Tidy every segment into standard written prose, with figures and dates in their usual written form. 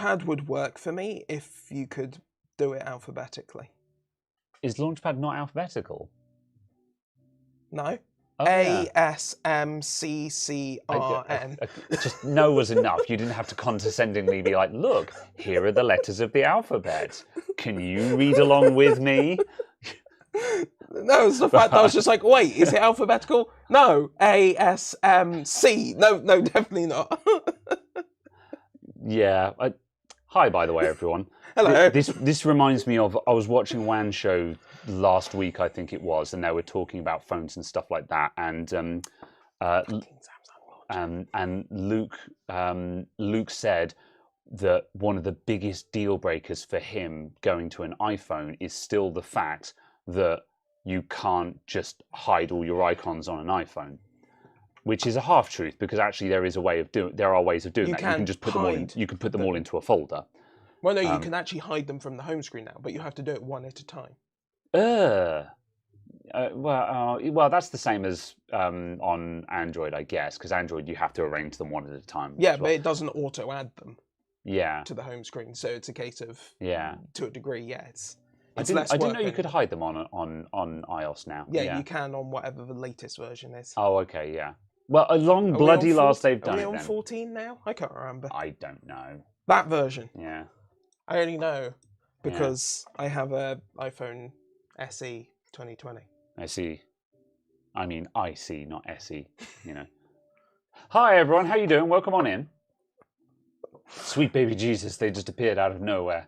Launchpad would work for me if you could do it alphabetically. Is Launchpad not alphabetical? No. Oh, ASMCCRN. Just no was enough. You didn't have to condescendingly be like, look, here are the letters of the alphabet. Can you read along with me? No, it's the fact that I was just like, wait, is it alphabetical? No. ASMC. No, definitely not. Yeah. Hi, by the way, everyone. Hello. This reminds me of, I was watching Wan Show last week, I think it was, and they were talking about phones and stuff like that. And Luke said that one of the biggest deal breakers for him going to an iPhone is still the fact that you can't just hide all your icons on an iPhone, which is a half truth, because actually there are ways of doing that. You can just put them all you can put them all into a folder. Well, no, you can actually hide them from the home screen now, but you have to do it one at a time. Well, that's the same as on Android, I guess, because Android you have to arrange them one at a time. Yeah, but it doesn't auto-add them. Yeah. To the home screen, so it's a case of to a degree, yeah, it's I didn't know you could hide them on iOS now. Yeah, you can on whatever the latest version is. Oh, okay, yeah. Well, a long bloody last they've done. Are we on 14 now? I can't remember. I don't know. That version. Yeah. I only know because I have a iPhone SE 2020. I see. I mean, I see, not SE. You know. Hi everyone, how you doing? Welcome on in. Sweet baby Jesus, they just appeared out of nowhere.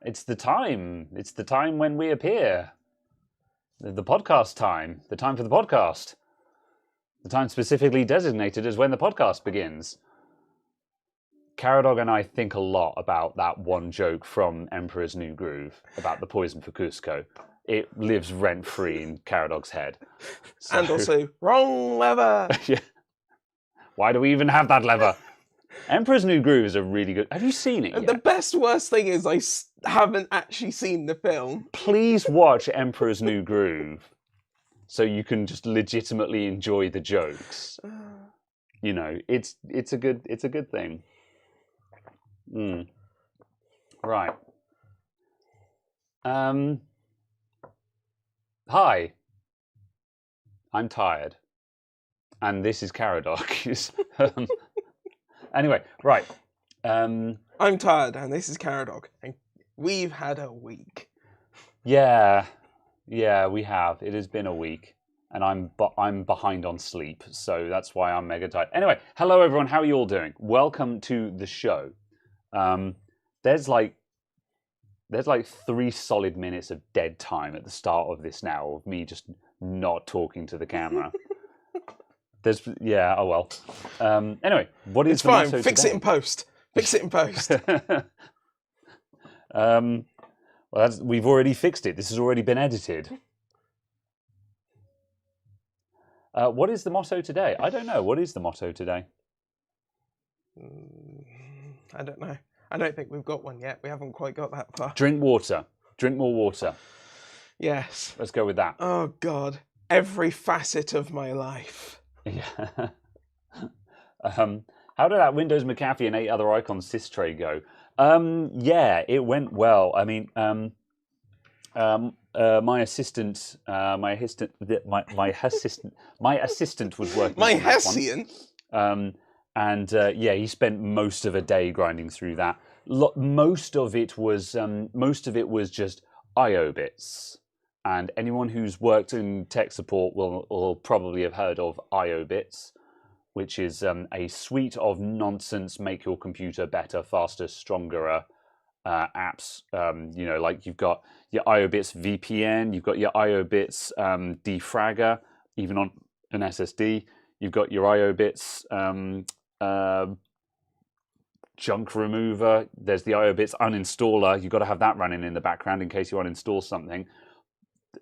It's the time. It's the time when we appear. The podcast time. The time for the podcast. The time specifically designated as when the podcast begins. Caradog and I think a lot about that one joke from Emperor's New Groove about the poison for Cusco. It lives rent-free in Caradog's head. So... And also, wrong lever! Yeah. Why do we even have that lever? Emperor's New Groove is a really good... Have you seen it yet? The worst thing is I haven't actually seen the film. Please watch Emperor's New Groove so you can just legitimately enjoy the jokes. You know, it's a good thing. Right. Hi. I'm tired. And this is Caradog. Anyway, right. I'm tired, and this is Caradog. And we've had a week. Yeah, we have. It has been a week, and I'm behind on sleep, so that's why I'm mega tired. Anyway, hello everyone. How are you all doing? Welcome to the show. There's like 3 solid minutes of dead time at the start of this now, of me just not talking to the camera. Oh well. Anyway, what is the motto today? Fix it in post. Fix it in post. Well, we've already fixed it. This has already been edited. What is the motto today? I don't know. What is the motto today? I don't know. I don't think we've got one yet. We haven't quite got that far. Drink water. Drink more water. Yes. Let's go with that. Oh, God. Every facet of my life. Yeah. How did that Windows McAfee and 8 other icons sys tray go? Yeah, it went well. I mean, my assistant was working. My Hessian. Yeah, he spent most of a day grinding through that. Most of it was just IO bits. And anyone who's worked in tech support will probably have heard of IO bits, which is a suite of nonsense, make your computer better, faster, stronger apps. You know, like you've got your IO bits VPN, you've got your IO bits defragger, even on an SSD. You've got your IO bits junk remover. There's the IO bits uninstaller. You've got to have that running in the background in case you uninstall something.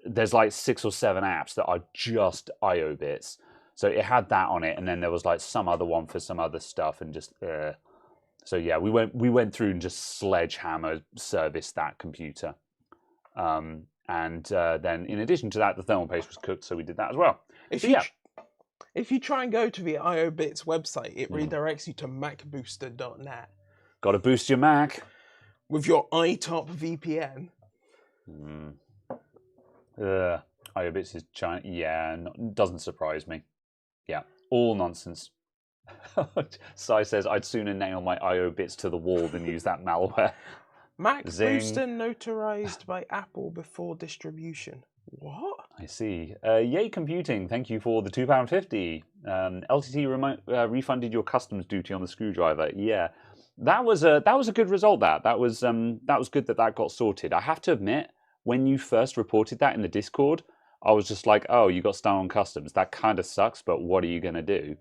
There's like 6 or 7 apps that are just IO bits. So it had that on it, and then there was like some other one for some other stuff, and just so yeah, we went through and just sledgehammer serviced that computer. And then in addition to that, the thermal paste was cooked, so we did that as well. If you try and go to the IO Bits website, it redirects you to macbooster.net. Got to boost your Mac. With your iTop VPN. iObits is China. Yeah, doesn't surprise me. Yeah, all nonsense. Sai says, I'd sooner nail my iObits to the wall than use that malware. Mac Zing. booster notarized by Apple before distribution. What? I see. Yay Computing, thank you for the £2.50. LTT refunded your customs duty on the screwdriver. Yeah, that was a good result. That was good that got sorted. I have to admit, when you first reported that in the Discord, I was just like, oh, you got stung on customs. That kind of sucks, but what are you gonna do?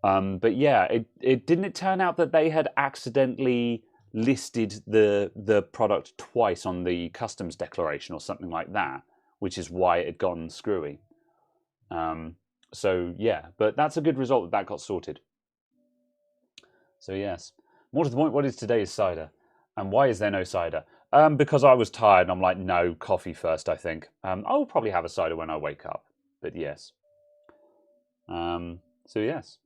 But yeah, it didn't turn out that they had accidentally listed the product twice on the customs declaration or something like that, which is why it had gone screwy. So yeah, but that's a good result that got sorted. So yes, more to the point, what is today's cider, and why is there no cider? Because I was tired. And I'm like, no, coffee first. I think I'll probably have a cider when I wake up. But yes. So yes.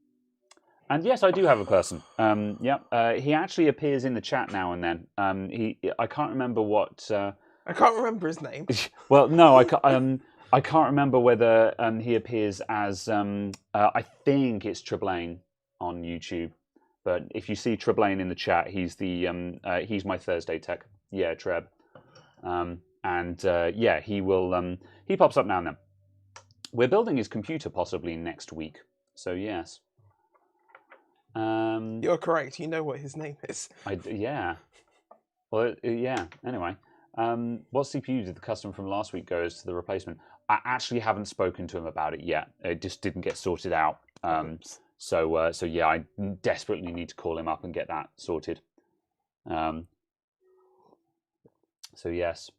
And yes, I do have a person. He actually appears in the chat now and then. I can't remember what. I can't remember his name. Well, no, I can't remember whether he appears as. I think it's Treblane on YouTube, but if you see Treblane in the chat, he's he's my Thursday tech. Yeah, Treb. He will. He pops up now and then. We're building his computer possibly next week. So yes. You're correct. You know what his name is. Yeah. Well, yeah. Anyway, what CPU did the customer from last week go as to the replacement? I actually haven't spoken to him about it yet. It just didn't get sorted out. So yeah, I desperately need to call him up and get that sorted. So yes,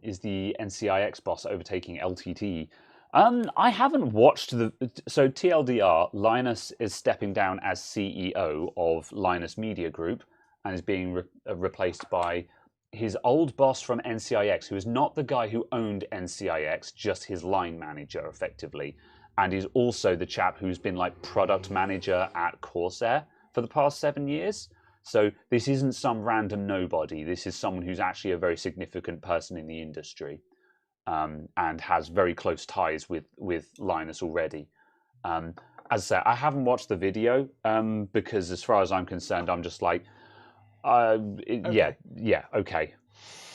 is the NCIX boss overtaking LTT? I haven't watched so TLDR, Linus is stepping down as CEO of Linus Media Group and is being replaced by his old boss from NCIX, who is not the guy who owned NCIX, just his line manager effectively, and is also the chap who's been like product manager at Corsair for the past 7 years. So this isn't some random nobody. This is someone who's actually a very significant person in the industry. And has very close ties with Linus already. As I said, I haven't watched the video because, as far as I'm concerned, I'm just like, okay. Okay.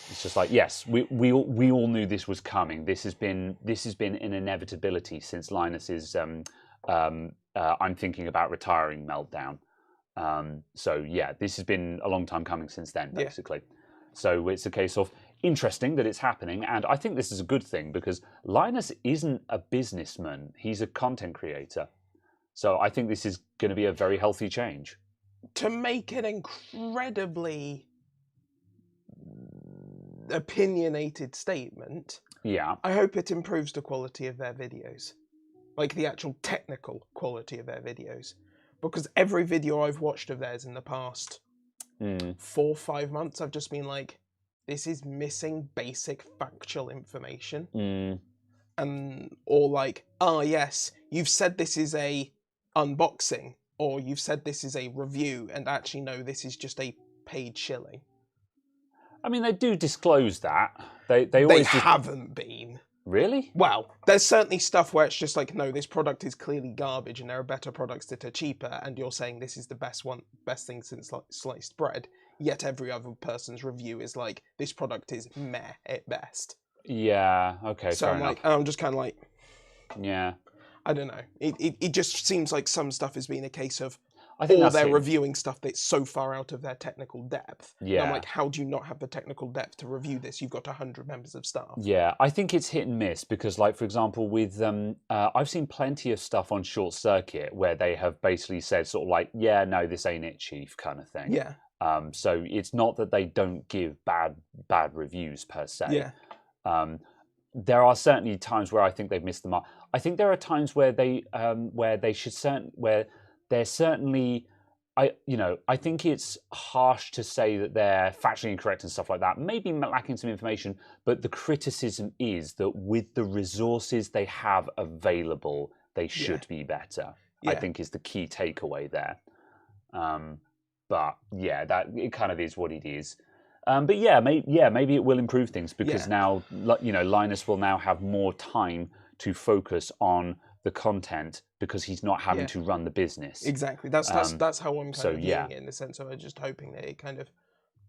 It's just like, yes, we all knew this was coming. This has been an inevitability since Linus's I'm thinking about retiring meltdown. So yeah, this has been a long time coming since then, basically. Yeah. So it's a case of interesting that it's happening, and I think this is a good thing because Linus isn't a businessman; he's a content creator. So I think this is going to be a very healthy change. To make an incredibly opinionated statement, yeah, I hope it improves the quality of their videos, like the actual technical quality of their videos, because every video I've watched of theirs in the past 4 or 5 months, I've just been like, this is missing basic factual information. Or like, yes, you've said this is a unboxing, or you've said this is a review, and actually no, this is just a paid shilling. I mean, they do disclose that. They haven't been. Really? Well, there's certainly stuff where it's just like, no, this product is clearly garbage and there are better products that are cheaper, and you're saying this is the best thing since sliced bread, yet every other person's review is like, this product is meh at best. Yeah, okay, so fair I'm enough. like, I'm just kind of like, yeah, I don't know. It just seems like some stuff has been a case of, or they're reviewing stuff that's so far out of their technical depth. Yeah. And I'm like, how do you not have the technical depth to review this? You've got 100 members of staff. Yeah, I think it's hit and miss because, like, for example, with I've seen plenty of stuff on Short Circuit where they have basically said sort of like, yeah, no, this ain't it, chief, kind of thing. Yeah. So it's not that they don't give bad reviews per se. Yeah. There are certainly times where I think they've missed the mark. I think there are times where they're certainly, I think it's harsh to say that they're factually incorrect and stuff like that. Maybe lacking some information, but the criticism is that with the resources they have available, they should be better. I think is the key takeaway there. But yeah, that it kind of is what it is. But yeah, maybe it will improve things because now, you know, Linus will now have more time to focus on the content because he's not having to run the business. Exactly. That's how I'm kind of viewing it, in the sense of I'm just hoping that it kind of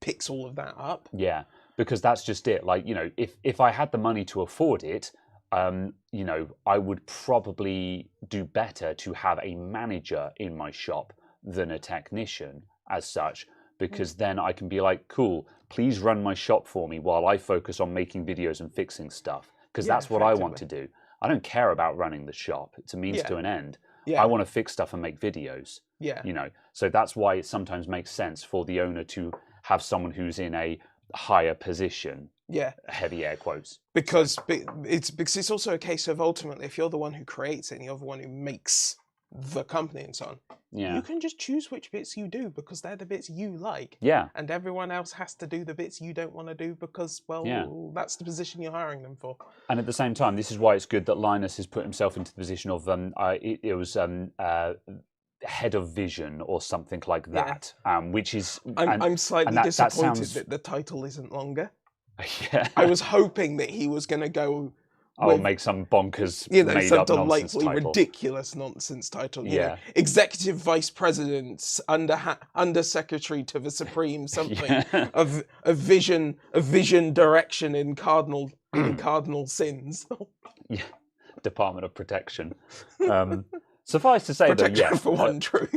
picks all of that up. Yeah, because that's just it. Like, you know, if I had the money to afford it, you know, I would probably do better to have a manager in my shop than a technician as such, because then I can be like, cool, please run my shop for me while I focus on making videos and fixing stuff, because that's what I want to do. I don't care about running the shop. It's a means to an end. I want to fix stuff and make videos. You know, so that's why it sometimes makes sense for the owner to have someone who's in a higher position. Heavy air quotes. Because it's also a case of, ultimately, if you're the one who creates it and you're the one who makes the company and so on, you can just choose which bits you do because they're the bits you like. And everyone else has to do the bits you don't want to do because, well, that's the position you're hiring them for. And at the same time, this is why it's good that Linus has put himself into the position of head of vision or something like that, which is... I'm slightly disappointed that the title isn't longer. I was hoping that he was going to go... make some bonkers made-up nonsense title. Ridiculous nonsense title. You know, Executive Vice President, Under Secretary to the Supreme something of vision direction in cardinal sins. Department of Protection. Suffice to say, Protection for one truth.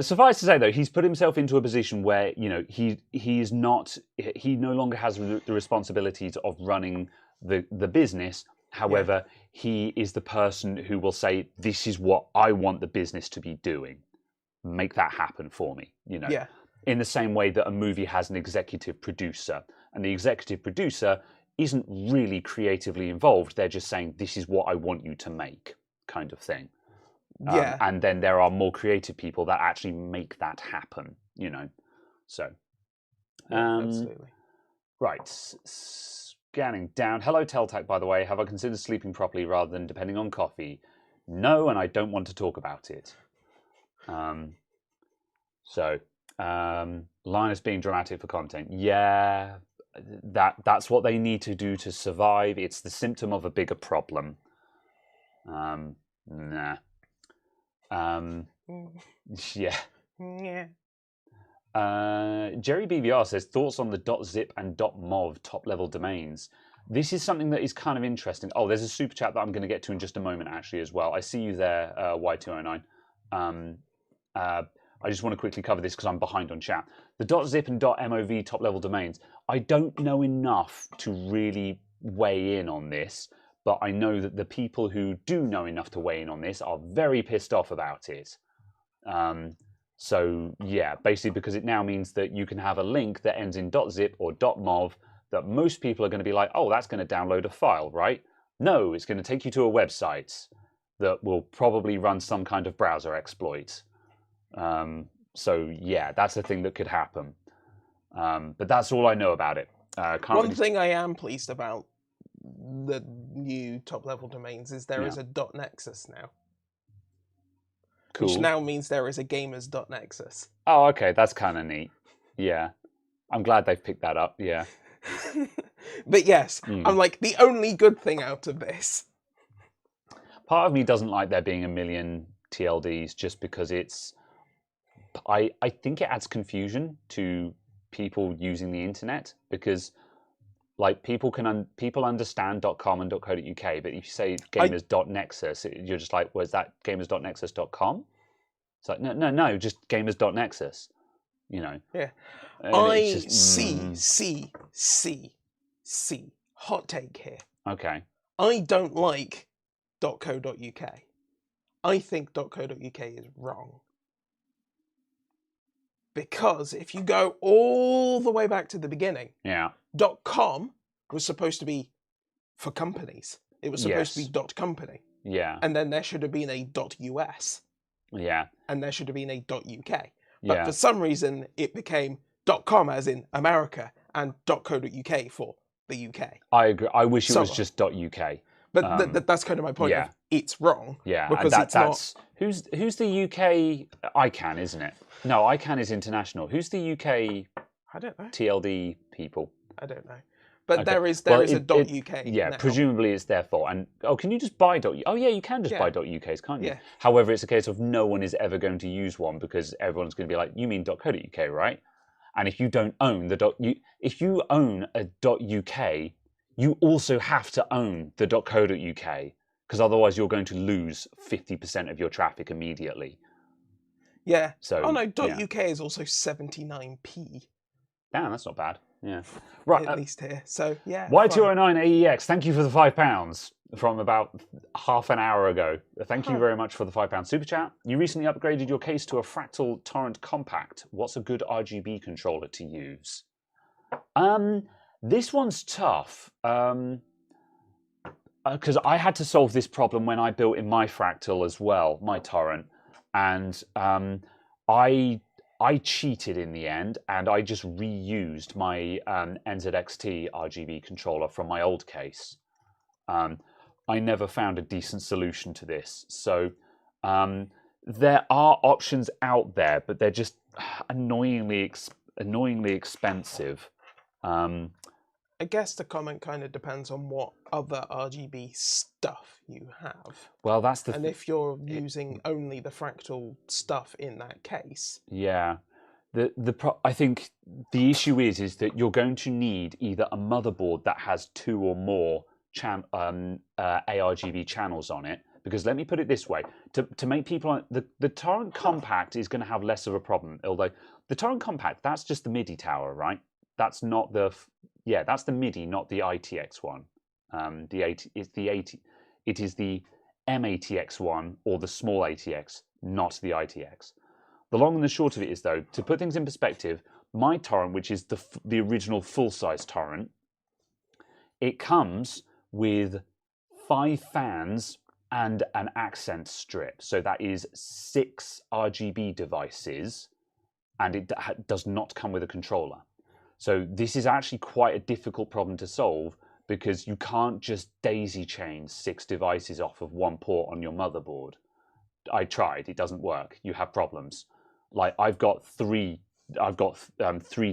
Suffice to say, though, he's put himself into a position where, you know, he no longer has the responsibilities of running the business. However, he is the person who will say, this is what I want the business to be doing. Make that happen for me, you know. In the same way that a movie has an executive producer, and the executive producer isn't really creatively involved. They're just saying, this is what I want you to make, kind of thing. And then there are more creative people that actually make that happen, you know. So, absolutely. Right. Scanning down. Hello, Teltac, by the way. Have I considered sleeping properly rather than depending on coffee? No, and I don't want to talk about it. Linus being dramatic for content. Yeah, that's what they need to do to survive. It's the symptom of a bigger problem. Nah. Jerry BVR says, thoughts on the .zip and .mov top-level domains. This is something that is kind of interesting. Oh, there's a super chat that I'm going to get to in just a moment, actually, as well. I see you there, Y209. I just want to quickly cover this because I'm behind on chat. The .zip and .mov top-level domains, I don't know enough to really weigh in on this, but I know that the people who do know enough to weigh in on this are very pissed off about it. So yeah, basically because it now means that you can have a link that ends in .zip or .mov that most people are going to be like, oh, that's going to download a file, right? No, it's going to take you to a website that will probably run some kind of browser exploit. So yeah, that's a thing that could happen. But that's all I know about it. One thing I am pleased about the new top-level domains is there is a .nexus now. Cool. Which now means there is a gamers.nexus. Oh, okay, that's kind of neat. Yeah, I'm glad they've picked that up, yeah. But yes, I'm like, the only good thing out of this. Part of me doesn't like there being a million TLDs just because it's... I think it adds confusion to people using the internet because... Like people understand .com and .co.uk, but if you say gamers.nexus, you're just like, was that gamers.nexus.com? It's like no, just gamers.nexus. You know. Yeah. See. Hot take here. Okay. I don't like .co.uk. I think .co.uk is wrong. Because if you go all the way back to the beginning, .com was supposed to be for companies. It was supposed to be .company. Yeah. And then there should have been a .us. Yeah. And there should have been a .uk. But for some reason, it became .com as in America and .co.uk for the UK. I agree. I wish it was just .uk. But that's kind of my point. Yeah. it's wrong. Yeah, because and it's not. Who's the UK ICANN, isn't it? No, ICANN is international. Who's the UK I don't know. TLD people? I don't know. But Okay. there is Well, a .uk. Yeah, now. presumably it's their fault. And can you just buy Oh yeah, you can just buy .uk's, can't you? Yeah. However, it's a case of no one is ever going to use one because everyone's going to be like, you mean .co.uk, right? And if you don't own if you own a .uk, you also have to own the .co.uk because otherwise you're going to lose 50% of your traffic immediately. Yeah. So, oh no, .uk is also 79p. Damn, that's not bad. Yeah. Right. At least here. So yeah. Y209 AEX, thank you for the £5 from about half an hour ago. Thank you very much for the £5 super chat. You recently upgraded your case to a Fractal Torrent Compact. What's a good RGB controller to use? This one's tough. Because I had to solve this problem when I built in my Fractal as well, my torrent, and I cheated in the end, and I just reused my NZXT RGB controller from my old case. I never found a decent solution to this, so there are options out there, but they're just annoyingly expensive. I guess the comment kind of depends on what other RGB stuff you have. Well, that's the and if you're using only the Fractal stuff in that case. Yeah. I think the issue is that you're going to need either a motherboard that has 2 or more ARGB channels on it. Because let me put it this way, to make people the Torrent Compact is going to have less of a problem. Although the Torrent Compact, that's just the MIDI tower, right? That's not that's the MIDI, not the ITX one. It is the M-ATX one or the small ATX, not the ITX. The long and the short of it is, though, to put things in perspective, my torrent, which is the original full-size torrent, it comes with 5 fans and an accent strip. So that is 6 RGB devices, and it does not come with a controller. So this is actually quite a difficult problem to solve because you can't just daisy chain 6 devices off of one port on your motherboard. I tried, it doesn't work. You have problems. Like I've got 3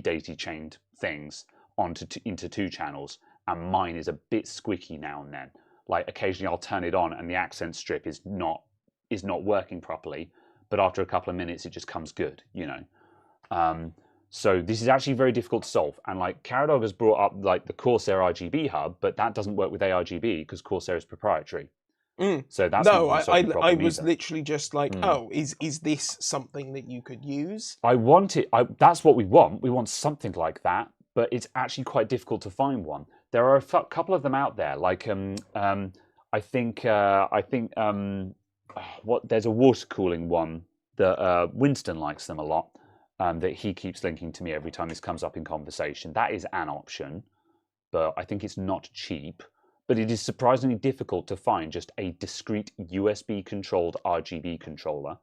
daisy chained things into 2 channels, and mine is a bit squicky now and then. Like occasionally I'll turn it on and the accent strip is not working properly, but after a couple of minutes it just comes good, you know. So this is actually very difficult to solve. And like Caradog has brought up like the Corsair RGB hub, but that doesn't work with ARGB because Corsair is proprietary. So that's I was literally just like, oh, is this something that you could use? I want it. That's what we want. We want something like that, but it's actually quite difficult to find one. There are a couple of them out there. Like I think there's a water cooling one that Winston likes them a lot. That he keeps linking to me every time this comes up in conversation. That is an option, but I think it's not cheap. But it is surprisingly difficult to find just a discrete USB-controlled RGB controller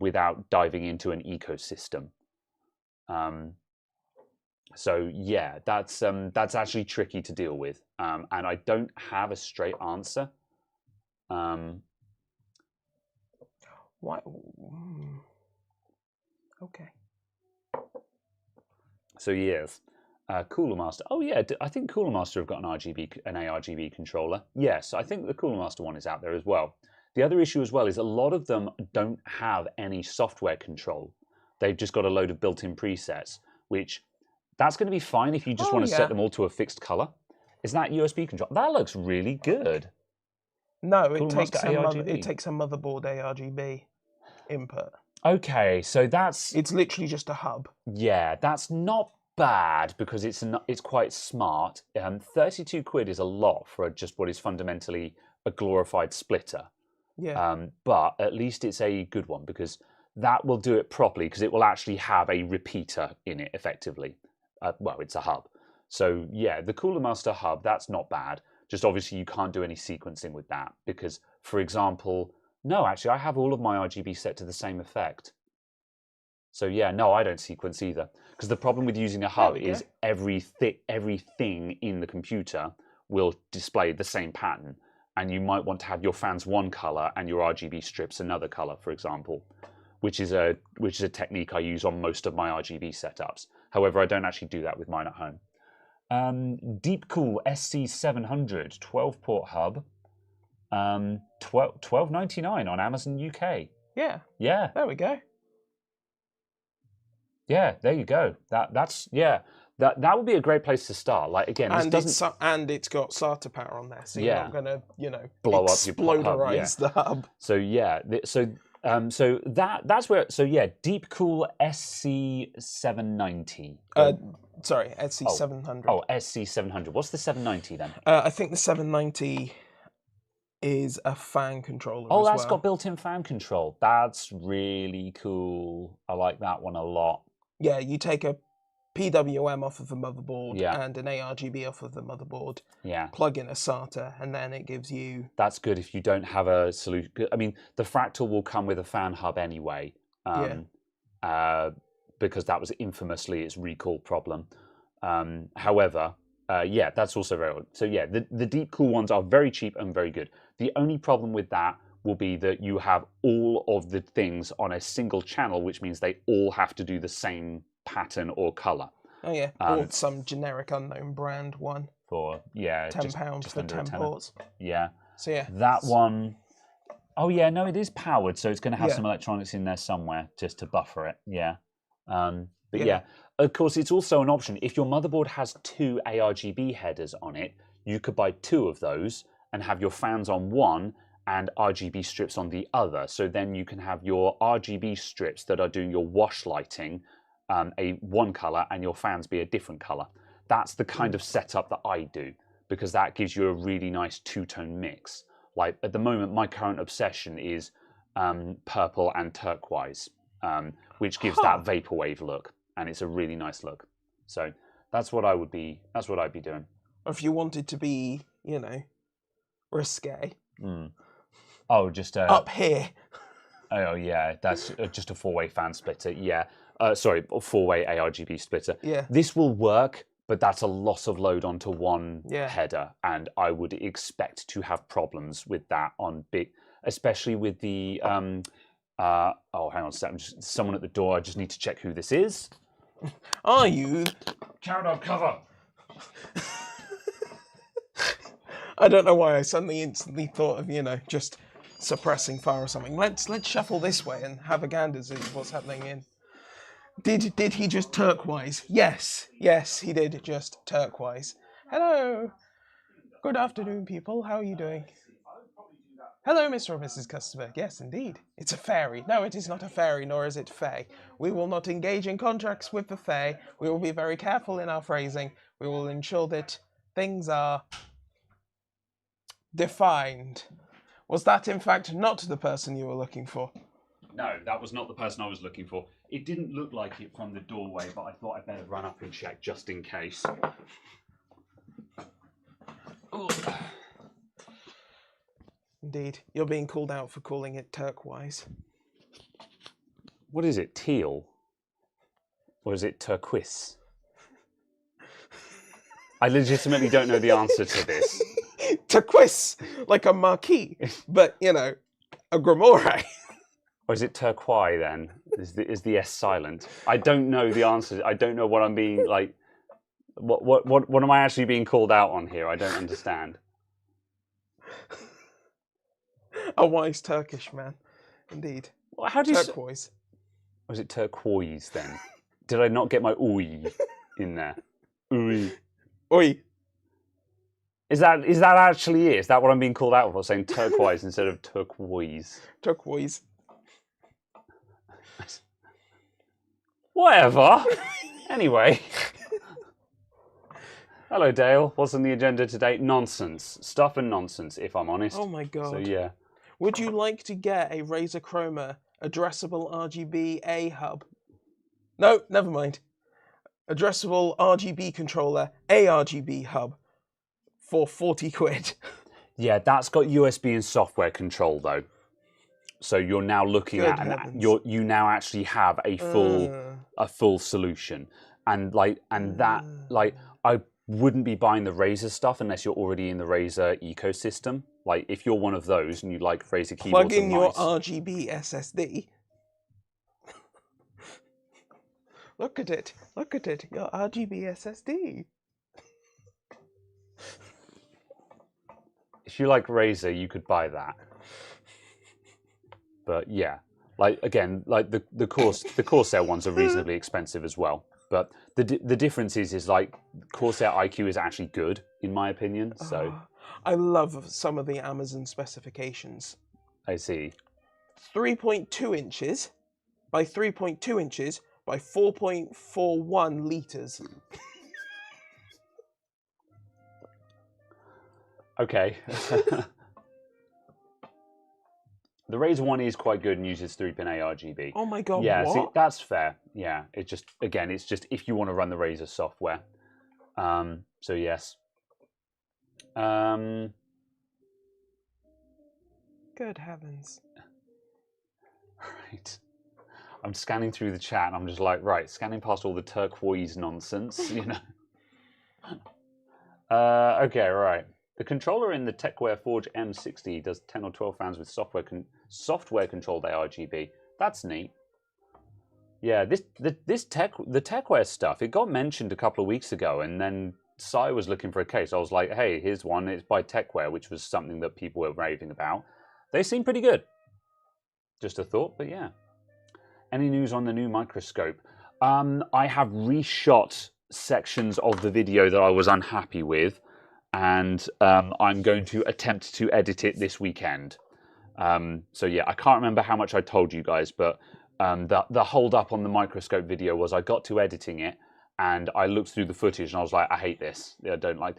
without diving into an ecosystem. So yeah, that's actually tricky to deal with, and I don't have a straight answer. Why? Okay. So yes, Cooler Master. Oh yeah, I think Cooler Master have got an ARGB controller. Yes, I think the Cooler Master one is out there as well. The other issue as well is a lot of them don't have any software control. They've just got a load of built-in presets, which that's going to be fine if you just want to set them all to a fixed color. Is that USB control? That looks really good. No, it takes a motherboard ARGB input. Okay, so it's literally just a hub. Yeah, that's not bad because it's quite smart. 32 quid is a lot for just what is fundamentally a glorified splitter. Yeah. But at least it's a good one because that will do it properly because it will actually have a repeater in it effectively. Well, it's a hub. So yeah, the Cooler Master hub, that's not bad. Just obviously you can't do any sequencing with that because, for example, no, actually I have all of my RGB set to the same effect. So yeah, no, I don't sequence either. Because the problem with using a hub is everything in the computer will display the same pattern. and you might want to have your fans one color and your RGB strips another color, for example, which is a technique I use on most of my RGB setups. However, I don't actually do that with mine at home. Deepcool SC700 12-port hub, $12.99 on Amazon UK. Yeah. Yeah. There we go. Yeah, there you go. That's That would be a great place to start. Like again, this doesn't it's got SATA power on there, so you're Yeah. not gonna Blow up your hub, exploderize the hub. So yeah, so that's where Deepcool SC790. Sorry, SC700. Oh, SC700. What's the 790 then? I think the 790 is a fan controller. Oh, as that's well. got built-in fan control. That's really cool. I like that one a lot. Yeah, you take a PWM off of the motherboard Yeah. and an ARGB off of the motherboard. Yeah. Plug in a SATA, and then it gives you. That's good if you don't have a solution. I mean, the Fractal will come with a fan hub anyway. Because that was infamously its recall problem. However, that's also very good. So yeah, the Deepcool ones are very cheap and very good. The only problem with that will be that you have all of the things on a single channel, which means they all have to do the same pattern or color. Oh yeah, or some generic unknown brand one. For £10 for 10 ports. Yeah. So yeah, that one. Oh yeah, no, it is powered, so it's going to have some electronics in there somewhere just to buffer it. Yeah. But yeah, of course, it's also an option. If your motherboard has 2 ARGB headers on it, you could buy 2 of those and have your fans on one and RGB strips on the other. So then you can have your RGB strips that are doing your wash lighting one color and your fans be a different color. That's the kind of setup that I do, because that gives you a really nice 2-tone mix. Like at the moment, my current obsession is purple and turquoise, which gives that vaporwave look, and it's a really nice look. So that's what I'd be doing. Or if you wanted to be, risque. Oh, just up here. Oh yeah, that's just a 4-way fan splitter. Yeah, sorry, a 4-way ARGB splitter. Yeah. This will work, but that's a lot of load onto one header, and I would expect to have problems with that on big, especially with the. Hang on a second. Someone at the door. I just need to check who this is. Are you? Countdown cover. I don't know why I suddenly instantly thought of just suppressing fire or something. Let's shuffle this way and have a gander see what's happening in. Did he just turquoise? Yes, he did just turquoise. Hello. Good afternoon, people. How are you doing? Hello, Mr. or Mrs. Customer. Yes, indeed. It's a fairy. No, it is not a fairy, nor is it fae. We will not engage in contracts with the fae. We will be very careful in our phrasing. We will ensure that things are defined. Was that, in fact, not the person you were looking for? No, that was not the person I was looking for. It didn't look like it from the doorway, but I thought I'd better run up and check just in case. Ooh. Indeed. You're being called out for calling it turquoise. What is it, teal? Or is it turquoise? I legitimately don't know the answer to this. Turquoise, like a marquee, but, a grimoire. Or is it turquoise then? Is the S silent? I don't know the answer. I don't know what I'm being like. What am I actually being called out on here? I don't understand. A wise Turkish man, indeed. Well, how do you turquoise? Or is it turquoise then? Did I not get my oi in there? Oi. Oi. Is that actually it? Is that what I'm being called out for, saying turquoise instead of turquoise? Turquoise. Whatever. Anyway. Hello, Dale. What's on the agenda today? Nonsense. Stuff and nonsense, if I'm honest. Oh my god. So, yeah. Would you like to get a Razer Chroma addressable RGB A hub? No, never mind. Addressable RGB controller ARGB hub for 40 quid. Yeah, that's got USB and software control though. So you're now looking Good at heavens. you now actually have a full solution. And I wouldn't be buying the Razer stuff unless you're already in the Razer ecosystem. Like, if you're one of those and you like Razer keyboards Plug in and your mice, RGB SSD. Look at it, your RGB SSD. if you like Razer, you could buy that. But yeah, like again, like the Corsair ones are reasonably expensive as well. But the difference is like Corsair IQ is actually good in my opinion. So I love some of the Amazon specifications. I see. 3.2 inches by 3.2 inches by 4.41 litres. Okay. The Razer one is quite good and uses 3-pin ARGB. Oh my god, yeah, what? see, that's fair. Yeah, it's just, again, it's just if you want to run the Razer software. So yes. Good heavens. Right. I'm scanning through the chat and I'm just like, right, scanning past all the turquoise nonsense, you know. Okay, right. The controller in the TechWare Forge M60 does 10 or 12 rounds with software controlled ARGB. That's neat. Yeah, the TechWare stuff, it got mentioned a couple of weeks ago, and then Sai was looking for a case. I was like, hey, here's one. It's by TechWare, which was something that people were raving about. They seem pretty good. Just a thought, but yeah. Any news on the new microscope? I have reshot sections of the video that I was unhappy with, and I'm going to attempt to edit it this weekend. So yeah, I can't remember how much I told you guys, but the hold up on the microscope video was I got to editing it and I looked through the footage and I was like, I hate this. I don't like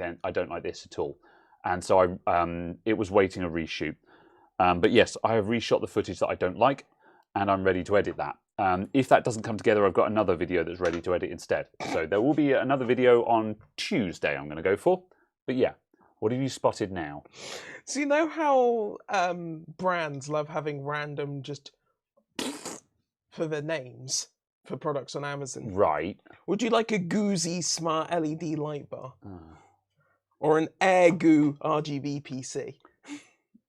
this at all. And so it was waiting a reshoot. But yes, I have reshot the footage that I don't like, and I'm ready to edit that. If that doesn't come together, I've got another video that's ready to edit instead. So there will be another video on Tuesday I'm going to go for. But yeah, what have you spotted now? So you know how brands love having random just for their names for products on Amazon? Right. Would you like a Goozy smart LED light bar? Or an Air Goo RGB PC?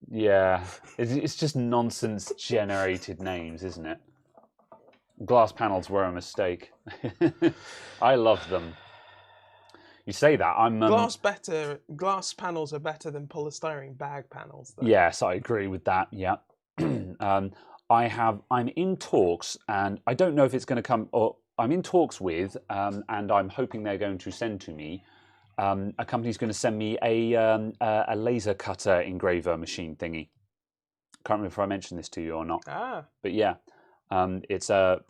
Yeah, it's just nonsense generated names, isn't it? Glass panels were a mistake. I love them. You say that, I'm... Glass panels are better than polystyrene bag panels, though. Yes, I agree with that, yeah. I'm in talks, and I don't know if it's going to come, or I'm in talks with, and I'm hoping they're going to send to me, a company's going to send me a laser cutter engraver machine thingy. Can't remember if I mentioned this to you or not. But yeah, it's a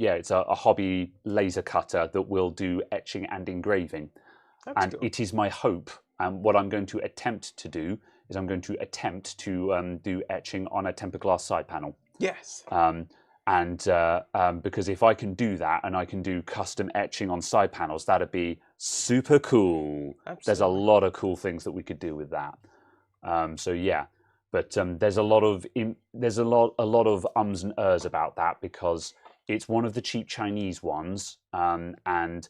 hobby laser cutter that will do etching and engraving. That's cool. It is my hope, and what I'm going to attempt to do is I'm going to attempt to do etching on a tempered glass side panel. Yes. Because if I can do that and I can do custom etching on side panels, that'd be super cool. Absolutely. There's a lot of cool things that we could do with that. So yeah, but there's a lot of ums and ers about that because it's one of the cheap Chinese ones, and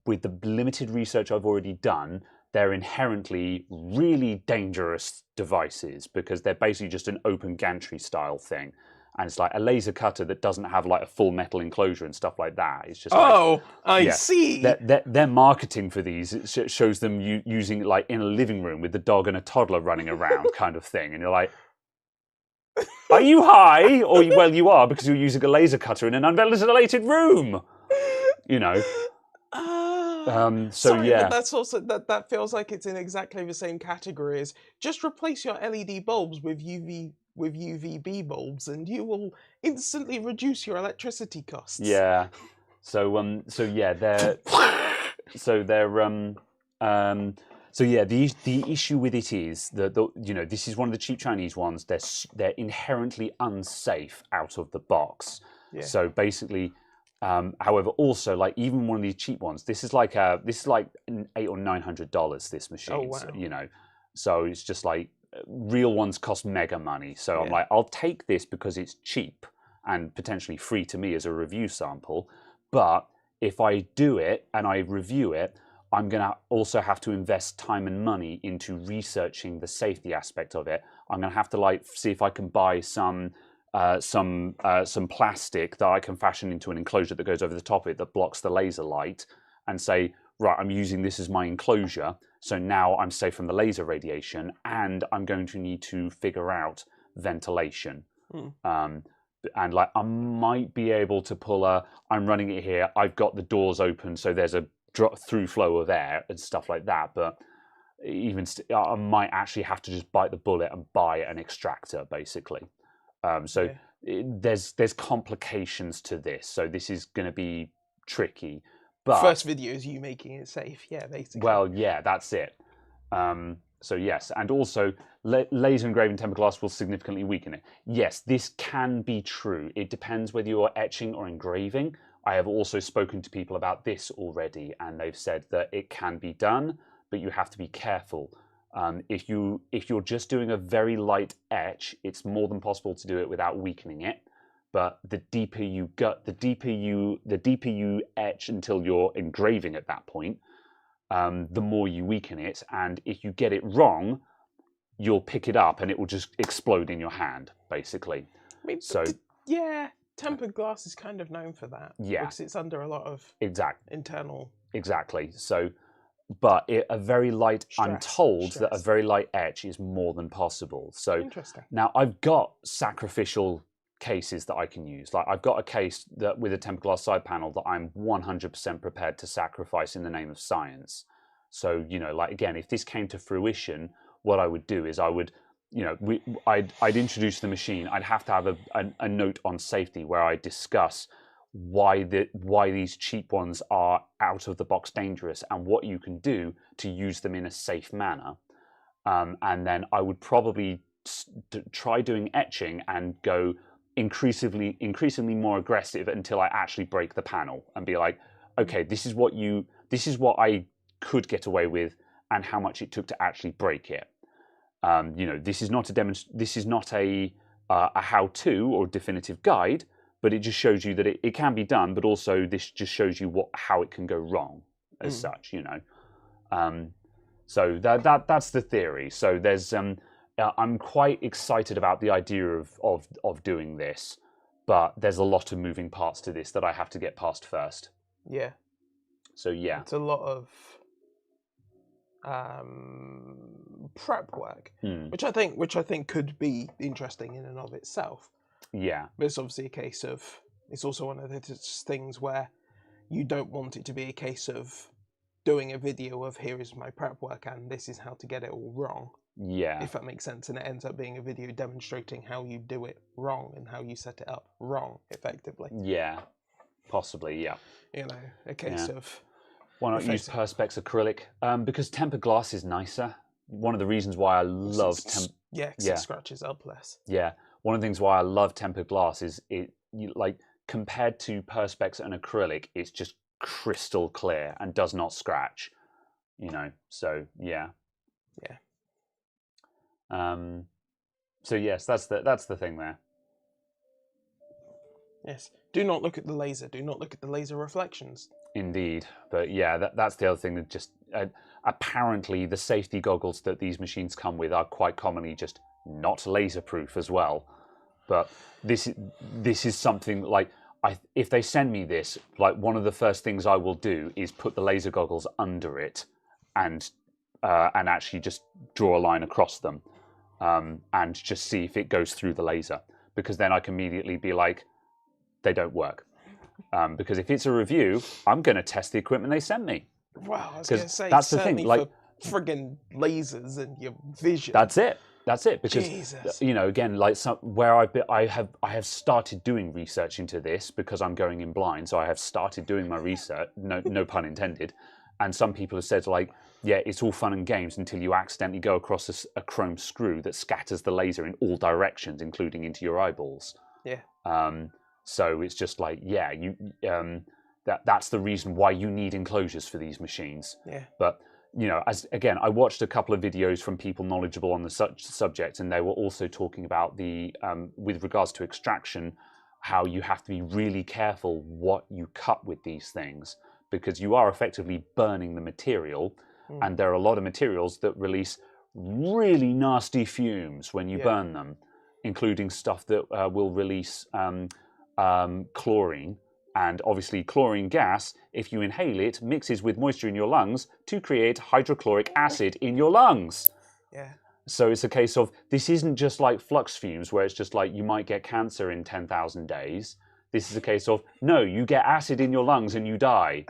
with the limited research I've already done, they're inherently really dangerous devices because they're basically just an open gantry style thing. And it's like a laser cutter that doesn't have like a full metal enclosure and stuff like that. It's just I see. Their marketing for these, it shows them using it like in a living room with the dog and a toddler running around kind of thing. And you're like, are you high? Or, well, you are because you're using a laser cutter in an unventilated room. You know. Sorry, yeah. but that's also that feels like it's in exactly the same category as just replace your LED bulbs with UVB bulbs, and you will instantly reduce your electricity costs. Yeah. So yeah, the issue with it is that this is one of the cheap Chinese ones. They're inherently unsafe out of the box. Yeah. So basically. However, also like even one of these cheap ones, this is like $800 or $900. This machine, oh, wow. So, so it's just like real ones cost mega money. So I'm like, I'll take this because it's cheap and potentially free to me as a review sample. But if I do it and I review it, I'm going to also have to invest time and money into researching the safety aspect of it. I'm going to have to like see if I can buy some plastic that I can fashion into an enclosure that goes over the top of it that blocks the laser light, and say, right, I'm using this as my enclosure, so now I'm safe from the laser radiation, and I'm going to need to figure out ventilation. And like I might be able to pull I'm running it here, I've got the doors open so there's a through flow of air and stuff like that, but even I might actually have to just bite the bullet and buy an extractor, basically. There's complications to this, so this is going to be tricky. But first video is you making it safe, yeah, basically. Well, yeah, that's it. So yes, and also laser engraving tempered glass will significantly weaken it. Yes, this can be true. It depends whether you're etching or engraving. I have also spoken to people about this already, and they've said that it can be done, but you have to be careful. If you're just doing a very light etch, it's more than possible to do it without weakening it. But the deeper you etch until you're engraving at that point, the more you weaken it, and if you get it wrong, you'll pick it up and it will just explode in your hand, basically. I mean, yeah, tempered glass is kind of known for that. Yeah, because it's under a lot of internal. Exactly. So, but a very light. Stress. I'm told that a very light etch is more than possible. So interesting. Now I've got sacrificial cases that I can use. Like I've got a case that with a tempered glass side panel that I'm 100% prepared to sacrifice in the name of science. So, you know, like again, if this came to fruition, what I would do is I would, you know, I'd introduce the machine. I'd have to have a note on safety where I discuss why these cheap ones are out of the box dangerous and what you can do to use them in a safe manner. And then I would probably try doing etching and go increasingly more aggressive until I actually break the panel and be like, okay, this is what I could get away with and how much it took to actually break it. You know, this is not a how-to or definitive guide, but it just shows you that it can be done, but also this just shows you how it can go wrong as such, you know. So that's the theory. So there's I'm quite excited about the idea of doing this, but there's a lot of moving parts to this that I have to get past first. Yeah. So yeah, it's a lot of prep work, which I think could be interesting in and of itself. Yeah, but it's obviously a case of it's also one of those things where you don't want it to be a case of doing a video of here is my prep work and this is how to get it all wrong. Yeah. If that makes sense, and it ends up being a video demonstrating how you do it wrong and how you set it up wrong, effectively. Yeah, possibly, yeah. You know, a case of... Why not use Perspex acrylic? Because tempered glass is nicer. One of the reasons why I love... Yeah, because it scratches up less. Yeah. One of the things why I love tempered glass is compared to Perspex and acrylic, it's just crystal clear and does not scratch. You know, so yeah. Yeah. So yes, that's the thing there. Yes. Do not look at the laser. Do not look at the laser reflections. Indeed, but yeah, that's the other thing that just apparently the safety goggles that these machines come with are quite commonly just not laser proof as well. But this is something like if they send me this, like one of the first things I will do is put the laser goggles under it and actually just draw a line across them and just see if it goes through the laser, because then I can immediately be like, they don't work. Because if it's a review, I'm going to test the equipment they sent me. Well, I was going to say, that's the thing, like friggin' lasers and your vision. That's it. Because Jesus. You know, again, like where I have started doing research into this because I'm going in blind, so I have started doing my research. No pun intended. And some people have said like, yeah, it's all fun and games until you accidentally go across a chrome screw that scatters the laser in all directions, including into your eyeballs. Yeah. So it's just like, yeah, that's the reason why you need enclosures for these machines. Yeah. But you know, I watched a couple of videos from people knowledgeable on the subject, and they were also talking about the with regards to extraction, how you have to be really careful what you cut with these things, because you are effectively burning the material, and there are a lot of materials that release really nasty fumes when you burn them, including stuff that will release chlorine. And obviously chlorine gas, if you inhale it, mixes with moisture in your lungs to create hydrochloric acid in your lungs. Yeah. So it's a case of, this isn't just like flux fumes where it's just like you might get cancer in 10,000 days. This is a case of, no, you get acid in your lungs and you die.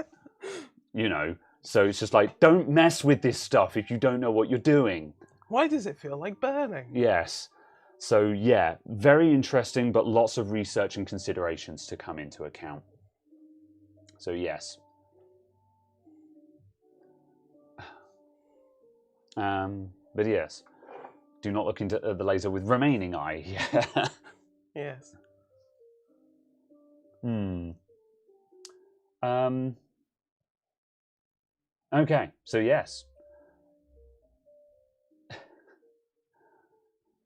You know, so it's just like, don't mess with this stuff if you don't know what you're doing. Why does it feel like burning? Yes. So yeah, very interesting, but lots of research and considerations to come into account. So yes. But yes, do not look into the laser with remaining eye. Yes. Okay, so yes.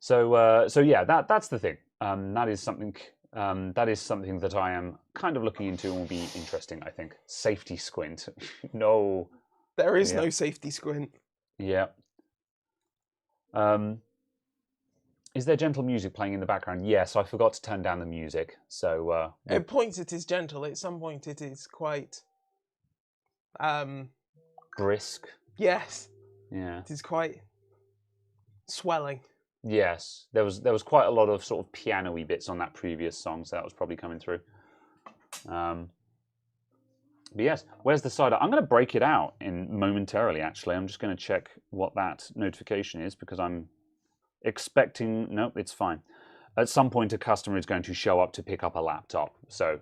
So yeah, that's the thing. That is something that I am kind of looking into and will be interesting, I think. Safety squint. No. There is no safety squint. Yeah. Is there gentle music playing in the background? Yes, I forgot to turn down the music. So at points it is gentle. At some point it is quite brisk. Yes. Yeah. It is quite swelling. Yes, there was quite a lot of sort of piano-y bits on that previous song, so that was probably coming through. But yes, where's the cider? I'm going to break it out momentarily, actually. I'm just going to check what that notification is, because I'm expecting... Nope, it's fine. At some point, a customer is going to show up to pick up a laptop. So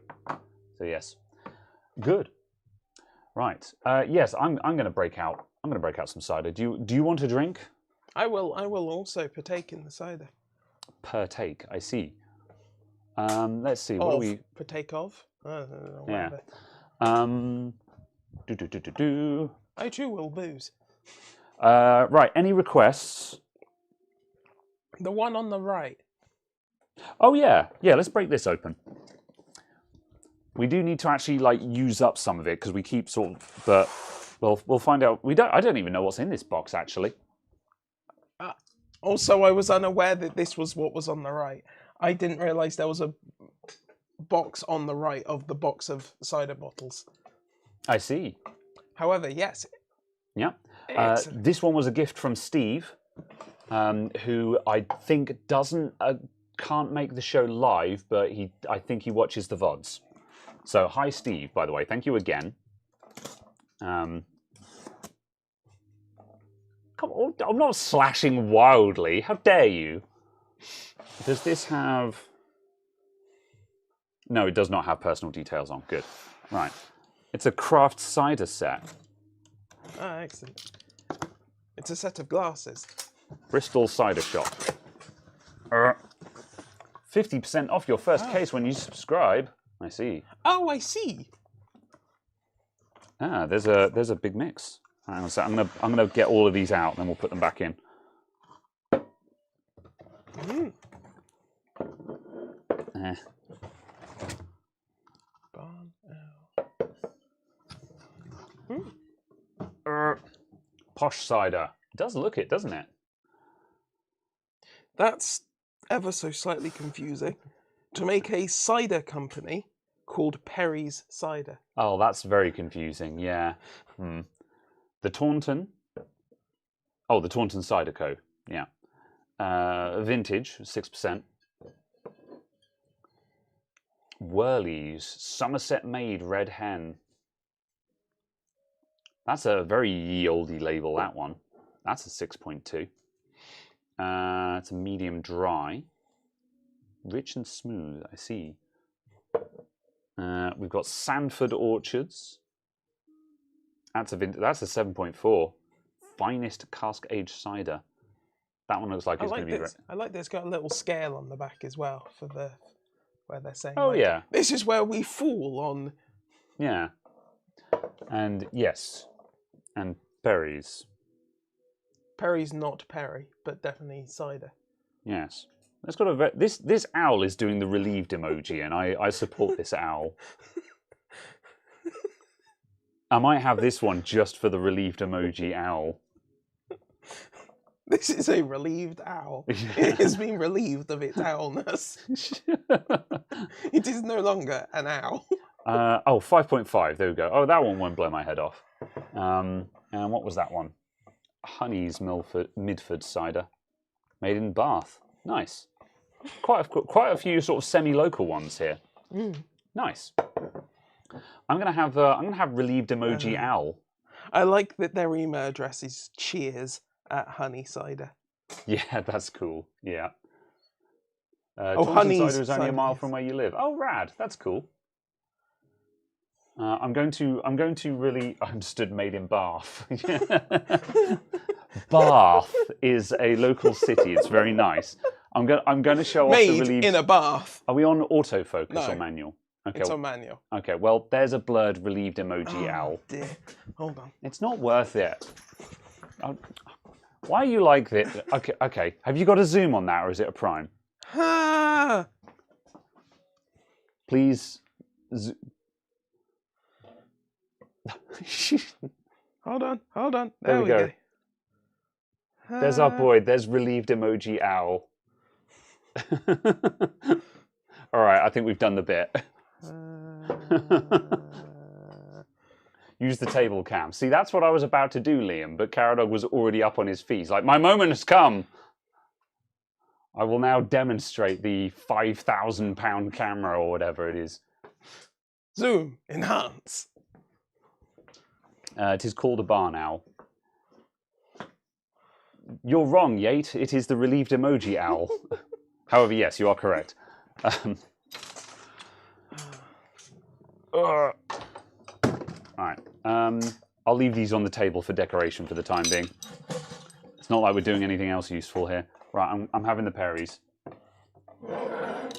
yes. Good. Right. Yes, I'm going to break out. I'm going to break out some cider. Do you want a drink? I will also partake in the cider. Partake, I see. Let's see. What do we partake of? Yeah. I too will booze. Right. Any requests? The one on the right. Oh yeah. Let's break this open. We do need to actually like use up some of it because we keep sort of. But we'll find out. I don't even know what's in this box actually. Also, I was unaware that this was what was on the right. I didn't realise there was a box on the right of the box of cider bottles. I see. However, yes. Yeah. This one was a gift from Steve, who I think can't make the show live, but I think he watches the VODs. So hi, Steve, by the way. Thank you again. Come on, I'm not slashing wildly. How dare you? Does this have... No, it does not have personal details on. Good. Right. It's a craft cider set. Ah, excellent. It's a set of glasses. Bristol Cider Shop. 50% off your first case when you subscribe. I see. Oh, I see. Ah, there's a big mix. Hang on a sec. I'm gonna get all of these out, and then we'll put them back in. Posh cider. It does look it, doesn't it? That's ever so slightly confusing. To make a cider company called Perry's Cider. Oh, that's very confusing. Yeah. The Taunton. Oh, the Taunton Cider Co. Yeah. Vintage, 6%. Whirlies, Somerset-made red hen. That's a very ye olde label, that one. That's a 6.2. It's a medium dry. Rich and smooth, I see. We've got Sanford Orchards. That's a 7.4. Finest cask-aged cider. That one looks like it's going to be... I like that it's got a little scale on the back as well for where they're saying... Oh, yeah. This is where we fall on... Yeah. And yes. And Perry's. Perry's not Perry, but definitely cider. Yes. It's got a this owl is doing the relieved emoji, and I support this owl. I might have this one just for the relieved emoji owl. This is a relieved owl. It has been relieved of its owlness. It is no longer an owl. 5.5. There we go. Oh, that one won't blow my head off. And what was that one? Honey's Midford cider, made in Bath. Nice. Quite a few sort of semi-local ones here. Nice. I'm gonna have relieved emoji owl. I like that their email address is cheers@honey cider. Yeah, that's cool. Yeah. Honey's cider is only a mile from where you live. Oh, rad. That's cool. I'm going to really. I understood made in Bath. Bath is a local city. It's very nice. I'm going to show off the relieved. Made in a bath. Are we on autofocus No, or manual? Okay. It's on manual. Okay. Well, there's a blurred relieved emoji owl. Dear. Hold on. It's not worth it. Why are you like this? Okay. Okay. Have you got a zoom on that, or is it a prime? Please. Hold on. There we go. There's our boy. There's relieved emoji owl. All right, I think we've done the bit. Use the table cam. See, that's what I was about to do, Liam, but Caradog was already up on his feet. He's like, my moment has come. I will now demonstrate the £5,000 camera or whatever it is. Zoom. Enhance. It is called a barn owl. You're wrong, Yate. It is the relieved emoji owl. However, yes, you are correct. All right. I'll leave these on the table for decoration for the time being. It's not like we're doing anything else useful here. Right, I'm having the Perrys. Right.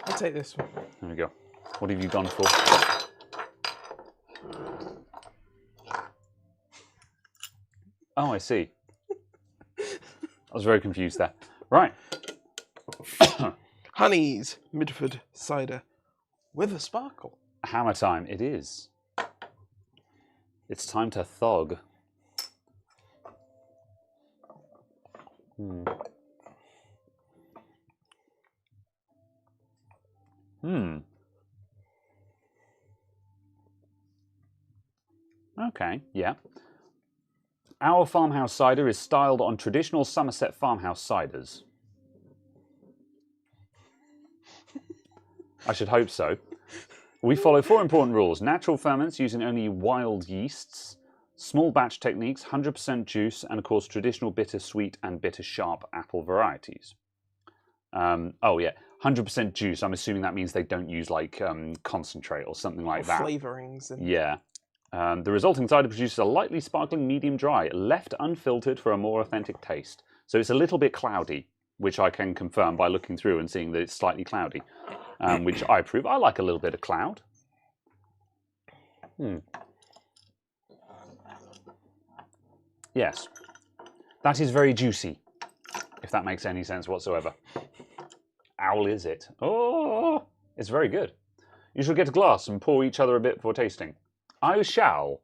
I'll take this one. There we go. What have you gone for? Oh, I see. I was very confused there. Right. Honey's Midford cider with a sparkle. Hammer time. It is. It's time to thog. Okay, yeah. Our farmhouse cider is styled on traditional Somerset farmhouse ciders. I should hope so. We follow 4 important rules. Natural ferments using only wild yeasts, small batch techniques, 100% juice, and of course traditional bitter sweet and bitter sharp apple varieties. Oh yeah, 100% juice. I'm assuming that means they don't use like concentrate or something like that. Flavourings. And... Yeah. The resulting cider produces a lightly sparkling medium dry, left unfiltered for a more authentic taste. So it's a little bit cloudy, which I can confirm by looking through and seeing that it's slightly cloudy, which I approve. I like a little bit of cloud. Yes. That is very juicy, if that makes any sense whatsoever. Owl is it? Oh, it's very good. You shall get a glass and pour each other a bit for tasting. I shall.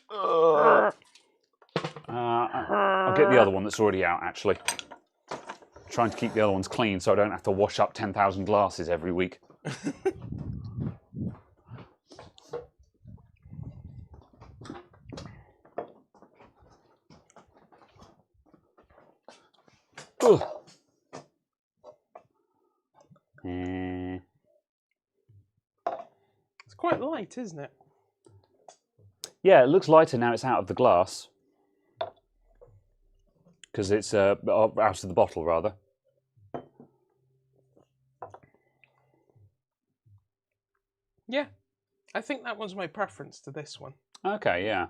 I'll get the other one that's already out, actually. Trying to keep the other ones clean so I don't have to wash up 10,000 glasses every week. It's quite light, isn't it? Yeah, it looks lighter now it's out of the glass. Because it's out of the bottle, rather. Yeah, I think that was my preference to this one. Okay, yeah.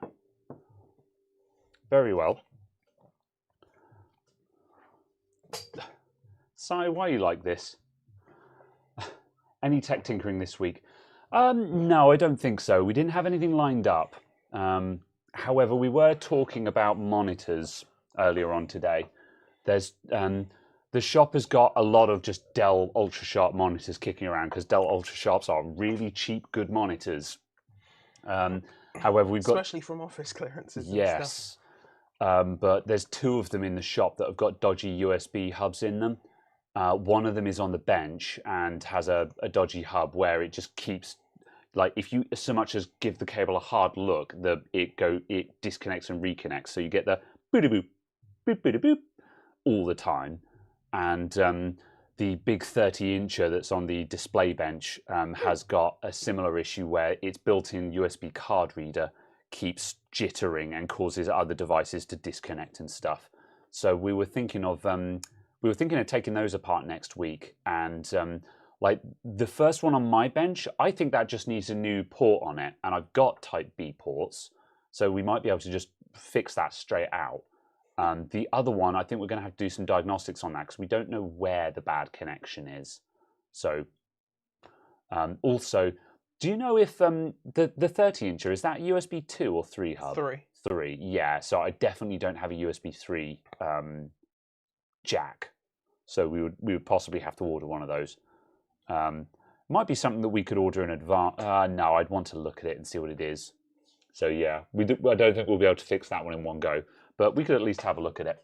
Very well. Si, why are you like this? Any tech tinkering this week? No, I don't think so. We didn't have anything lined up. However, we were talking about monitors earlier on today. There's the shop has got a lot of just Dell Ultra Sharp monitors kicking around because Dell Ultra Sharps are really cheap, good monitors. However, we've got especially from office clearances. yes, And stuff. but there's two of them in the shop that have got dodgy USB hubs in them. One of them is on the bench and has a dodgy hub where it just keeps, like, if you so much as give the cable a hard look, it disconnects and reconnects. So you get the boop boop boop boop all the time. And the big 30-incher that's on the display bench has got a similar issue where its built-in USB card reader keeps jittering and causes other devices to disconnect and stuff. So we were thinking of taking those apart next week. And like the first one on my bench, I think that just needs a new port on it, and I've got Type B ports, so we might be able to just fix that straight out. The other one, I think we're going to have to do some diagnostics on that because we don't know where the bad connection is. So, also, do you know if the 30-incher is that USB 2 or 3 hub? 3. 3, yeah. So I definitely don't have a USB 3 jack, so we would possibly have to order one of those. Might be something that we could order in advance. No, I'd want to look at it and see what it is. So yeah, I don't think we'll be able to fix that one in one go, but we could at least have a look at it.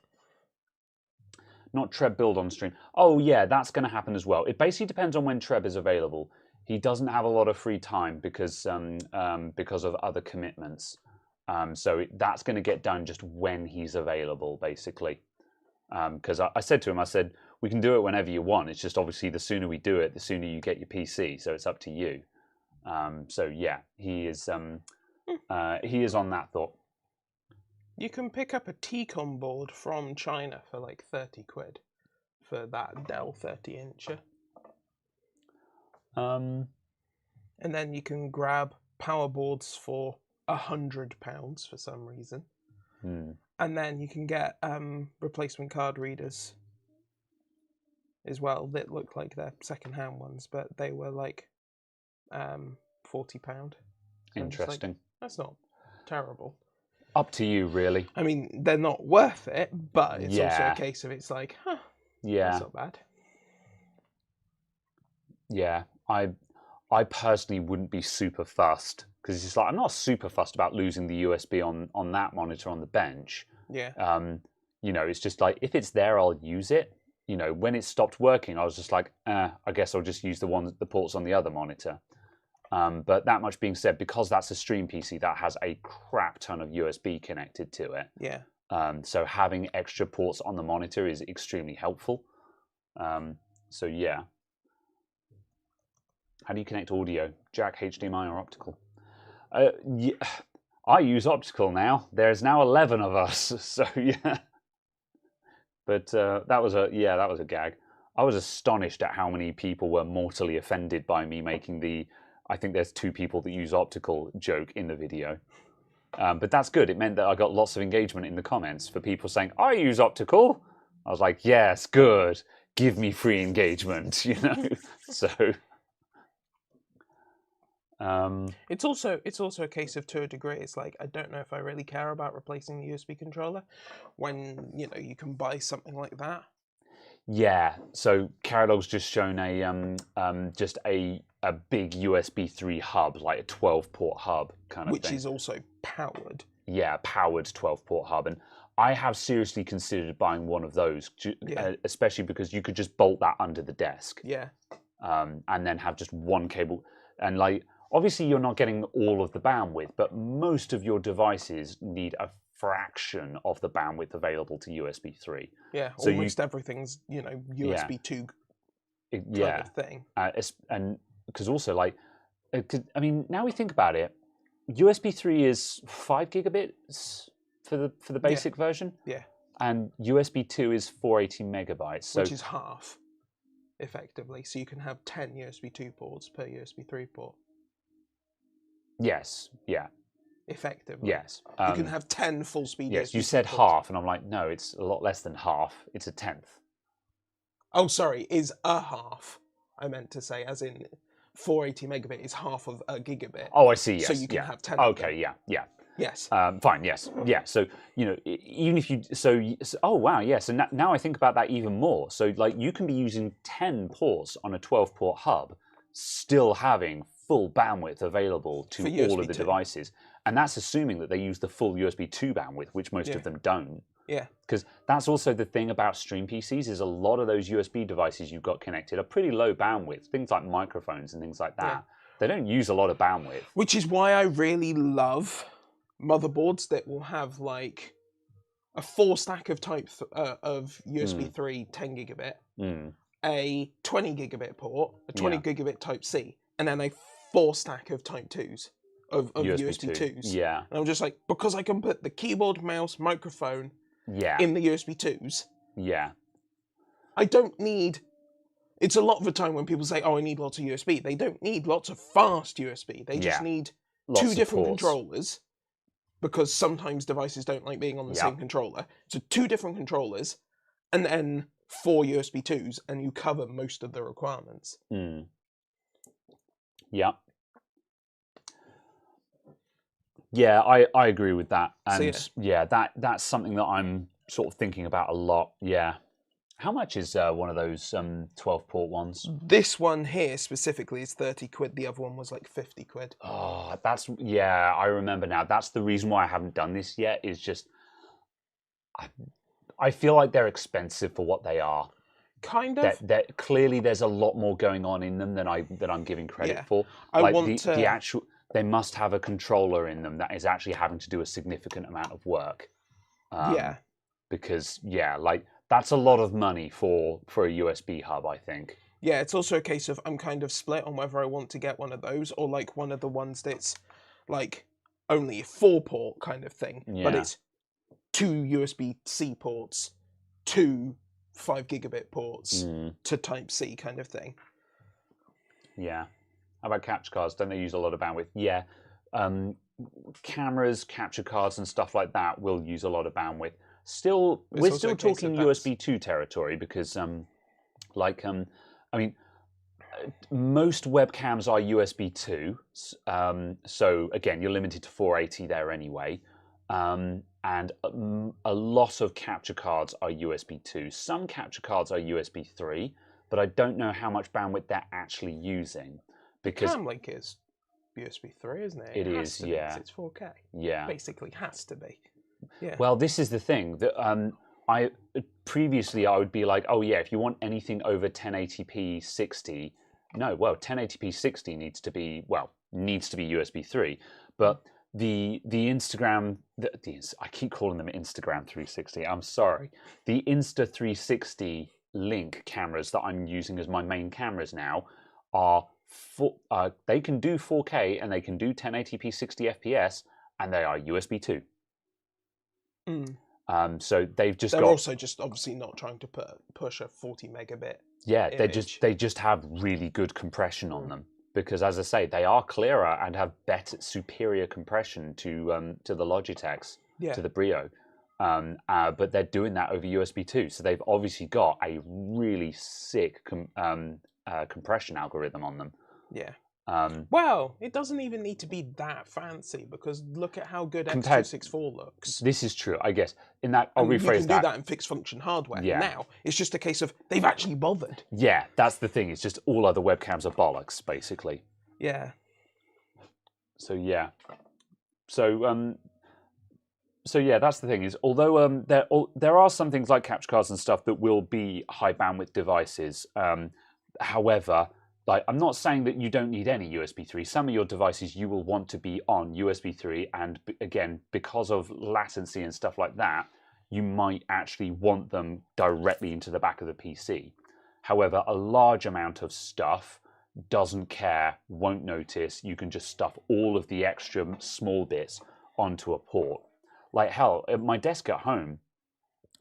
Not Treb build on stream. Oh yeah, that's going to happen as well. It basically depends on when Treb is available. He doesn't have a lot of free time because of other commitments. So that's going to get done just when he's available, basically. Because I said to him, I said, we can do it whenever you want. It's just obviously the sooner we do it, the sooner you get your PC. So it's up to you. So yeah, he is on that thought. You can pick up a T-Con board from China for like 30 quid for that Dell 30-incher. Um, And then you can grab power boards for £100 for some reason. And then you can get replacement card readers as well that look like they're second-hand ones, but they were like £40. So interesting. like, that's not terrible. Up to you, really. I mean, they're not worth it, but it's also Yeah. a case of it's like, Yeah, that's not bad. yeah. I personally wouldn't be super fussed because it's just like I'm not super fussed about losing the USB on that monitor on the bench. Yeah. You know, it's just like if it's there, I'll use it. You know, when it stopped working, I was just like, I guess I'll just use the ports on the other monitor. But that much being said, because that's a stream PC, that has a crap ton of USB connected to it. Yeah. So having extra ports on the monitor is extremely helpful. So yeah. How do you connect audio? Jack, HDMI, or optical? Yeah, I use optical now. There's now 11 of us, so yeah. But that was a gag. I was astonished at how many people were mortally offended by me making the I think there's 2 people that use optical joke in the video. But that's good. It meant that I got lots of engagement in the comments for people saying, I use optical. I was like, yes, good. Give me free engagement, you know? So... it's also a case of, to a degree, it's like I don't know if I really care about replacing the USB controller when you can buy something like that. Yeah. So Caradog's just shown just a big USB 3 hub, like a 12-port hub kind of which thing. Is also powered. Yeah, powered 12-port hub, and I have seriously considered buying one of those, especially because you could just bolt that under the desk. Yeah. And then have just one cable, and like. Obviously, you're not getting all of the bandwidth, but most of your devices need a fraction of the bandwidth available to USB 3. Yeah, so almost everything's, USB 2 kind of thing. And because also, like, I mean, now we think about it, USB 3 is 5 gigabits for the basic version. Yeah. And USB 2 is 480 megabytes. So, which is half, effectively. So you can have 10 USB 2 ports per USB 3 port. Yes, yeah. Effectively. Yes. You can have 10 full speed. Yes, USB you said ports. half, and I'm like, no, it's a lot less than half. It's a tenth. Oh, sorry, is a half. I meant to say, as in 480 megabit is half of a gigabit. Oh, I see. Yes. So you can have 10. Okay. Yeah. Yeah. Yes. Fine. Yes. Yeah. So even if you oh wow. Yeah. So now I think about that even more. So like you can be using 10 ports on a 12-port hub, still having full bandwidth available to all of the devices, and that's assuming that they use the full USB 2 bandwidth, which most of them don't. Yeah. Because that's also the thing about stream PCs is a lot of those USB devices you've got connected are pretty low bandwidth. Things like microphones and things like that. Yeah. They don't use a lot of bandwidth. Which is why I really love motherboards that will have like a 4 stack of of USB 3 10 gigabit, a 20 gigabit port, a 20 gigabit Type C, and then a 4 stack of Type 2s of USB 2s. Yeah. And I'm just like, because I can put the keyboard, mouse, microphone in the USB 2s. Yeah. I don't need. It's a lot of the time when people say, "Oh, I need lots of USB." They don't need lots of fast USB. They just need lots 2 different controllers, because sometimes devices don't like being on the same controller. So 2 different controllers, and then 4 USB 2s, and you cover most of the requirements. Yeah. Yeah, I agree with that. And so, that's something that I'm sort of thinking about a lot. Yeah. How much is one of those 12-port ones? This one here specifically is 30 quid. The other one was like 50 quid. Oh, I remember now. That's the reason why I haven't done this yet, is just I feel like they're expensive for what they are. Kind of. Clearly there's a lot more going on in them than I'm giving credit for. The actual, they must have a controller in them that is actually having to do a significant amount of work. Because that's a lot of money for a USB hub, I think. Yeah, it's also a case of I'm kind of split on whether I want to get one of those or like one of the ones that's like only a 4-port kind of thing, but it's 2 USB-C ports, 2 5 gigabit ports to Type C kind of thing. Yeah. How about capture cards? Don't they use a lot of bandwidth? Yeah. Cameras, capture cards, and stuff like that will use a lot of bandwidth. We're still talking USB 2 territory because, I mean, most webcams are USB 2. So again, you're limited to 480 there anyway. And a lot of capture cards are USB 2. Some capture cards are USB 3, but I don't know how much bandwidth they're actually using. Because Camlink is USB 3, isn't it? It is, yeah. It's 4K. Yeah. Basically has to be. Yeah. Well, this is the thing that I would be like, oh yeah, if you want anything over 1080p 60, no, well, 1080p 60 needs to be USB 3, but the Instagram, I keep calling them Instagram 360. I'm sorry, the Insta360 Link cameras that I'm using as my main cameras now are they can do 4K and they can do 1080p 60 FPS, and they are USB 2. So they're also just obviously not trying to push a 40 megabit. Yeah, they just have really good compression on them, because as I say, they are clearer and have superior compression to the Logitechs, to the Brio. But they're doing that over USB 2, so they've obviously got a really sick compression algorithm on them. Yeah. Well, it doesn't even need to be that fancy, because look at how good X264 looks. This is true, I guess. In that, I'll rephrase that. You can do that in fixed function hardware. Yeah. Now, it's just a case of they've actually bothered. Yeah, that's the thing. It's just all other webcams are bollocks, basically. Yeah. So yeah. So yeah, that's the thing. Is although there are some things like capture cards and stuff that will be high bandwidth devices. However, I'm not saying that you don't need any USB 3. Some of your devices you will want to be on USB 3, and again, because of latency and stuff like that, you might actually want them directly into the back of the PC. However, a large amount of stuff doesn't care, won't notice. You can just stuff all of the extra small bits onto a port. Like hell, at my desk at home,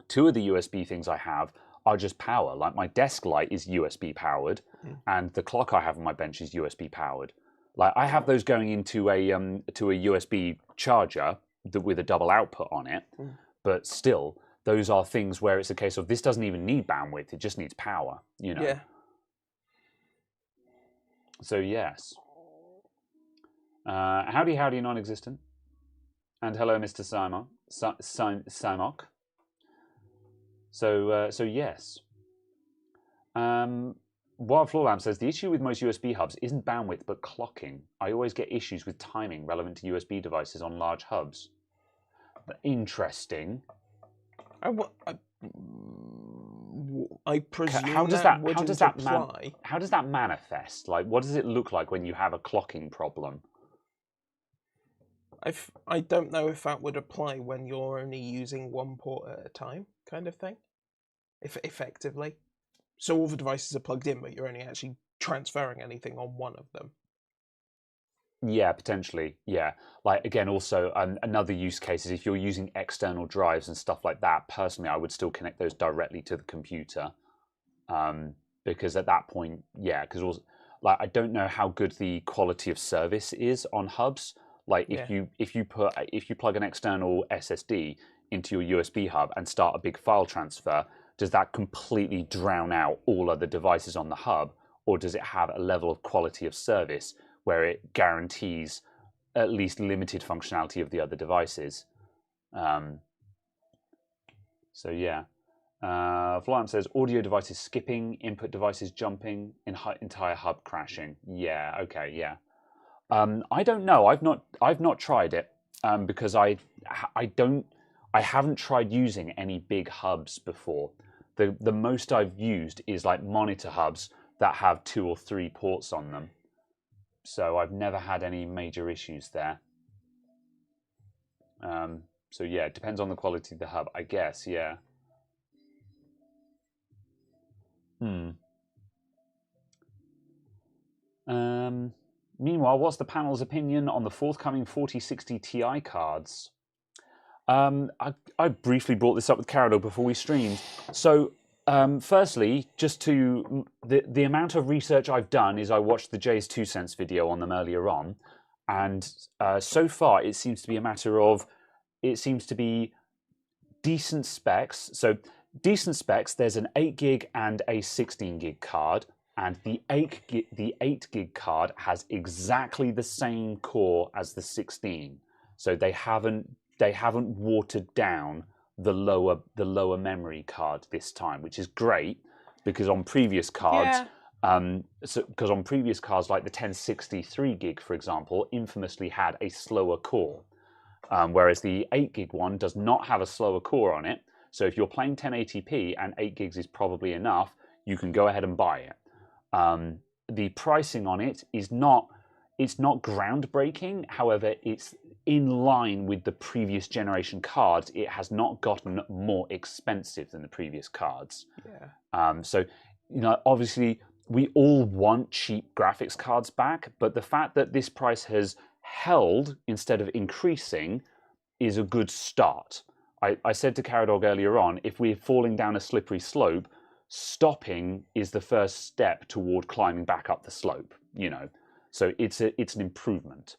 2 of the USB things I have are just power. Like my desk light is USB powered, and the clock I have on my bench is USB powered. Like I have those going into a USB charger with a double output on it, but still, those are things where it's a case of this doesn't even need bandwidth; it just needs power. You know. Yeah. So yes. Howdy, howdy, non-existent. And hello, Mr. Simok. So yes. Wild Floor Lamp says, the issue with most USB hubs isn't bandwidth, but clocking. I always get issues with timing relevant to USB devices on large hubs. Interesting. I presume how does that manifest? Like, what does it look like when you have a clocking problem? I don't know if that would apply when you're only using one port at a time, kind of thing. Effectively. So all the devices are plugged in, but you're only actually transferring anything on one of them. Yeah, potentially. Yeah. Like, again, also another use case is if you're using external drives and stuff like that, personally, I would still connect those directly to the computer. Because at that point, yeah, because also, like, I don't know how good the quality of service is on hubs. Like, if you plug an external SSD into your USB hub and start a big file transfer, does that completely drown out all other devices on the hub, or does it have a level of quality of service where it guarantees at least limited functionality of the other devices? So yeah. Flyam says audio devices skipping, input devices jumping, entire hub crashing. Yeah, okay, yeah. I don't know. I've not tried it because I haven't tried using any big hubs before. The most I've used is like monitor hubs that have 2 or 3 ports on them. So I've never had any major issues there. So yeah, it depends on the quality of the hub, I guess. Yeah. Meanwhile, what's the panel's opinion on the forthcoming 4060 Ti cards? I briefly brought this up with Carol before we streamed. So, firstly, just to the amount of research I've done is I watched the Jay's 2 cents video on them earlier on, and so far it seems to be a matter of decent specs. So decent specs. There's an 8 gig and a 16 gig card. And the 8 gig card has exactly the same core as the 16, so they haven't watered down the lower memory card this time, which is great because on previous cards, because on previous cards like the 1063 gig, for example, infamously had a slower core, whereas the 8 gig one does not have a slower core on it. So if you're playing 1080p and 8 gigs is probably enough, you can go ahead and buy it. The pricing on it is not groundbreaking. However, it's in line with the previous generation cards. It has not gotten more expensive than the previous cards. Yeah. So, obviously, we all want cheap graphics cards back, but the fact that this price has held instead of increasing is a good start. I said to Caradog earlier on, if we're falling down a slippery slope, stopping is the first step toward climbing back up the slope, so it's an improvement.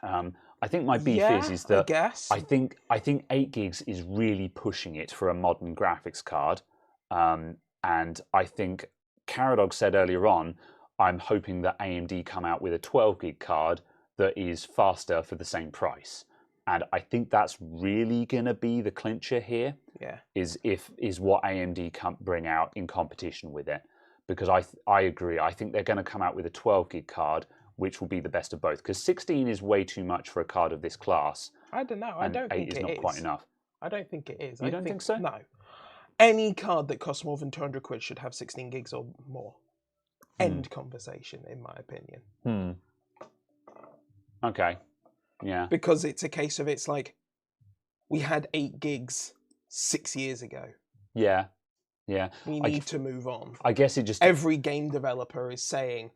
I think my beef is that I think 8 gigs is really pushing it for a modern graphics card, and I think Caradog said earlier on, I'm hoping that AMD come out with a 12 gig card that is faster for the same price. And I think that's really going to be the clincher here. Yeah. Is what AMD can bring out in competition with it, because I agree. I think they're going to come out with a 12 gig card, which will be the best of both. Because 16 is way too much for a card of this class. I don't know. I don't think it is. 8 is not quite enough. I don't think it is. You don't think so? No. Any card that costs more than 200 quid should have 16 gigs or more. End conversation, in my opinion. Okay. Yeah. Because it's a case of it's like we had 8 gigs 6 years ago. Yeah. Yeah. We need to move on. I guess it just every game developer is saying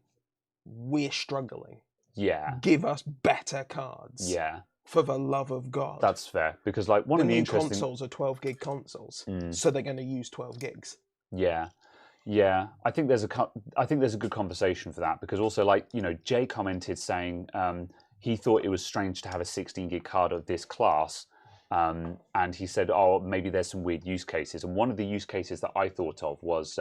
we're struggling. Yeah. Give us better cards. Yeah. For the love of God. That's fair, because like one of the interesting consoles are 12 gig consoles, so they're going to use 12 gigs. Yeah. Yeah, I think there's a good conversation for that, because also, like, Jay commented saying he thought it was strange to have a 16 gig card of this class, and he said, oh, maybe there's some weird use cases. And one of the use cases that I thought of was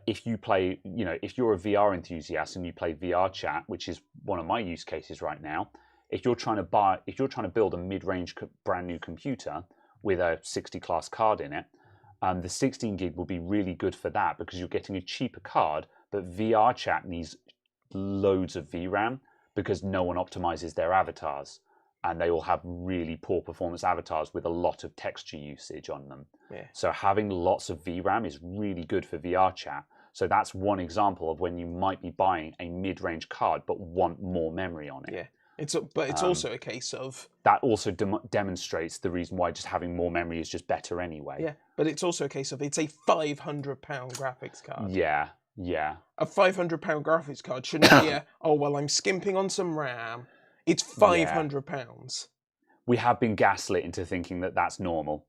if you play, if you're a VR enthusiast and you play VR chat, which is one of my use cases right now, if you're trying to build a mid-range brand new computer with a 60 class card in it, the 16 gig will be really good for that because you're getting a cheaper card, but VR chat needs loads of VRAM because no one optimizes their avatars, and they all have really poor performance avatars with a lot of texture usage on them. Yeah. So having lots of VRAM is really good for VR chat. So that's one example of when you might be buying a mid-range card but want more memory on it. Yeah. It's also a case of... That also demonstrates the reason why just having more memory is just better anyway. Yeah, but it's also a case of it's a £500 graphics card. Yeah, yeah. A £500 graphics card shouldn't be oh, well, I'm skimping on some RAM. It's £500. We have been gaslit into thinking that that's normal.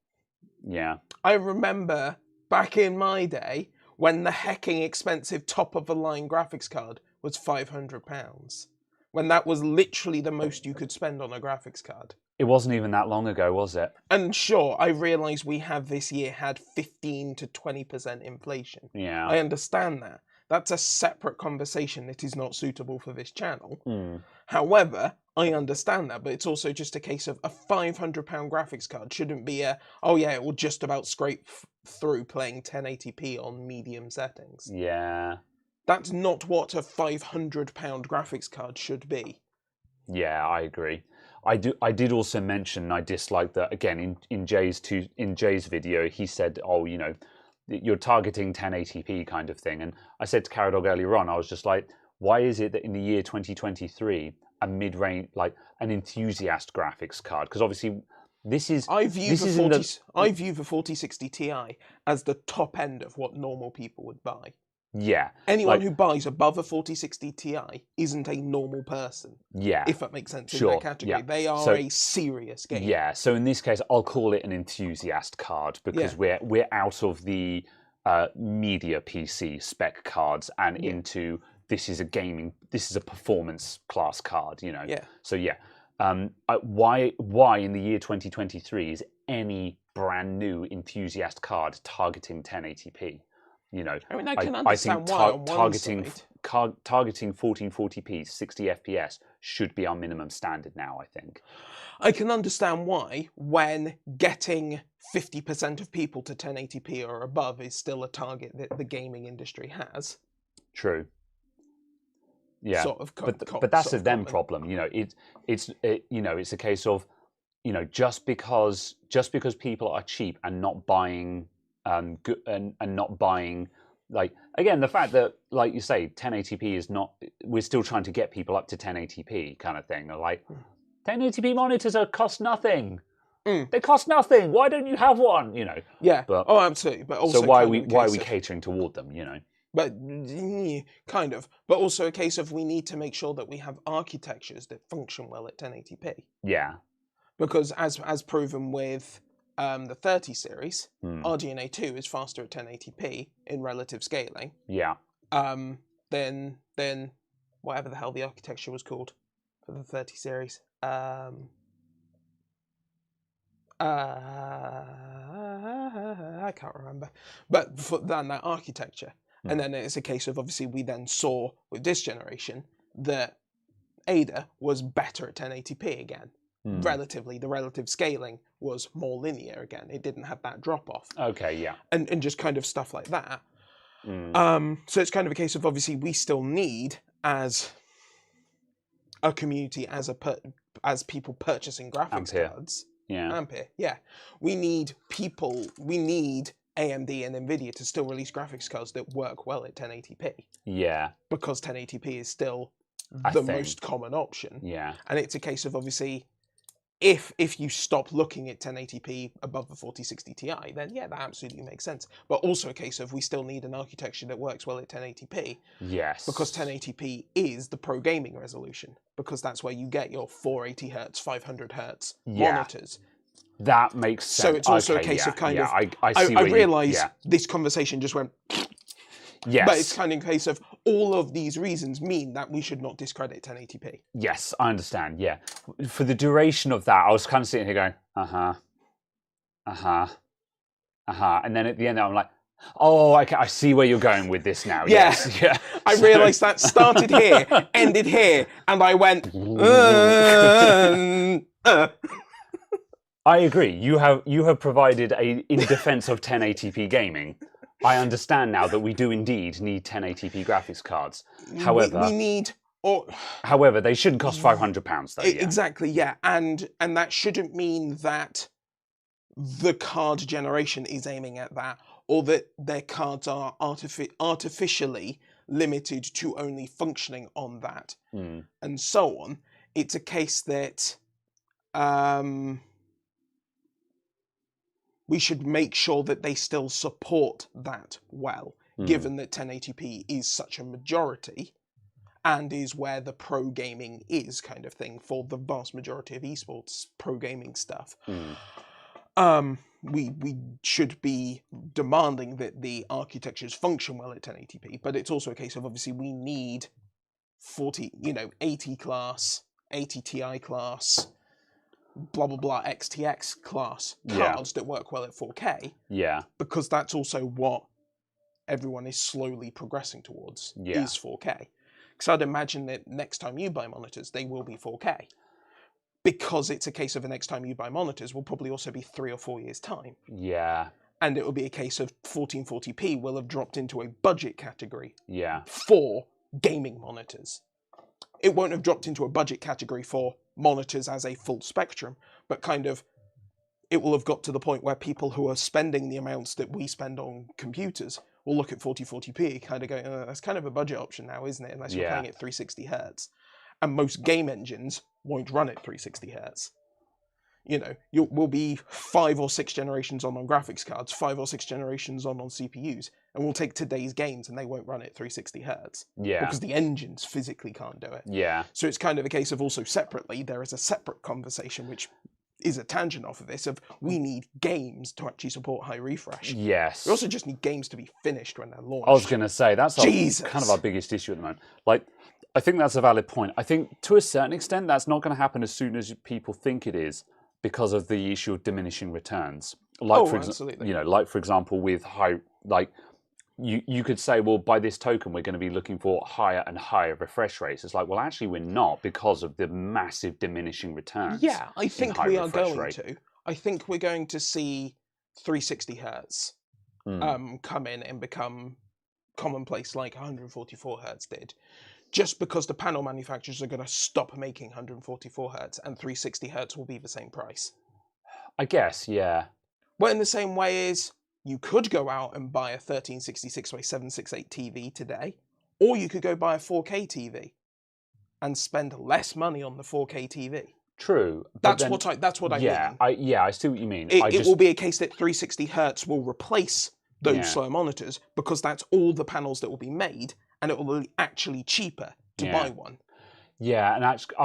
Yeah. I remember back in my day when the hecking expensive top-of-the-line graphics card was £500. When that was literally the most you could spend on a graphics card. It wasn't even that long ago, was it? And sure, I realise we have this year had 15 to 20% inflation. Yeah. I understand that. That's a separate conversation that is not suitable for this channel. However, I understand that, but it's also just a case of a £500 graphics card shouldn't be oh yeah, it will just about scrape through playing 1080p on medium settings. Yeah. That's not what a £500 graphics card should be. Yeah, I agree. I did also mention I dislike that again in Jay's video. He said, "Oh, you're targeting 1080p kind of thing." And I said to Caradog earlier on, I was just like, "Why is it that in the year 2023, a mid-range, like an enthusiast graphics card? Because obviously, I view the 4060 Ti as the top end of what normal people would buy." Yeah. Anyone who buys above a 4060 Ti isn't a normal person. Yeah. If that makes sense in that category. Yeah. They are a serious game. Yeah. So in this case, I'll call it an enthusiast card because we're out of the media PC spec cards and into this is a performance class card, Yeah. So why in the year 2023 is any brand new enthusiast card targeting 1080p? I mean, I can understand why on one side. Targeting 1440p, 60 FPS should be our minimum standard now, I think. I can understand why when getting 50% of people to 1080p or above is still a target that the gaming industry has. True. Yeah, sort of but that's a them problem. It's a case of just because people are cheap and not buying. And not buying, like, again, the fact that, like you say, 1080p is not, we're still trying to get people up to 1080p kind of thing. Like, 1080p monitors cost nothing. They cost nothing. Why don't you have one? Yeah. Absolutely. But also, so why are we catering toward them? But kind of. But also a case of we need to make sure that we have architectures that function well at 1080p. Yeah. Because as proven with the 30 series, RDNA 2 is faster at 1080p in relative scaling. Yeah. Than whatever the hell the architecture was called for the 30 series. I can't remember. But than that architecture. And then it's a case of, obviously, we then saw with this generation that Ada was better at 1080p again. Relatively, the relative scaling was more linear again. It didn't have that drop off. Okay, yeah. And just kind of stuff like that. So it's kind of a case of, obviously, we still need, as a community, as people purchasing graphics cards. Yeah. Ampere, yeah. We need AMD and NVIDIA to still release graphics cards that work well at 1080p. Yeah. Because 1080p is still the most common option. Yeah. And it's a case of, obviously, if you stop looking at 1080p above the 4060 Ti, then yeah, that absolutely makes sense. But also a case of we still need an architecture that works well at 1080p. Yes. Because 1080p is the pro gaming resolution. Because that's where you get your 480 hertz, 500 hertz monitors. That makes sense. So it's also a case of kind of... I realise this conversation just went... Yes. But it's kind of a case of all of these reasons mean that we should not discredit 1080p. Yes, I understand, yeah. For the duration of that, I was kind of sitting here going, and then at the end I'm like, Oh, I see where you're going with this now. Yeah. Yes. Yeah. I realised that started here, ended here, and I went. I agree. You have provided in defense of 1080p gaming. I understand now that we do indeed need 1080p graphics cards. However, we need. However, they shouldn't cost £500 though. Yeah. Exactly. Yeah, and that shouldn't mean that the card generation is aiming at that, or that their cards are artificially limited to only functioning on that, and so on. It's a case that we should make sure that they still support that well, given that 1080p is such a majority and is where the pro gaming is, kind of thing, for the vast majority of esports pro gaming stuff. We should be demanding that the architectures function well at 1080p, but it's also a case of, obviously, we need 80 class, 80 Ti class, blah blah blah XTX class cards that work well at 4K. Yeah. Because that's also what everyone is slowly progressing towards, is 4K. Because I'd imagine that next time you buy monitors, they will be 4K. Because it's a case of the next time you buy monitors will probably also be 3 or 4 years' time. Yeah. And it will be a case of 1440p will have dropped into a budget category for gaming monitors. It won't have dropped into a budget category for monitors as a full spectrum, but kind of it will have got to the point where people who are spending the amounts that we spend on computers will look at 4040p, kind of going, that's kind of a budget option now, isn't it? Unless you're playing at 360 hertz. And most game engines won't run at 360 hertz. You know, we'll be 5 or 6 generations on graphics cards, 5 or 6 generations on CPUs, and we'll take today's games and they won't run at 360 hertz. Yeah. Because the engines physically can't do it. Yeah. So it's kind of a case of also separately, there is a separate conversation which is a tangent off of this, of we need games to actually support high refresh. Yes. We also just need games to be finished when they're launched. I was going to say, that's kind of our biggest issue at the moment. Like, I think that's a valid point. I think to a certain extent, that's not going to happen as soon as people think it is, because of the issue of diminishing returns. Like, absolutely. You know, like for example, with you could say, well, by this token, we're going to be looking for higher and higher refresh rates. It's like, well, actually, we're not, because of the massive diminishing returns. Yeah, I think we are going to. I think we're going to see 360 hertz come in and become commonplace like 144 hertz did. Just because the panel manufacturers are going to stop making 144 hertz and 360 hertz will be the same price. I guess, yeah. Well, in the same way as you could go out and buy a 1366 by 768 TV today, or you could go buy a 4K TV and spend less money on the 4K TV. True. That's what I mean. I see what you mean. It will be a case that 360 hertz will replace those slow monitors, because that's all the panels that will be made, and it will be actually cheaper to buy one. Yeah, and actually,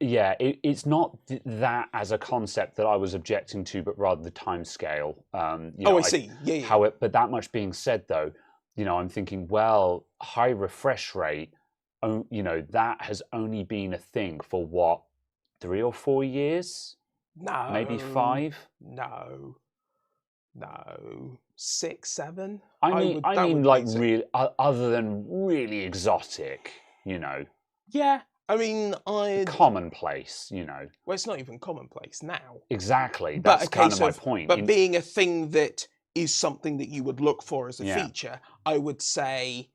it's not that as a concept that I was objecting to, but rather the time scale. I see. Yeah. But that much being said, though, you know, I'm thinking, well, high refresh rate, you know, that has only been a thing for what, 3 or 4 years? No. Maybe 5? No. 6, 7? I mean, like, really, other than really exotic, you know. Yeah, I mean, commonplace, you know. Well, it's not even commonplace now. Exactly, that's kind of my point. But being a thing that is something that you would look for as a feature, I would say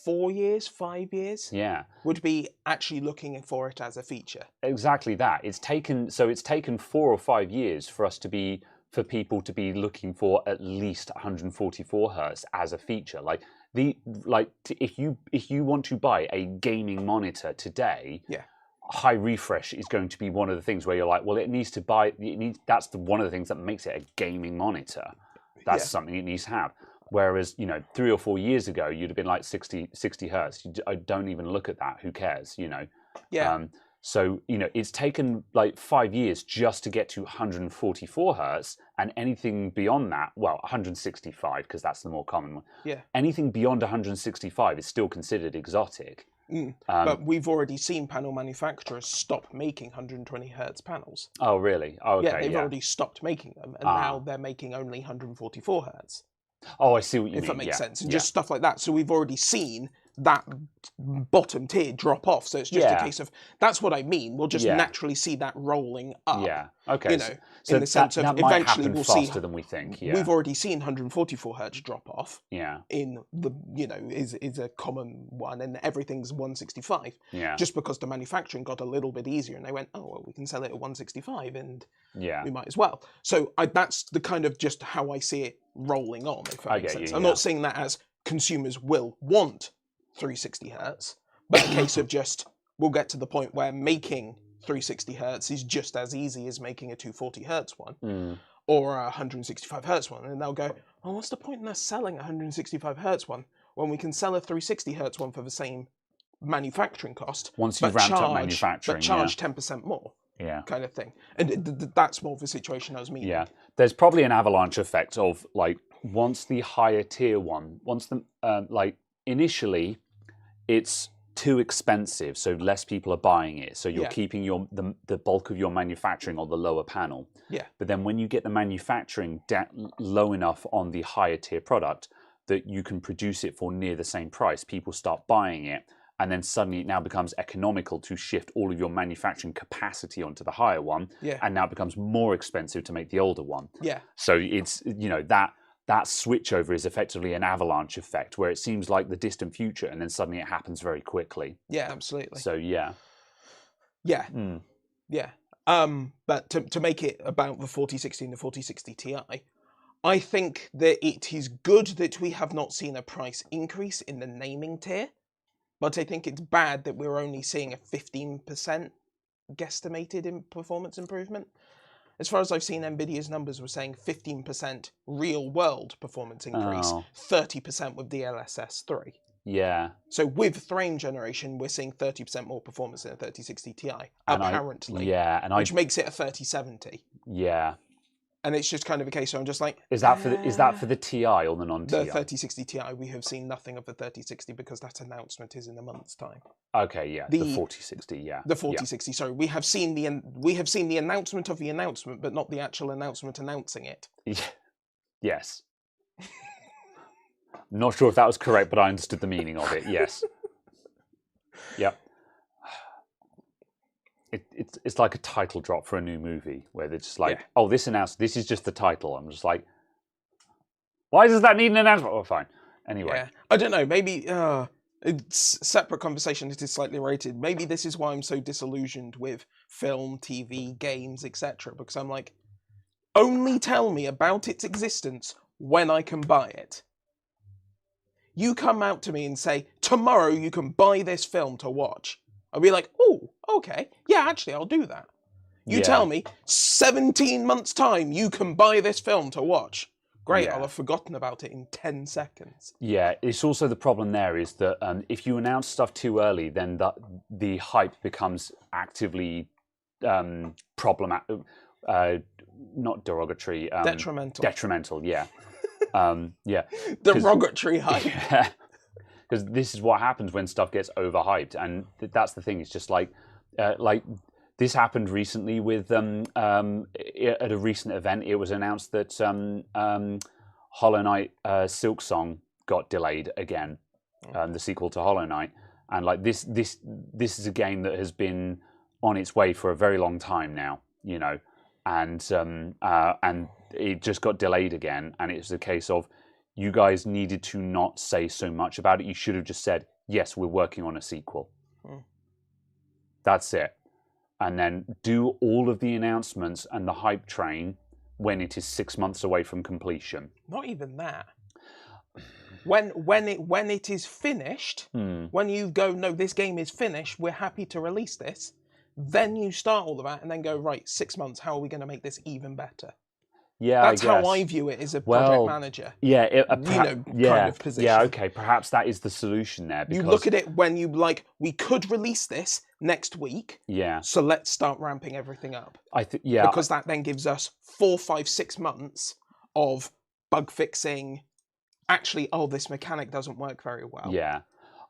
4 years, 5 years. Yeah, would be actually looking for it as a feature. Exactly that. It's taken 4 or 5 years for people to be looking for at least 144 hertz as a feature. If you want to buy a gaming monitor today, high refresh is going to be one of the things where you're like, well, that's one of the things that makes it a gaming monitor. That's something it needs to have. Whereas, you know, 3 or 4 years ago, you'd have been like 60 hertz. I don't even look at that. Who cares, you know? Yeah. So, you know, it's taken like 5 years just to get to 144 hertz, and anything beyond that, well, 165, because that's the more common one. Yeah. Anything beyond 165 is still considered exotic. But we've already seen panel manufacturers stop making 120 hertz panels. Oh, really? Oh, okay. Yeah, they've already stopped making them, and now they're making only 144 hertz. Oh, I see what you mean. If that makes sense. And yeah. just stuff like that. So we've already seen that bottom tier drop off. So it's just a case of, that's what I mean. We'll just naturally see that rolling up. Yeah, okay. You know, so in the sense that of might eventually happen we'll faster see. Than we think. Yeah. We've already seen 144 hertz drop off. Yeah. In the, is a common one, and everything's 165. Yeah. Just because the manufacturing got a little bit easier, and they went, oh, well, we can sell it at 165, and we might as well. So that's the kind of just how I see it rolling on, if that makes sense. I'm not saying that as consumers will want 360 hertz, but a case of just, we'll get to the point where making 360 hertz is just as easy as making a 240 hertz one or a 165 hertz one, and they'll go, well, what's the point in us selling a 165 hertz one when we can sell a 360 hertz one for the same manufacturing cost once you've ramped up manufacturing, but charge 10% more? Kind of thing. And that's more of the situation I was meaning. Yeah, there's probably an avalanche effect of, like, once the higher tier one, once the like, initially it's too expensive, so less people are buying it, so you're keeping the bulk of your manufacturing on the lower panel. But then when you get the manufacturing low enough on the higher tier product that you can produce it for near the same price, people start buying it. And then suddenly it now becomes economical to shift all of your manufacturing capacity onto the higher one. And now it becomes more expensive to make the older one. So it's, that switchover is effectively an avalanche effect where it seems like the distant future and then suddenly it happens very quickly. Yeah, absolutely. So, yeah. But to make it about the 4060 and the 4060 Ti, I think that it is good that we have not seen a price increase in the naming tier. But I think it's bad that we're only seeing a 15% guesstimated in performance improvement. As far as I've seen, NVIDIA's numbers were saying 15% real-world performance increase, 30% with DLSS 3. Yeah. So with frame generation, we're seeing 30% more performance in a 3060 Ti, apparently. Which makes it a 3070. Yeah. And it's just kind of a case where I'm just like... Is that for the Ti or the non-Ti? The 3060 Ti, we have seen nothing of the 3060 because that announcement is in a month's time. Okay, yeah. The 4060, yeah. The 4060, sorry. We have seen the announcement of the announcement, but not the actual announcement announcing it. Yes. Not sure if that was correct, but I understood the meaning of it, yes. Yep. It's like a title drop for a new movie where they're just like, oh, this is just the title. I'm just like, why does that need an announcement? Oh, fine. Anyway. I don't know. Maybe it's a separate conversation. It is slightly related. Maybe this is why I'm so disillusioned with film, TV, games, etc. Because I'm like, only tell me about its existence when I can buy it. You come out to me and say, tomorrow you can buy this film to watch. I'll be like, oh, okay. Yeah, actually, I'll do that. You tell me, 17 months' time, you can buy this film to watch. Great, I'll have forgotten about it in 10 seconds. Yeah, it's also the problem there is that if you announce stuff too early, then the hype becomes actively problematic, not derogatory. Detrimental. Detrimental, yeah. Derogatory hype. Yeah. Because this is what happens when stuff gets overhyped, and that's the thing. It's just like this happened recently with at a recent event. It was announced that Hollow Knight Silk Song got delayed again, the sequel to Hollow Knight, and like this is a game that has been on its way for a very long time now, and it just got delayed again, and it's a case of, you guys needed to not say so much about it. You should have just said, yes, we're working on a sequel. That's it. And then do all of the announcements and the hype train when it is 6 months away from completion. Not even that. When it is finished, when you go, no, this game is finished, we're happy to release this, then you start all of that and then go, right, 6 months, how are we going to make this even better? Yeah, that's how I view it as a project manager. Yeah, kind of position. Yeah, okay. Perhaps that is the solution there. Because you look at it when you we could release this next week. Yeah. So let's start ramping everything up. Yeah. Because that then gives us 4, 5, 6 months of bug fixing. Actually, this mechanic doesn't work very well. Yeah.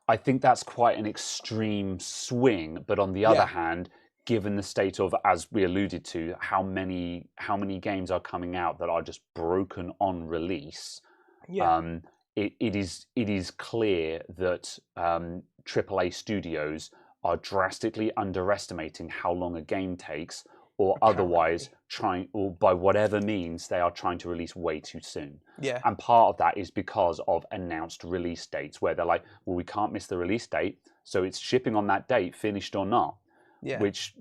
I think that's quite an extreme swing. But on the other hand, given the state of, as we alluded to, how many games are coming out that are just broken on release, it is clear that AAA studios are drastically underestimating how long a game takes, or otherwise trying, or by whatever means, they are trying to release way too soon. Yeah. And part of that is because of announced release dates, where they're like, well, we can't miss the release date, so it's shipping on that date, finished or not. Yeah. Which,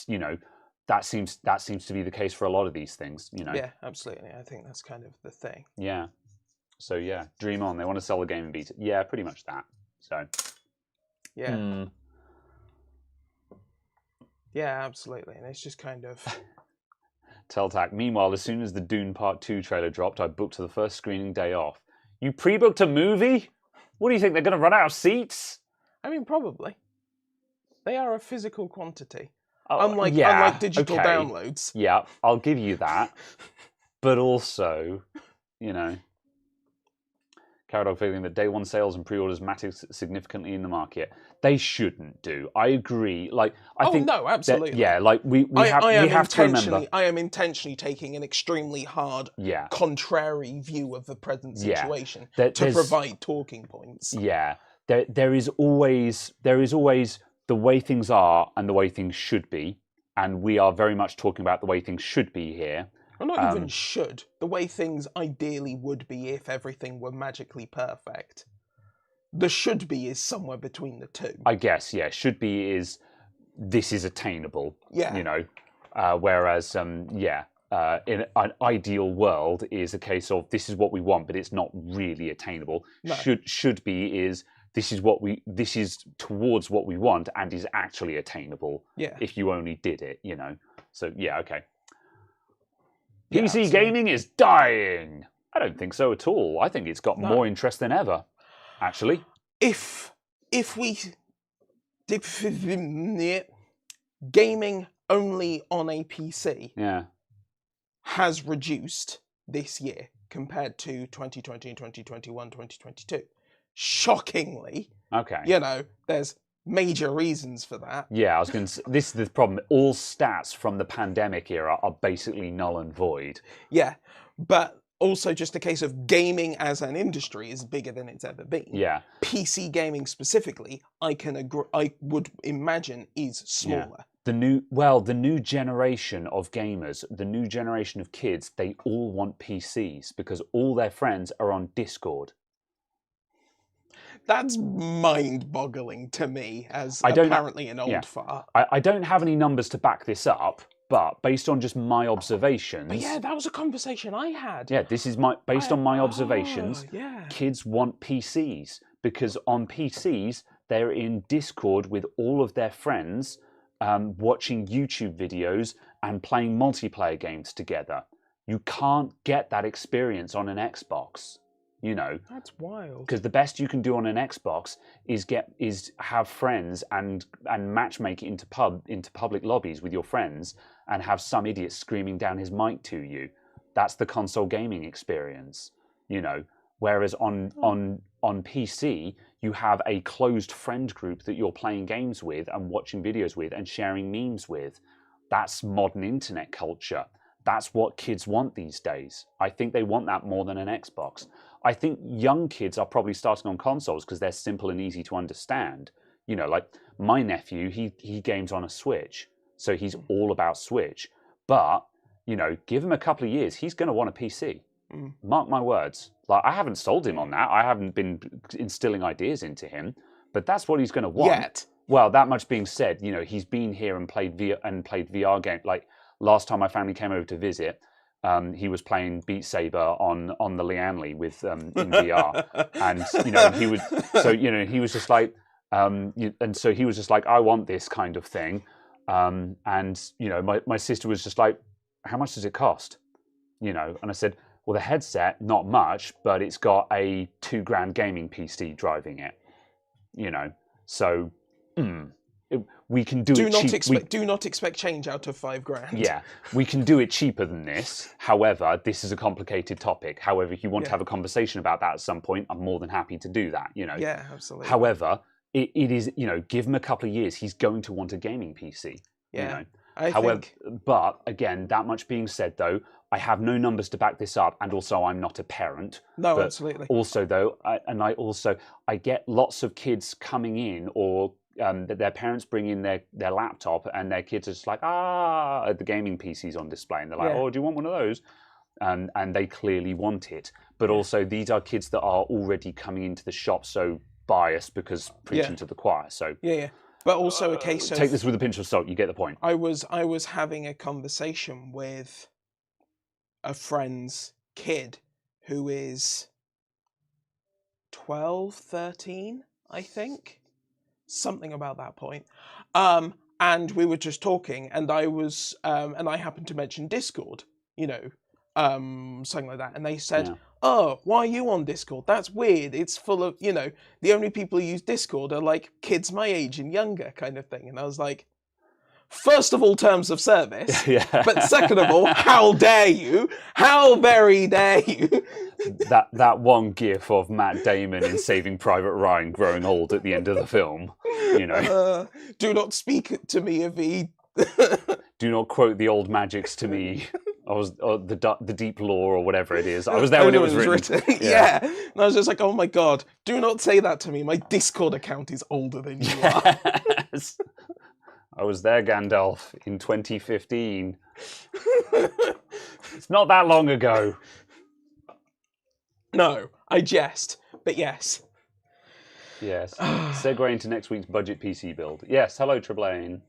you know, that seems to be the case for a lot of these things, you know. Yeah, absolutely. I think that's kind of the thing. Yeah. So yeah, dream on. They want to sell the game and beat it. Yeah, pretty much that. So. Yeah. Yeah, absolutely. And it's just kind of... Telltale. Meanwhile, as soon as the Dune Part 2 trailer dropped, I booked the first screening day off. You pre-booked a movie? What do you think, they're going to run out of seats? I mean, probably. They are a physical quantity. Oh, unlike digital downloads. Yeah, I'll give you that. But also, you know... Caradog feeling that day one sales and pre-orders matter significantly in the market. They shouldn't do. I agree. Like, I think no, absolutely. That, yeah, like we have to remember. I am intentionally taking an extremely hard, contrary view of the present situation to provide talking points. Yeah, there is always the way things are and the way things should be, and we are very much talking about the way things should be here. Well, not even should. The way things ideally would be if everything were magically perfect. The should be is somewhere between the two. I guess, yeah. Should be is, this is attainable. Yeah. You know, whereas, in an ideal world is a case of, this is what we want, but it's not really attainable. No. Should be is, this is towards what we want and is actually attainable. Yeah. If you only did it, you know. So, yeah, okay. PC gaming is dying. I don't think so at all. I think it's got more interest than ever, actually. If we gaming only on a PC has reduced this year compared to 2020 and 2021, 2022. Shockingly. Okay. You know, there's major reasons for that. Yeah, I was going to say, this is the problem. All stats from the pandemic era are basically null and void. Yeah, but also just a case of gaming as an industry is bigger than it's ever been. Yeah. PC gaming specifically, I would imagine is smaller. Yeah. The new generation of gamers, the new generation of kids, they all want PCs because all their friends are on Discord. That's mind-boggling to me as apparently an old fart. I don't have any numbers to back this up, but based on just my observations... But yeah, that was a conversation I had. Yeah, this is based on my observations. Kids want PCs because on PCs, they're in Discord with all of their friends, watching YouTube videos and playing multiplayer games together. You can't get that experience on an Xbox. You know, that's wild. Because the best you can do on an Xbox is have friends and matchmake into public lobbies with your friends and have some idiot screaming down his mic to you. That's the console gaming experience. You know, whereas on PC you have a closed friend group that you're playing games with and watching videos with and sharing memes with. That's modern internet culture. That's what kids want these days. I think they want that more than an Xbox. I think young kids are probably starting on consoles because they're simple and easy to understand. You know, like my nephew, he games on a Switch, so he's all about Switch. But, you know, give him a couple of years, he's going to want a PC. Mark my words. Like, I haven't sold him on that. I haven't been instilling ideas into him, but that's what he's going to want. Yet. Well, that much being said, you know, he's been here and played VR games. Like, last time my family came over to visit, he was playing Beat Saber on the Lianli with in VR, and you know he would. So you know he was just like, and so he was just like, I want this kind of thing, and you know my sister was just like, how much does it cost? You know, and I said, well, the headset not much, but it's got a $2,000 gaming PC driving it. You know, so we can do it cheap. Do not expect change out of £5,000. Yeah, we can do it cheaper than this. However, this is a complicated topic. However, if you want to have a conversation about that at some point, I'm more than happy to do that. Yeah, absolutely. However, it is, give him a couple of years, he's going to want a gaming PC. Yeah. But again, that much being said, though, I have no numbers to back this up, and also I'm not a parent. No, absolutely. Also, though, I get lots of kids coming in, or their parents bring in their laptop, and their kids are just like, the gaming PC's on display, and they're like, oh, do you want one of those? And they clearly want it. But also, these are kids that are already coming into the shop so biased because preaching to the choir. So yeah. But also a case of... Take this with a pinch of salt, you get the point. I was having a conversation with a friend's kid who is 12, 13, I think. Something about that point. And we were just talking, and I was and I happened to mention Discord, something like that. And they said, oh, why are you on Discord? That's weird. It's full of, the only people who use Discord are like kids my age and younger kind of thing. And I was like, first of all, terms of service. But second of all, how dare you? How very dare you? That one gif of Matt Damon in Saving Private Ryan growing old at the end of the film, do not speak to me of the... Do not quote the old magics to me. Or the deep lore or whatever it is. I was there when it was written. Yeah. And I was just like, oh my God, do not say that to me. My Discord account is older than you are. I was there, Gandalf, in 2015. It's not that long ago. No, I jest, but yes. Yes. Segue into next week's budget PC build. Yes, hello, Tribblane.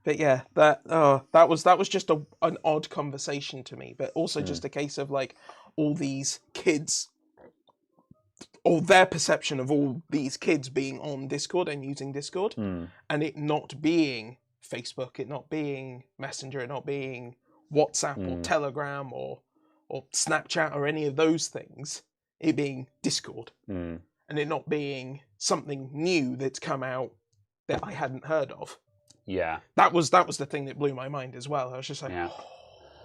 But yeah, that was just an odd conversation to me, but also just a case of like all these kids, or their perception of all these kids being on Discord and using Discord, and it not being Facebook, it not being Messenger, it not being WhatsApp or Telegram or Snapchat or any of those things, it being Discord, and it not being something new that's come out that I hadn't heard of. Yeah, that was the thing that blew my mind as well. I was just like,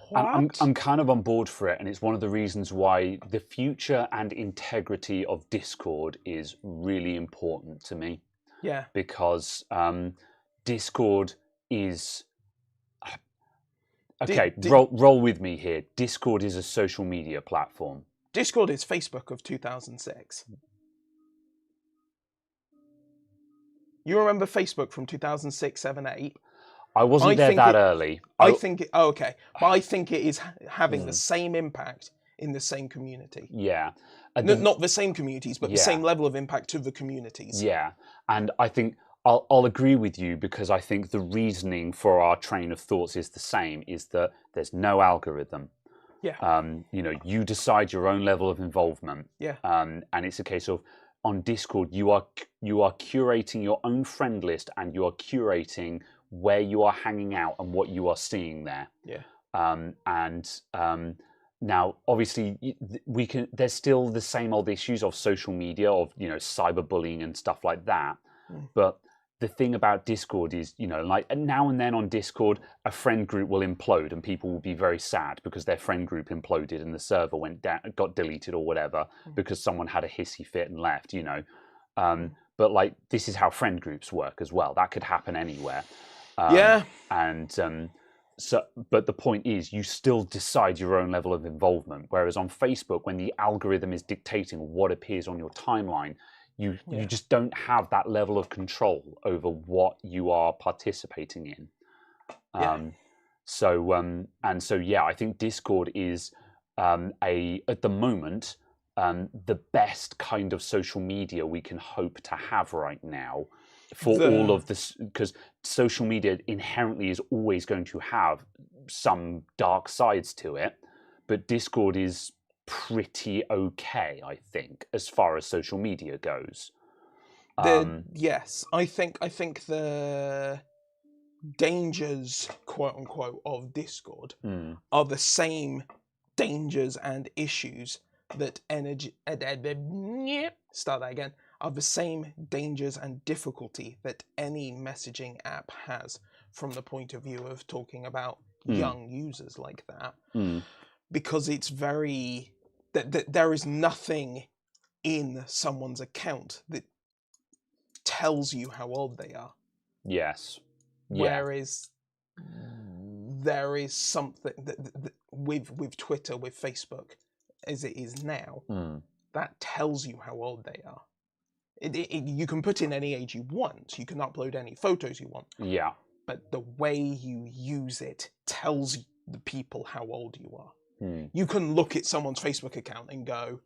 what? I'm kind of on board for it, and it's one of the reasons why the future and integrity of Discord is really important to me. Yeah, because Discord is okay. Roll with me here. Discord is a social media platform. Discord is Facebook of 2006. You remember Facebook from 2006, 7, 8? I wasn't there that early. I think it is having the same impact in the same community. Yeah. Not the same communities, but the same level of impact to the communities. Yeah. And I think I'll agree with you, because I think the reasoning for our train of thoughts is the same, is that there's no algorithm. Yeah. You decide your own level of involvement. Yeah. And it's a case of, on Discord, you are curating your own friend list, and you are curating where you are hanging out and what you are seeing there. Yeah. Now, obviously, there's still the same old issues of social media, of cyberbullying and stuff like that. But the thing about Discord is, like now and then on Discord, a friend group will implode, and people will be very sad because their friend group imploded and the server went down, got deleted or whatever, because someone had a hissy fit and left. But like, this is how friend groups work as well. That could happen anywhere. But the point is, you still decide your own level of involvement. Whereas on Facebook, when the algorithm is dictating what appears on your timeline, you just don't have that level of control over what you are participating in. I think Discord is at the moment the best kind of social media we can hope to have right now for all of this, because social media inherently is always going to have some dark sides to it, but Discord is pretty okay, I think, as far as social media goes. Yes, I think the dangers, quote unquote, of Discord are the same dangers and issues that are the same dangers and difficulty that any messaging app has from the point of view of talking about young users like that. Because it's very... there is nothing in someone's account that tells you how old they are. Yes. Whereas there is something that with Twitter, with Facebook, as it is now, that tells you how old they are. You can put in any age you want. You can upload any photos you want. Yeah. But the way you use it tells the people how old you are. You can look at someone's Facebook account and go,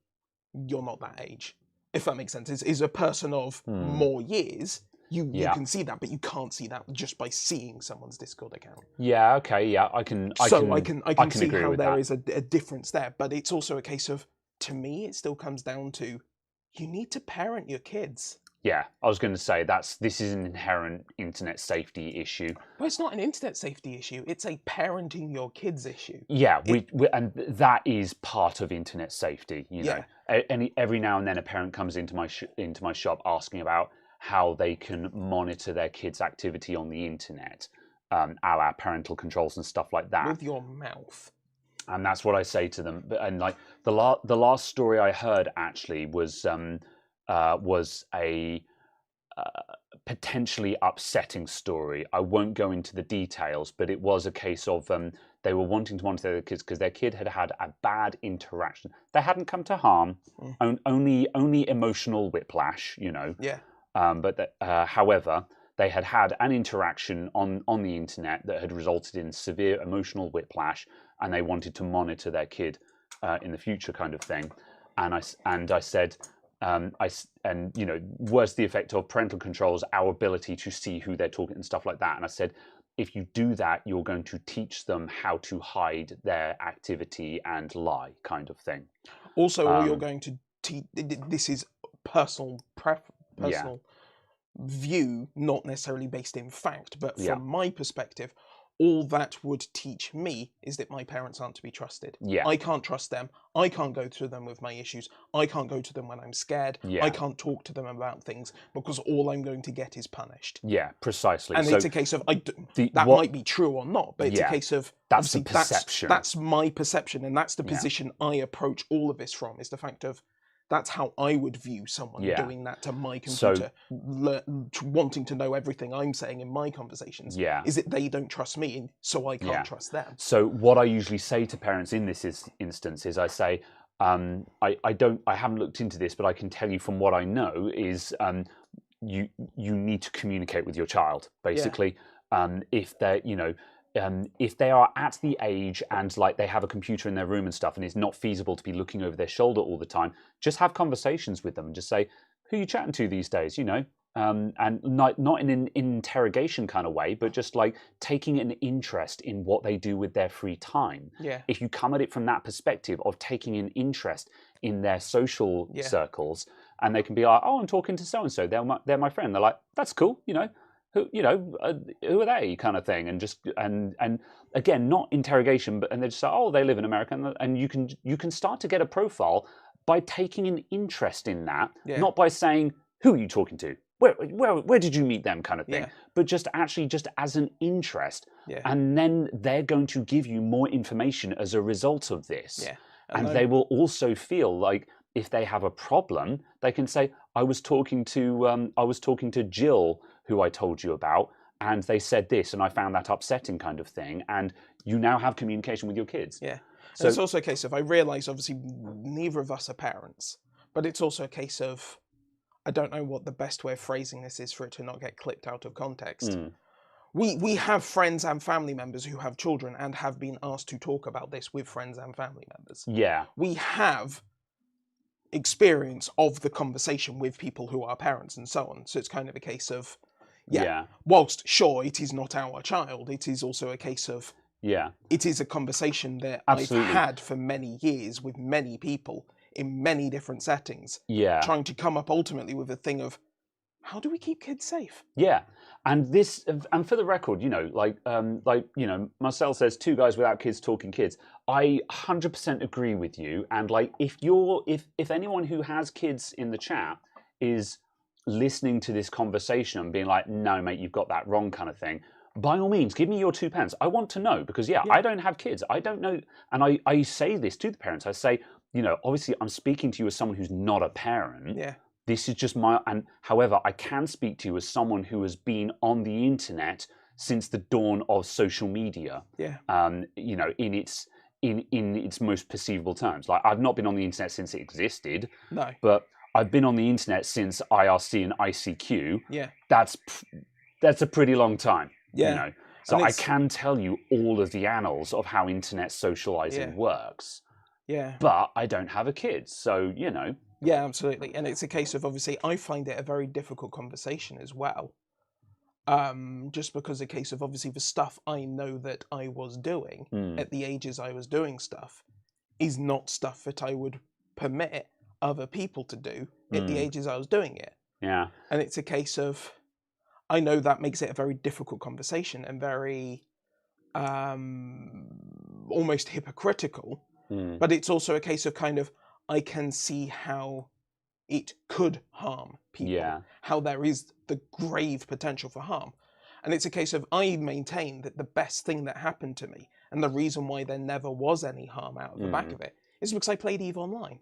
you're not that age. If that makes sense. Is a person of more years, you can see that, but you can't see that just by seeing someone's Discord account. Yeah, okay, yeah, I can see agree how with there that. is a difference there, but it's also a case of, to me, it still comes down to, you need to parent your kids. Yeah, I was going to say this is an inherent internet safety issue. Well, it's not an internet safety issue. It's a parenting your kids issue. Yeah, and that is part of internet safety. You know, every now and then a parent comes into my shop asking about how they can monitor their kids' activity on the internet, a la parental controls and stuff like that. With your mouth. And that's what I say to them. And like the last story I heard actually was a potentially upsetting story. I won't go into the details, but it was a case of they were wanting to monitor their kids because their kid had had a bad interaction. They hadn't come to harm, only emotional whiplash, you know. Yeah. However, they had had an interaction on the internet that had resulted in severe emotional whiplash, and they wanted to monitor their kid in the future, kind of thing. And I said, you know, what's the effect of parental controls, our ability to see who they're talking and stuff like that? And I said, if you do that, you're going to teach them how to hide their activity and lie, kind of thing. Also, or you're going to teach. This is personal view, not necessarily based in fact, but from my perspective, all that would teach me is that my parents aren't to be trusted. Yeah. I can't trust them. I can't go to them with my issues. I can't go to them when I'm scared. Yeah. I can't talk to them about things because all I'm going to get is punished. Yeah, precisely. And it's a case of, might be true or not, but it's a case of, that's the perception. That's my perception, and that's the position I approach all of this from, is the fact of, that's how I would view someone doing that to my computer, wanting to know everything I'm saying in my conversations. Yeah. Is that they don't trust me, so I can't trust them. So what I usually say to parents in this instance is I say, I haven't looked into this, but I can tell you from what I know is you need to communicate with your child, basically. If they're, you know, if they are at the age and like they have a computer in their room and stuff, and it's not feasible to be looking over their shoulder all the time, just have conversations with them and just say, who are you chatting to these days, you know? And not in an interrogation kind of way, but just like taking an interest in what they do with their free time. Yeah. If you come at it from that perspective of taking an interest in their social circles, and they can be like, oh, I'm talking to so-and-so, they're my friend. They're like, that's cool, you know? Who are they, kind of thing, and just and again, not interrogation, but and they just say, oh, they live in America, and you can start to get a profile by taking an interest in that, not by saying, who are you talking to, where did you meet them, kind of thing, but just as an interest, and then they're going to give you more information as a result of this, and they will also feel like, if they have a problem, they can say, I was talking to Jill, who I told you about, and they said this, and I found that upsetting, kind of thing. And you now have communication with your kids. Yeah. So it's also a case of, I realise, obviously, neither of us are parents, but it's also a case of, I don't know what the best way of phrasing this is for it to not get clipped out of context. We have friends and family members who have children and have been asked to talk about this with friends and family members. Yeah. We have experience of the conversation with people who are parents and so on. So it's kind of a case of, whilst sure it is not our child, it is also a case of, it is a conversation that I've had for many years with many people in many different settings, trying to come up ultimately with a thing of, how do we keep kids safe? Yeah. And this, and for the record, you know, like you know, Marcel says, two guys without kids talking kids. I 100% agree with you. And like, if anyone who has kids in the chat is listening to this conversation and being like, no, mate, you've got that wrong kind of thing, by all means, give me your 2 pence. I want to know because, I don't have kids. I don't know. And I say this to the parents. I say, obviously I'm speaking to you as someone who's not a parent. Yeah. This is just however, I can speak to you as someone who has been on the internet since the dawn of social media. Yeah. In its most perceivable terms. Like, I've not been on the internet since it existed. No. But I've been on the internet since IRC and ICQ. Yeah. That's a pretty long time. Yeah. So I can tell you all of the annals of how internet socializing works. Yeah. But I don't have a kid, so Yeah, absolutely. And it's a case of, obviously, I find it a very difficult conversation as well. Just because a case of, obviously, the stuff I know that I was doing at the ages I was doing stuff is not stuff that I would permit other people to do at the ages I was doing it. Yeah. And it's a case of, I know that makes it a very difficult conversation and very almost hypocritical. But it's also a case of kind of, I can see how it could harm people, how there is the grave potential for harm. And it's a case of, I maintain that the best thing that happened to me, and the reason why there never was any harm out of the back of it, is because I played EVE Online.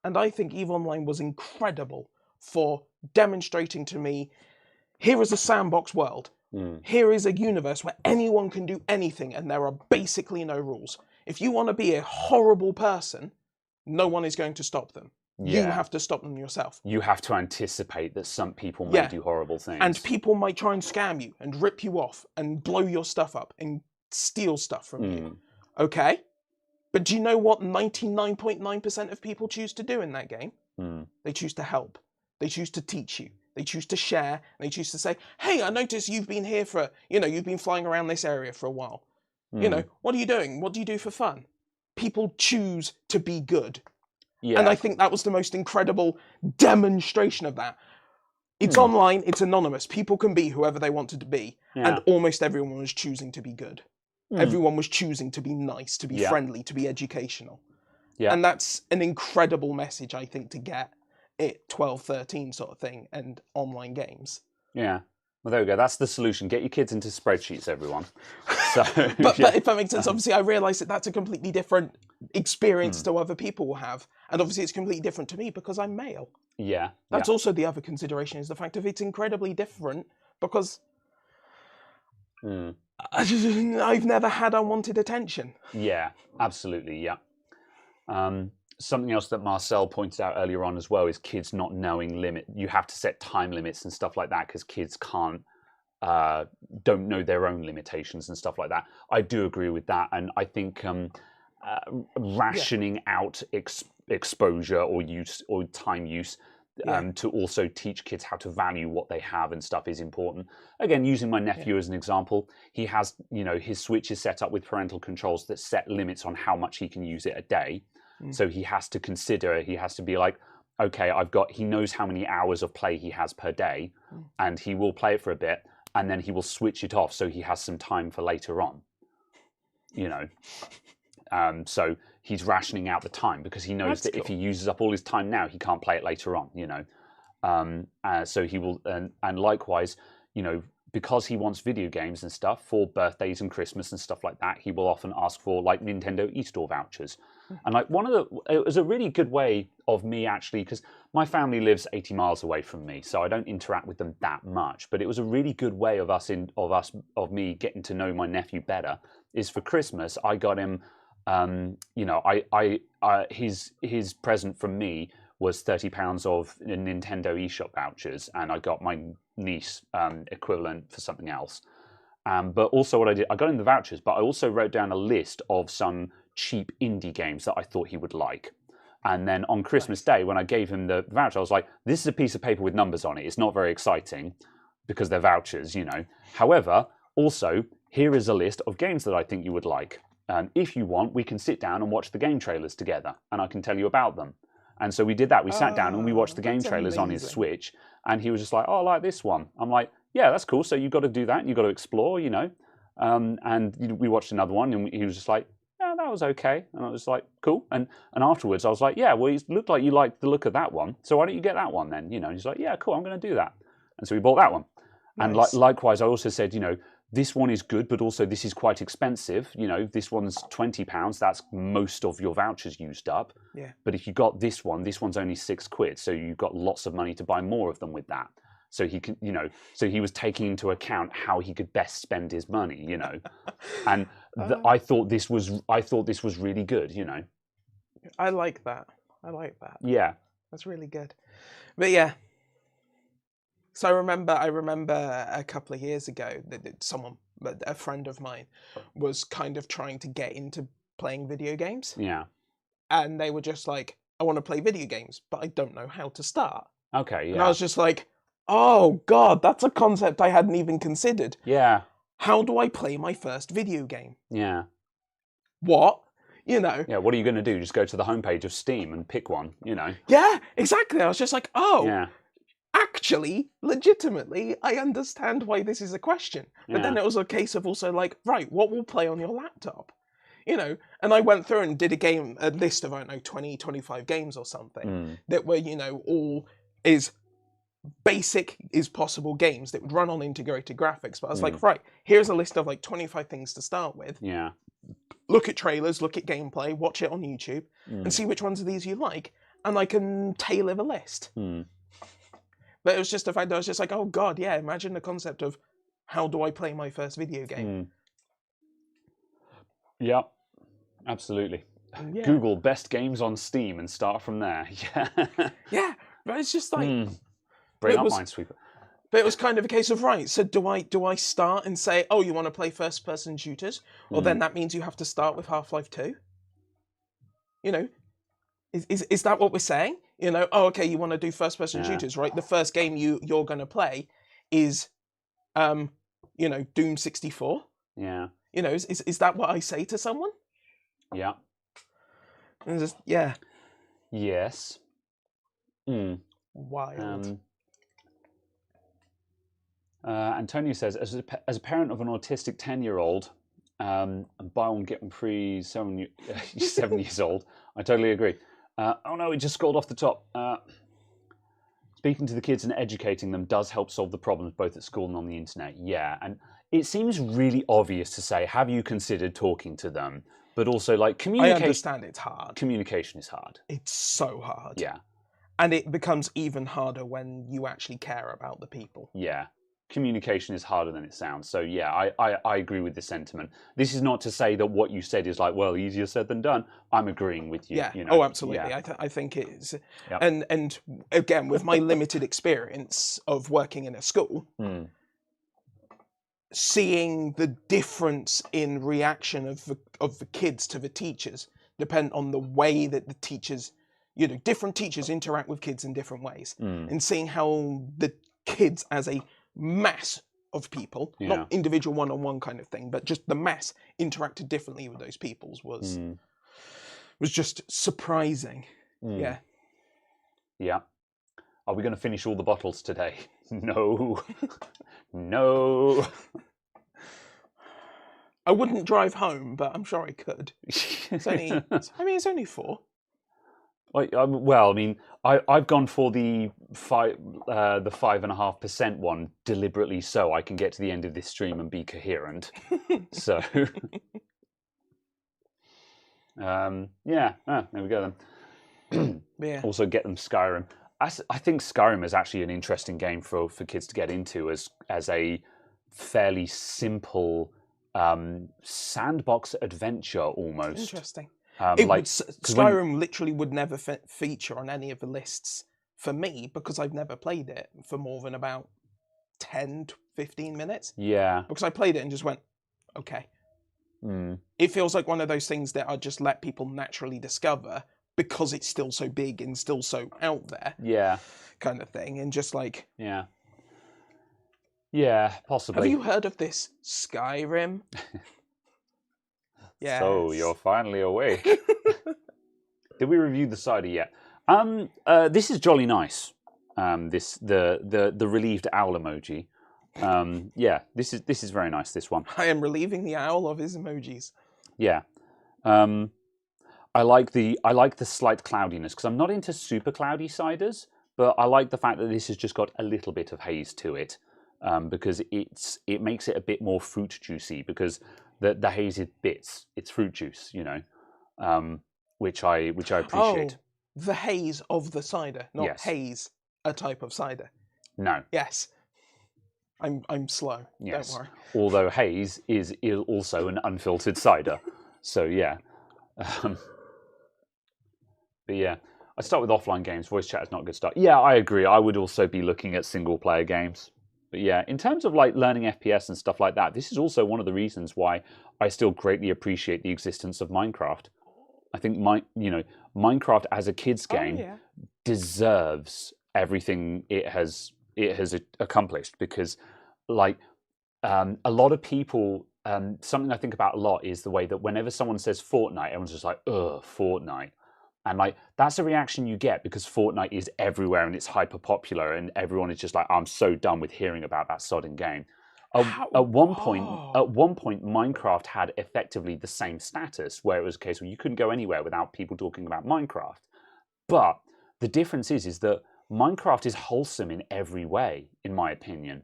And I think EVE Online was incredible for demonstrating to me, here is a sandbox world. Here is a universe where anyone can do anything and there are basically no rules. If you want to be a horrible person, no one is going to stop them. You have to stop them yourself. You have to anticipate that some people may do horrible things. And people might try and scam you and rip you off and blow your stuff up and steal stuff from you. Okay? But do you know what 99.9% of people choose to do in that game? They choose to help. They choose to teach you. They choose to share. They choose to say, hey, I noticed you've been here for, you've been flying around this area for a while. What are you doing? What do you do for fun? People choose to be good. Yeah. And I think that was the most incredible demonstration of that. It's online, it's anonymous. People can be whoever they wanted to be. And almost everyone was choosing to be good. Everyone was choosing to be nice, to be friendly, to be educational. Yeah. And that's an incredible message, I think, to get at 12, 13 sort of thing and online games. Yeah. Well, there we go. That's the solution. Get your kids into spreadsheets, everyone. So, but if that makes sense, obviously I realise that that's a completely different experience to other people will have. And obviously it's completely different to me because I'm male. Yeah. That's also the other consideration, is the fact of it's incredibly different because I've never had unwanted attention. Yeah, absolutely, yeah. Something else that Marcel pointed out earlier on as well is kids not knowing limit. You have to set time limits and stuff like that because kids don't know their own limitations and stuff like that. I do agree with that, and I think rationing out exposure or use or time use to also teach kids how to value what they have and stuff is important. Again, using my nephew as an example, he has, his Switch is set up with parental controls that set limits on how much he can use it a day. So he has to consider, he has to be like, okay, he knows how many hours of play he has per day, and he will play it for a bit, and then he will switch it off so he has some time for later on. So he's rationing out the time because he knows that if he uses up all his time now, he can't play it later on, so he will, and likewise, because he wants video games and stuff for birthdays and Christmas and stuff like that, he will often ask for like Nintendo eStore vouchers. And like it was a really good way of me actually, because my family lives 80 miles away from me, so I don't interact with them that much. But it was a really good way of me getting to know my nephew better. Is for Christmas I got him, his present from me was £30 of Nintendo eShop vouchers, and I got my niece equivalent for something else. But also what I did, I got him the vouchers, but I also wrote down a list of some cheap indie games that I thought he would like. And then on Christmas Day, when I gave him the voucher, I was like, this is a piece of paper with numbers on it. It's not very exciting because they're vouchers, However, also, here is a list of games that I think you would like. If you want, we can sit down and watch the game trailers together, and I can tell you about them. And so we did that. We sat down and we watched the game trailers on his Switch, and he was just like, oh, I like this one. I'm like, yeah, that's cool. So you've got to do that, and you've got to explore, and we watched another one, and he was just like, yeah, was okay. And I was like, cool. And afterwards I was like, yeah, well, it looked like you liked the look of that one. So why don't you get that one then? And he's like, yeah, cool, I'm going to do that. And so we bought that one. Nice. And likewise, I also said, this one is good, but also this is quite expensive. This one's £20. That's most of your vouchers used up. Yeah. But if you got this one's only £6. So you've got lots of money to buy more of them with that. So he can, so he was taking into account how he could best spend his money, and I thought this was really good, I like that. Yeah. That's really good. But yeah. So I remember a couple of years ago that a friend of mine was kind of trying to get into playing video games. Yeah. And they were just like, I want to play video games, but I don't know how to start. Okay, yeah. And I was just like, oh God, that's a concept I hadn't even considered. Yeah. How do I play my first video game? Yeah. What? Yeah, what are you going to do? Just go to the homepage of Steam and pick one, Yeah, exactly. I was just like, oh, yeah. Actually, legitimately, I understand why this is a question. But then it was a case of also like, right, what will play on your laptop? And I went through and did a list of, I don't know, 20, 25 games or something that were, all is basic is possible games that would run on integrated graphics. But I was like, right, here's a list of like 25 things to start with. Yeah. Look at trailers, look at gameplay, watch it on YouTube, and see which ones of these you like. And I can tailor the list. But it was just the fact that I was just like, oh God, yeah, imagine the concept of how do I play my first video game? Yeah, absolutely. Yeah. Google best games on Steam and start from there. Yeah. Yeah, but it's just like... Bring up Minesweeper. But it was kind of a case of, right, so do I start and say, oh, you want to play first-person shooters? Well, then that means you have to start with Half-Life 2? Is that what we're saying? Oh, okay, you want to do first-person shooters, right? The first game you're going to play is, Doom 64? Yeah. Is that what I say to someone? Yeah. And just, yeah. Yes. Wild. Antonio says, as a parent of an autistic 10-year-old, and buy one get one free 7 years old, I totally agree. Oh no, it just scrolled off the top. Speaking to the kids and educating them does help solve the problems both at school and on the internet. Yeah, and it seems really obvious to say, have you considered talking to them? But also, like, communication... I understand it's hard. Communication is hard. It's so hard. Yeah. And it becomes even harder when you actually care about the people. Yeah. Communication is harder than it sounds. So yeah, I agree with the sentiment. This is not to say that what you said is like, well, easier said than done. I'm agreeing with you. Yeah. Oh, absolutely. Yeah. I think it is. Yep. And again, with my limited experience of working in a school, seeing the difference in reaction of the kids to the teachers depend on the way that the teachers, different teachers interact with kids in different ways, and seeing how the kids as a mass of people, not individual one-on-one kind of thing, but just the mass interacted differently with those peoples was just surprising. Yeah. Yeah. Are we going to finish all the bottles today? No. No. I wouldn't drive home, but I'm sure I could. It's only 4. Well, I mean, I've gone for the 5.5% one deliberately, so I can get to the end of this stream and be coherent. So, yeah, there we go then. Yeah. Also, get them Skyrim. I think Skyrim is actually an interesting game for kids to get into as a fairly simple sandbox adventure almost. Interesting. Skyrim when... literally would never feature on any of the lists for me because I've never played it for more than about 10 to 15 minutes. Yeah. Because I played it and just went, okay. It feels like one of those things that I just let people naturally discover because it's still so big and still so out there. Yeah. Kind of thing. And just like... Yeah. Yeah, possibly. Have you heard of this Skyrim? Yes. So you're finally awake. Did we review the cider yet? This is jolly nice. The relieved owl emoji. Yeah, this is very nice. This one. I am relieving the owl of his emojis. Yeah, I like the slight cloudiness because I'm not into super cloudy ciders, but I like the fact that this has just got a little bit of haze to it, because it makes it a bit more fruit juicy because the hazy bits, it's fruit juice, you know, which I appreciate. Oh, the haze of the cider, not Yes. haze, a type of cider. No. Yes. I'm slow. Yes. Don't worry. Although haze is also an unfiltered cider, so yeah. But yeah, I start with offline games. Voice chat is not a good start. Yeah, I agree. I would also be looking at single player games. But yeah, in terms of like learning FPS and stuff like that, this is also one of the reasons why I still greatly appreciate the existence of Minecraft. I think Minecraft as a kids game deserves everything it has accomplished because, like, a lot of people. Something I think about a lot is the way that whenever someone says Fortnite, everyone's just like, "Ugh, Fortnite." And like that's a reaction you get because Fortnite is everywhere and it's hyper popular, and everyone is just like, "I'm so done with hearing about that sodding game." At one point, Minecraft had effectively the same status, where it was a case where you couldn't go anywhere without people talking about Minecraft. But the difference is that Minecraft is wholesome in every way, in my opinion.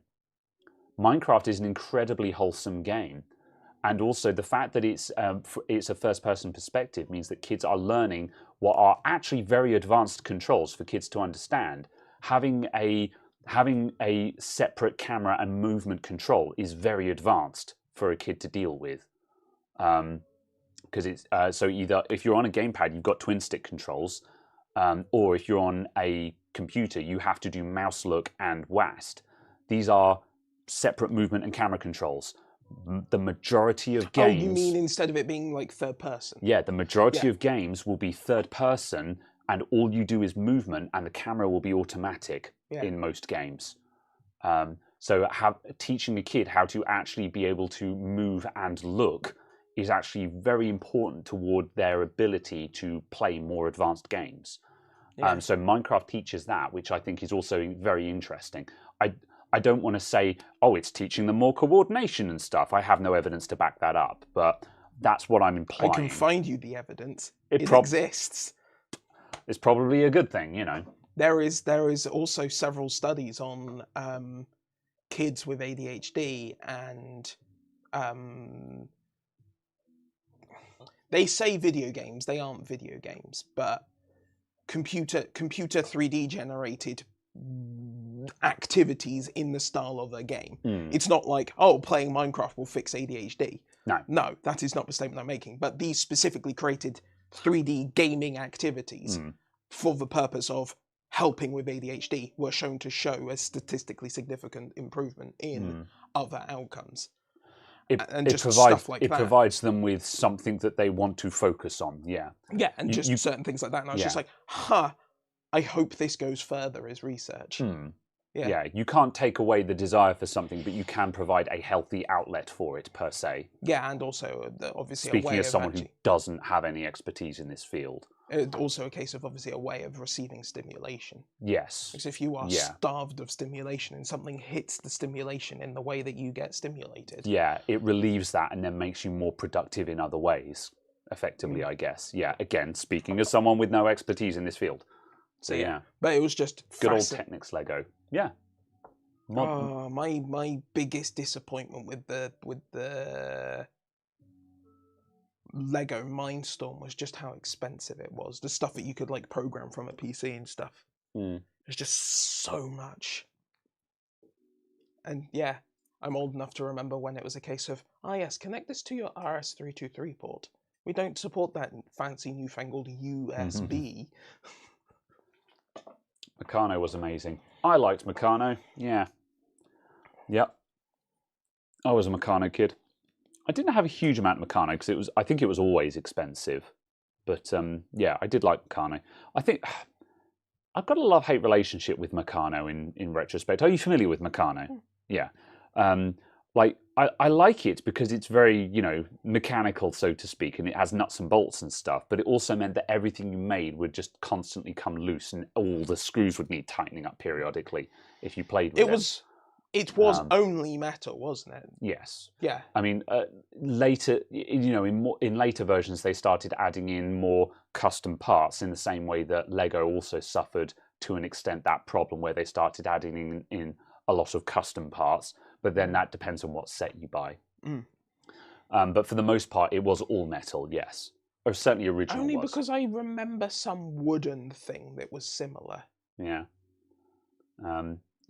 Minecraft is an incredibly wholesome game. And also the fact that it's a first-person perspective means that kids are learning what are actually very advanced controls for kids to understand. Having a separate camera and movement control is very advanced for a kid to deal with, because it's so either if you're on a gamepad, you've got twin stick controls, or if you're on a computer, you have to do mouse look and WASD. These are separate movement and camera controls. The majority of games... Oh, you mean instead of it being like third person? Yeah, the majority of games will be third person and all you do is movement and the camera will be automatic in most games. So teaching a kid how to actually be able to move and look is actually very important toward their ability to play more advanced games. So Minecraft teaches that, which I think is also very interesting. I don't want to say, oh, it's teaching them more coordination and stuff. I have no evidence to back that up, but that's what I'm implying. I can find you the evidence. It exists. It's probably a good thing, you know. There is also several studies on kids with ADHD, and they say video games. They aren't video games, but computer 3D generated activities in the style of a game. It's not like, oh, playing Minecraft will fix ADHD. No, that is not the statement I'm making. But these specifically created 3D gaming activities for the purpose of helping with ADHD were shown to show a statistically significant improvement in other outcomes. It provides them with something that they want to focus on. Yeah, and just certain things like that. And I was just like, I hope this goes further as research. Yeah, you can't take away the desire for something, but you can provide a healthy outlet for it, per se. Yeah, and also, obviously, speaking as someone who doesn't have any expertise in this field. Also a case of, obviously, a way of receiving stimulation. Yes. Because if you are starved of stimulation and something hits the stimulation in the way that you get stimulated. Yeah, it relieves that and then makes you more productive in other ways, effectively, I guess. Yeah, again, speaking as someone with no expertise in this field. So yeah, but it was just good old Technics Lego. Yeah. My biggest disappointment with the Lego Mindstorm was just how expensive it was. The stuff that you could like program from a PC and stuff. There's just so much. And yeah, I'm old enough to remember when it was a case of, yes, connect this to your RS-323 port. We don't support that fancy newfangled USB. Meccano was amazing. I liked Meccano. Yeah. Yep. I was a Meccano kid. I didn't have a huge amount of Meccano because I think it was always expensive. But yeah, I did like Meccano. I think I've got a love-hate relationship with Meccano in retrospect. Are you familiar with Meccano? Yeah. Like I like it because it's very, you know, mechanical, so to speak, and it has nuts and bolts and stuff, but it also meant that everything you made would just constantly come loose and all the screws would need tightening up periodically if you played with it. It was only metal, wasn't it? Yes. Yeah. I mean, later, in later versions, they started adding in more custom parts in the same way that Lego also suffered to an extent that problem where they started adding in a lot of custom parts. But then that depends on what set you buy. But for the most part, it was all metal, yes. Or certainly original Only was. because I remember some wooden thing that was similar. Yeah.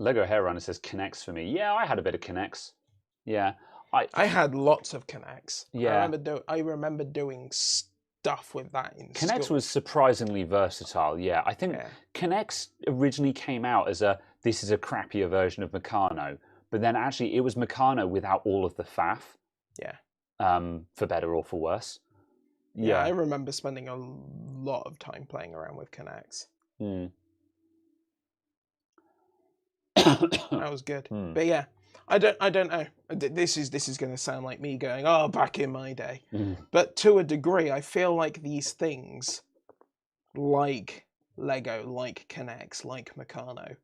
Lego Hair Runner says Kinects for me. Yeah, I had a bit of Kinects. Yeah. I had lots of Kinects. Yeah. I remember doing stuff with that in Kinects school. was surprisingly versatile, yeah. I think Kinects originally came out as this is a crappier version of Meccano, but then actually it was Meccano without all of the faff. Yeah. For better or for worse. Yeah, I remember spending a lot of time playing around with Kinects. That was good. But yeah, I don't know. This is going to sound like me going, oh, back in my day. But to a degree, I feel like these things, like Lego, like Kinects, like Meccano,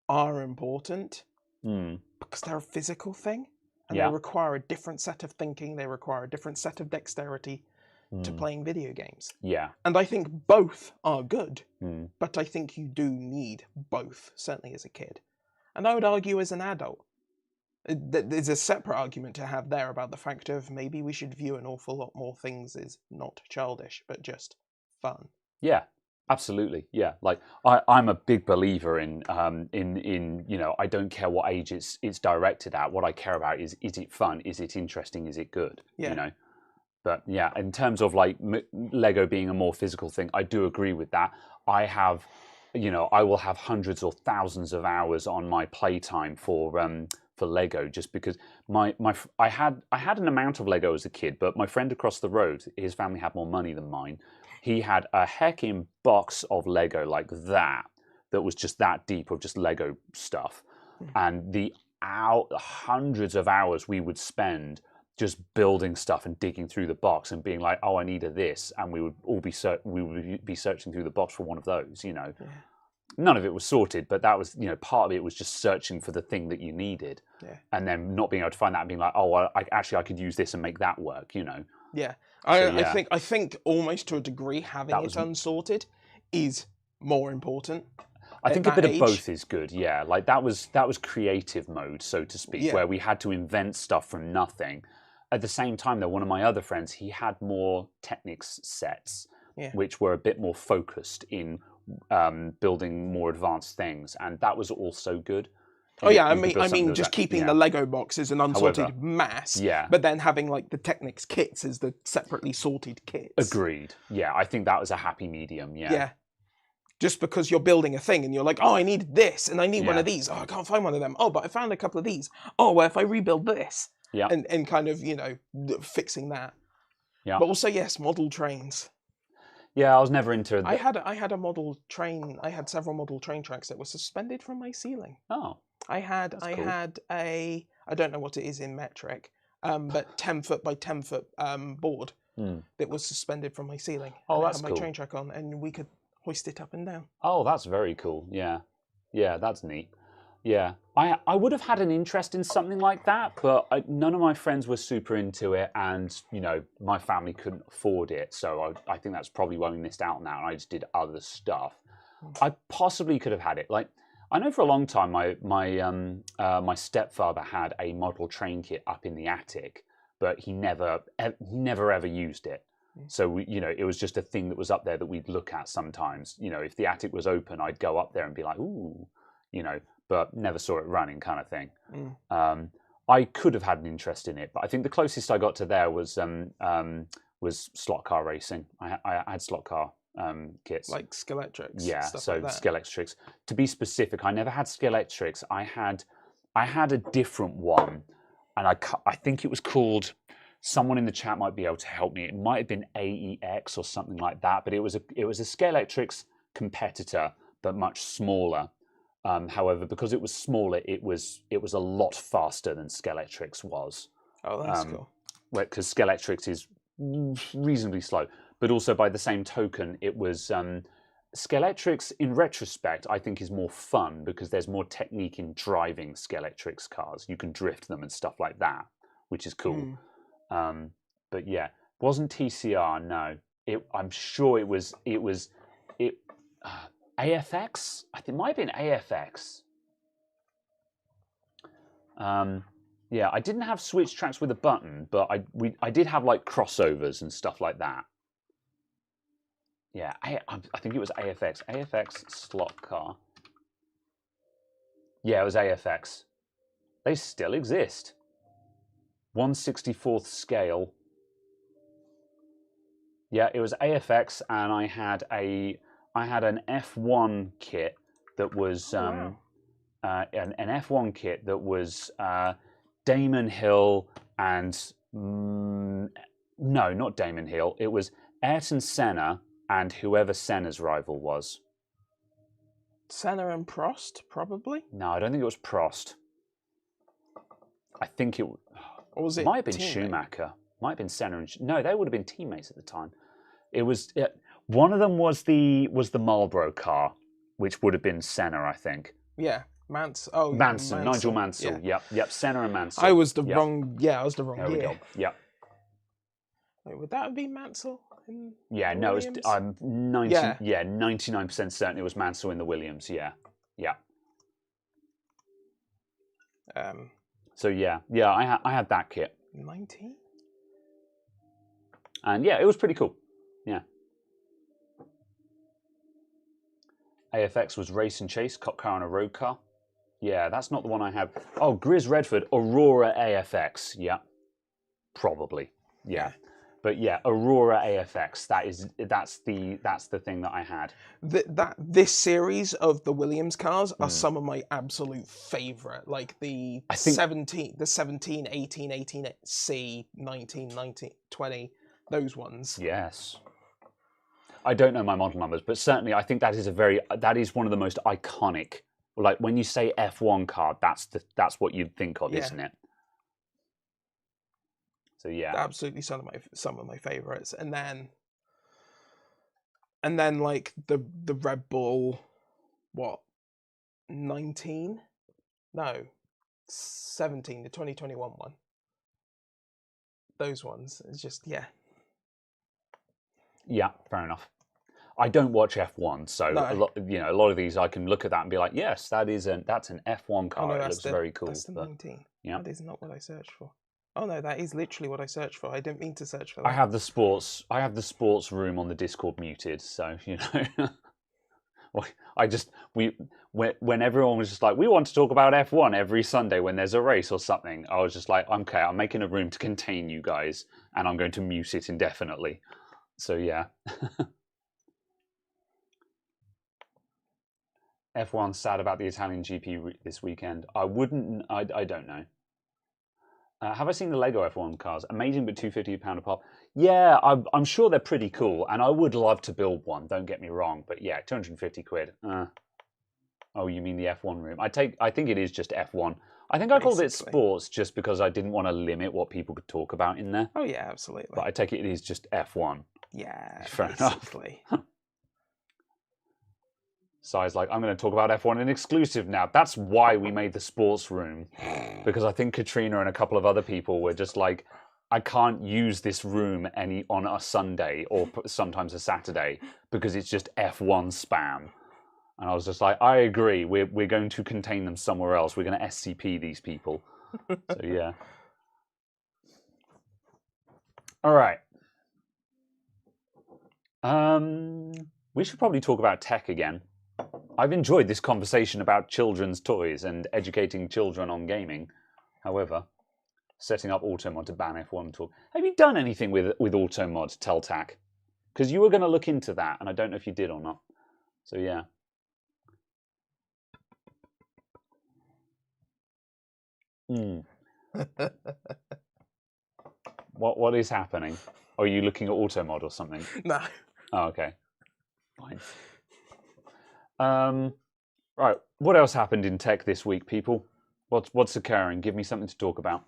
are important because they're a physical thing and they require a different set of thinking. They require a different set of dexterity to playing video games. Yeah. And I think both are good, but I think you do need both, certainly as a kid. And I would argue as an adult. There's a separate argument to have there about the fact of maybe we should view an awful lot more things as not childish, but just fun. Yeah, absolutely. Yeah, like I'm a big believer in I don't care what age it's directed at. What I care about is it fun? Is it interesting? Is it good? Yeah. But yeah, in terms of like Lego being a more physical thing, I do agree with that. I will have hundreds or thousands of hours on my playtime for Lego, just because I had an amount of Lego as a kid, but my friend across the road, his family had more money than mine. He had a heckin' box of Lego like that was just that deep of just Lego stuff, and the hundreds of hours we would spend just building stuff and digging through the box and being like, oh, I need this, and we would be searching through the box for one of those. None of it was sorted, but that was part of it was just searching for the thing that you needed, and then not being able to find that and being like, oh, I could use this and make that work. Yeah, I think almost to a degree having it unsorted is more important. I think a bit of both is good. Yeah, like that was creative mode, so to speak, where we had to invent stuff from nothing. At the same time, though, one of my other friends, he had more Technics sets, which were a bit more focused in building more advanced things, and that was also good. I mean, just keeping the Lego box as an unsorted mass, but then having like the Technics kits as the separately sorted kits. Agreed. Yeah, I think that was a happy medium. Yeah. Just because you're building a thing and you're like, oh, I need this and I need one of these. Oh, I can't find one of them. Oh, but I found a couple of these. Oh, well, if I rebuild this, and kind of fixing that. Yeah. But also, yes, model trains. Yeah, I was never into it. I had a model train. I had several model train tracks that were suspended from my ceiling. Oh, I had a, I don't know what it is in metric, but 10-foot by 10-foot board that was suspended from my ceiling. Oh, that's cool. I had my train track on, and we could hoist it up and down. Oh, that's very cool. Yeah, that's neat. Yeah, I would have had an interest in something like that, but none of my friends were super into it, and my family couldn't afford it, so I think that's probably why we missed out on that. And I just did other stuff. I possibly could have had it. Like I know for a long time, my stepfather had a model train kit up in the attic, but he never ever used it. So it was just a thing that was up there that we'd look at sometimes. If the attic was open, I'd go up there and be like, ooh, but never saw it running, kind of thing. I could have had an interest in it, but I think the closest I got to there was slot car racing. I had slot car kits, like Skeletrix. Yeah, so like Skeletrix. To be specific, I never had Skeletrix. I had a different one, and I think it was called. Someone in the chat might be able to help me. It might have been AEX or something like that, but it was a Skeletrix competitor, but much smaller. However, because it was smaller, it was a lot faster than Skeletrix was. Oh, that's cool. Because Skeletrix is reasonably slow, but also by the same token, it was Scalextrics, in retrospect, I think is more fun because there's more technique in driving Scalextrics cars. You can drift them and stuff like that, which is cool. But yeah, wasn't TCR? No, I'm sure it was. AFX. I think it might have been AFX. Yeah, I didn't have switch tracks with a button, but I did have like crossovers and stuff like that. Yeah, I think it was AFX. AFX slot car. Yeah, it was AFX. They still exist. 1/64th scale. Yeah, it was AFX, and I had an F1 kit that was an F1 kit that was Damon Hill and no, not Damon Hill. It was Ayrton Senna and whoever Senna's rival was. Senna and Prost, probably? No, I don't think it was Prost. I think it... Or was it might have been teammate? Schumacher. Might have been Senna and... No, they would have been teammates at the time. It was... one of them was the Marlboro car, which would have been Senna, I think. Yeah. Manson. Nigel Mansell. Yeah. Yep. Senna and Mansell. I was the wrong... Yeah, I was the wrong There year. we go. Yep. Wait, would that have been Mansell? Yeah, no, Williams? I'm 99% certain it was Mansell in the Williams. Yeah. So yeah, I had that kit. 19? And yeah, it was pretty cool. Yeah. AFX was Race and Chase, cop car and a road car. Yeah, that's not the one I had. Oh, Grizz Redford, Aurora AFX. Yeah, probably. Yeah. But yeah, Aurora AFX. That's the thing that I had. This series of the Williams cars are some of my absolute favourite. Like the 17, 18, 18C, 19, 19, 20, those ones. Yes. I don't know my model numbers, but certainly I think that is one of the most iconic. Like when you say F1 car, that's what you'd think of, isn't it? So yeah, absolutely some of my favorites, and then like the Red Bull, 19? No, 17, the 2021 one. Those ones, it's just Yeah, fair enough. I don't watch F1, so a lot of these I can look at that and be like, yes, that's an F1 car. No, it looks very cool. That's the 19. Yeah, that is not what I searched for. Oh no, that is literally what I searched for. I didn't mean to search for that. I have the sports room on the Discord muted, so you know. When everyone was just like, we want to talk about F1 every Sunday when there's a race or something, I was just like, okay, I'm making a room to contain you guys, and I'm going to mute it indefinitely. So yeah. F1 sad about the Italian GP this weekend. I don't know. Have I seen the Lego F1 cars? Amazing, but £250 a pop. Yeah, I'm sure they're pretty cool, and I would love to build one. Don't get me wrong, but yeah, 250 quid. Oh, you mean the F1 room? I think it is just F1. I think I called it sports just because I didn't want to limit what people could talk about in there. Oh yeah, absolutely. But I take it is just F1. Yeah, fair enough. Si's like, I'm going to talk about F1 in exclusive now. That's why we made the sports room. Because I think Katrina and a couple of other people were just like, I can't use this room on a Sunday or sometimes a Saturday because it's just F1 spam. And I was just like, I agree. We're going to contain them somewhere else. We're going to SCP these people. So yeah. All right. We should probably talk about tech again. I've enjoyed this conversation about children's toys and educating children on gaming. However, setting up Automod to ban F1 talk. Have you done anything with Automod, Teltac? Because you were going to look into that, and I don't know if you did or not. So yeah. What is happening? Are you looking at Automod or something? No. Oh, okay. Fine. Right. What else happened in tech this week, people? What's occurring? Give me something to talk about.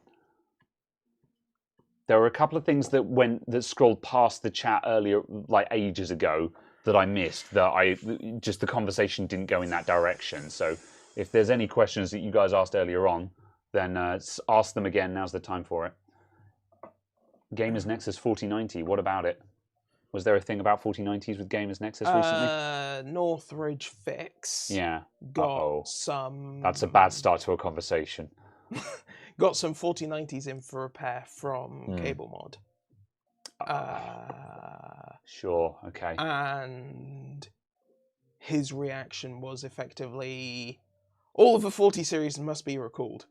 There were a couple of things that scrolled past the chat earlier, like ages ago, that I missed, that just the conversation didn't go in that direction. So if there's any questions that you guys asked earlier on, then ask them again. Now's the time for it. Gamers Nexus 4090, what about it? Was there a thing about 4090s with Gamers Nexus recently? Northridge Fix. Yeah. Got some. That's a bad start to a conversation. Got some 4090s in for repair from Cable Mod. Sure. Okay. And his reaction was effectively, all of the 40 series must be recalled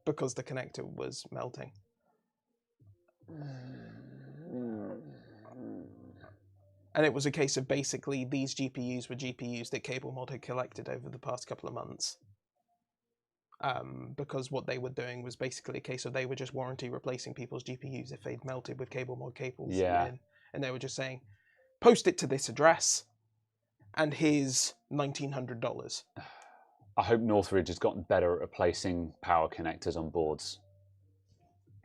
because the connector was melting. And it was a case of basically these GPUs were GPUs that Cable Mod had collected over the past couple of months. Because what they were doing was basically a case of they were just warranty replacing people's GPUs if they'd melted with Cable Mod cables. Yeah. And they were just saying, post it to this address, and here's $1,900. I hope Northridge has gotten better at replacing power connectors on boards.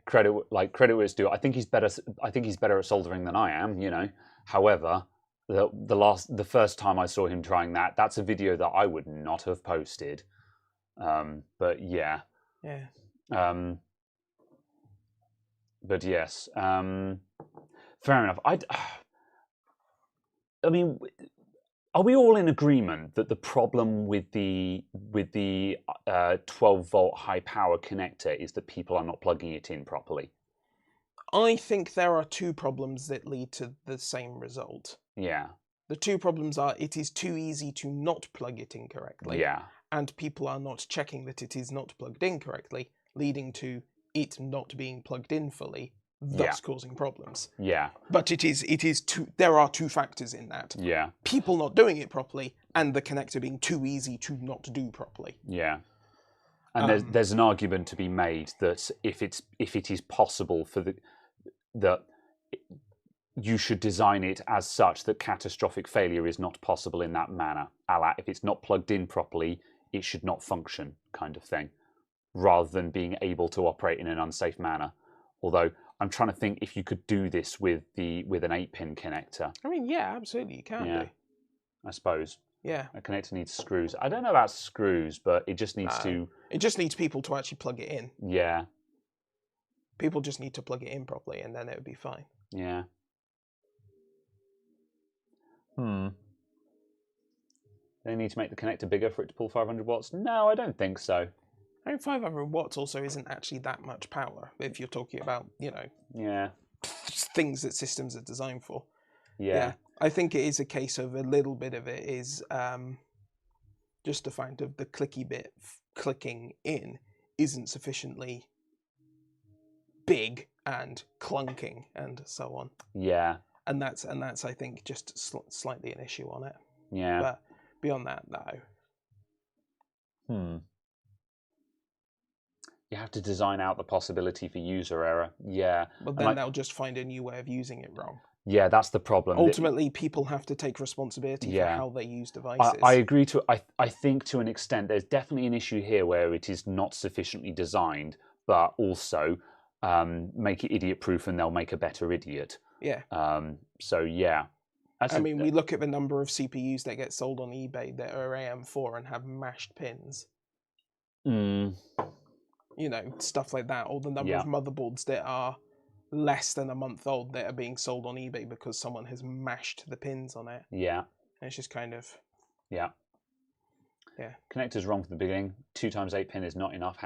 Credit where it's due. I think he's better at soldering than I am. You know. However, the first time I saw him trying that, that's a video that I would not have posted. But yeah. Yeah. But yes. Fair enough. I mean, are we all in agreement that the problem with the 12-volt high power connector is that people are not plugging it in properly? I think there are two problems that lead to the same result. Yeah. The two problems are it is too easy to not plug it in correctly. Yeah. And people are not checking that it is not plugged in correctly, leading to it not being plugged in fully, thus causing problems. Yeah. But there are two factors in that. Yeah. People not doing it properly and the connector being too easy to not do properly. Yeah. And there's an argument to be made that if it is possible for that you should design it as such that catastrophic failure is not possible in that manner. If it's not plugged in properly, it should not function, kind of thing, rather than being able to operate in an unsafe manner. Although I'm trying to think if you could do this with an 8-pin connector. I mean, yeah, absolutely, you can do. I suppose. Yeah. A connector needs screws. I don't know about screws, but it just needs to... It just needs people to actually plug it in. Yeah. People just need to plug it in properly, and then it would be fine. Yeah. They need to make the connector bigger for it to pull 500 watts? No, I don't think so. I mean, 500 watts also isn't actually that much power if you're talking about, things that systems are designed for. Yeah. I think it is a case of a little bit of it is just to find the clicky bit clicking in isn't sufficiently big and clunking and so on. Yeah. And that's I think just slightly an issue on it. Yeah. But beyond that, no. You have to design out the possibility for user error. Yeah. But then they'll just find a new way of using it wrong. Yeah, that's the problem. Ultimately, people have to take responsibility for how they use devices. I agree I think to an extent there's definitely an issue here where it is not sufficiently designed, but also make it idiot-proof and they'll make a better idiot. Yeah. So, yeah. We look at the number of CPUs that get sold on eBay that are AM4 and have mashed pins. Stuff like that. Or the number of motherboards that are less than a month old that are being sold on eBay because someone has mashed the pins on it. Yeah. And it's just kind of... Yeah. Yeah. Connector's wrong from the beginning. 2 times 8 pin is not enough.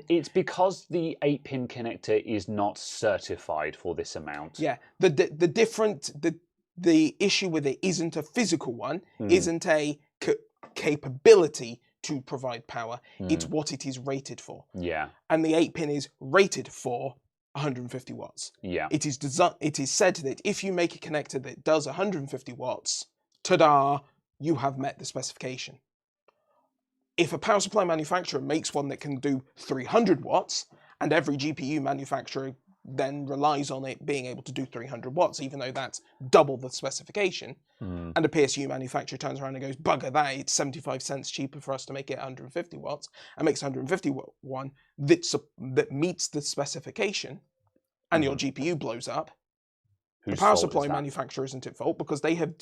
It's because the 8-pin connector is not certified for this amount. Yeah. The issue with it isn't a physical one, isn't a capability to provide power. It's what it is rated for. Yeah. And the 8-pin is rated for 150 watts. Yeah. It is said that if you make a connector that does 150 watts, ta-da, you have met the specification. If a power supply manufacturer makes one that can do 300 watts, and every GPU manufacturer then relies on it being able to do 300 watts, even though that's double the specification, and a PSU manufacturer turns around and goes, bugger that, it's 75 cents cheaper for us to make it 150 watts, and makes 150 watt one that meets the specification, and your GPU blows up, The power supply manufacturer isn't at fault because they have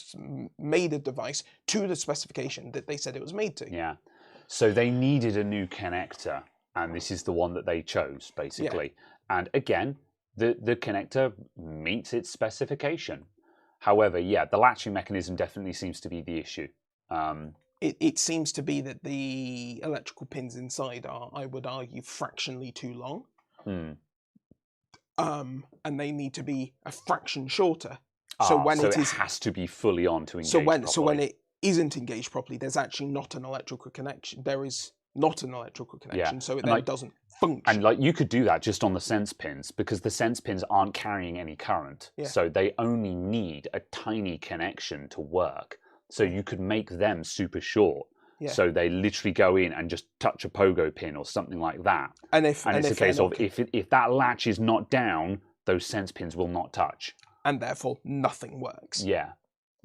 made a device to the specification that they said it was made to. Yeah. So they needed a new connector, and this is the one that they chose, basically. Yeah. And again, the connector meets its specification. However, yeah, the latching mechanism definitely seems to be the issue. It seems to be that the electrical pins inside are, I would argue, fractionally too long. And they need to be a fraction shorter. So it has to be fully on to engage properly. So when it isn't engaged properly, there's actually not an electrical connection. There is not an electrical connection, so it then doesn't function. And like you could do that just on the sense pins because the sense pins aren't carrying any current. Yeah. So they only need a tiny connection to work. So you could make them super short. Yeah. So they literally go in and just touch a pogo pin or something like that. And it's a case of if that latch is not down, those sense pins will not touch. And therefore nothing works. Yeah.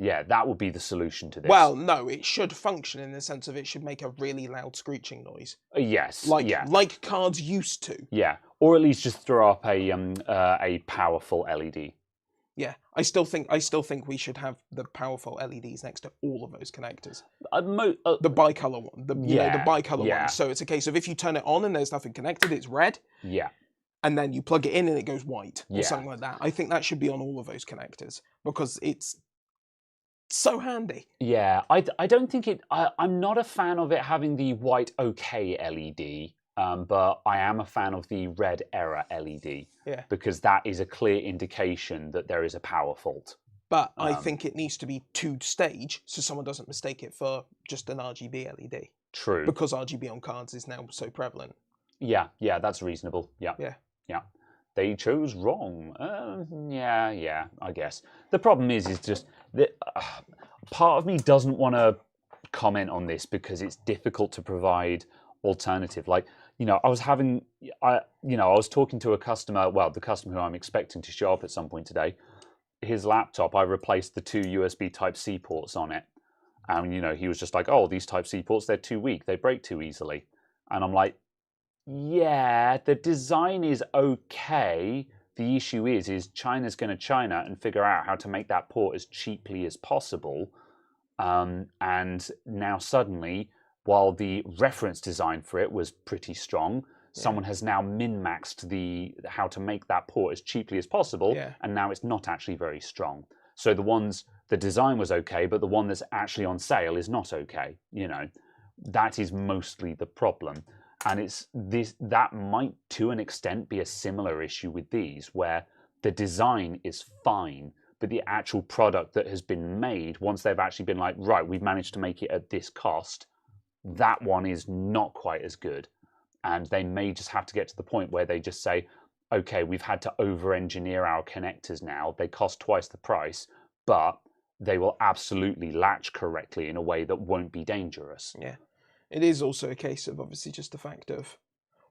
Yeah, that would be the solution to this. Well, no, it should function in the sense of it should make a really loud screeching noise. Yes. Like cards used to. Yeah. Or at least just throw up a powerful LED. Yeah, I still think we should have the powerful LEDs next to all of those connectors. The bicolor one, the bicolor one. So it's a case of if you turn it on and there's nothing connected, it's red. Yeah. And then you plug it in and it goes white or something like that. I think that should be on all of those connectors because it's so handy. Yeah, I don't think it. I'm not a fan of it having the white OK LED. But I am a fan of the red error LED because that is a clear indication that there is a power fault. But I think it needs to be two-stage so someone doesn't mistake it for just an RGB LED. True. Because RGB on cards is now so prevalent. Yeah, that's reasonable. Yeah. They chose wrong. Yeah, I guess. The problem is just that part of me doesn't want to comment on this because it's difficult to provide alternative. Like, I was talking to a customer, well, the customer who I'm expecting to show up at some point today. His laptop, I replaced the 2 USB Type-C ports on it. And, he was just like, oh, these Type-C ports, they're too weak. They break too easily. And I'm like, yeah, the design is okay. The issue is China's going to China and figure out how to make that port as cheaply as possible. And now suddenly, while the reference design for it was pretty strong, someone has now min-maxed how to make that port as cheaply as possible, and now it's not actually very strong. So the design was okay, but the one that's actually on sale is not okay. That is mostly the problem. And that might, to an extent, be a similar issue with these, where the design is fine, but the actual product that has been made, once they've actually been like, right, we've managed to make it at this cost, that one is not quite as good. And they may just have to get to the point where they just say, okay, we've had to over-engineer our connectors now. They cost twice the price, but they will absolutely latch correctly in a way that won't be dangerous. Yeah. It is also a case of obviously just the fact of,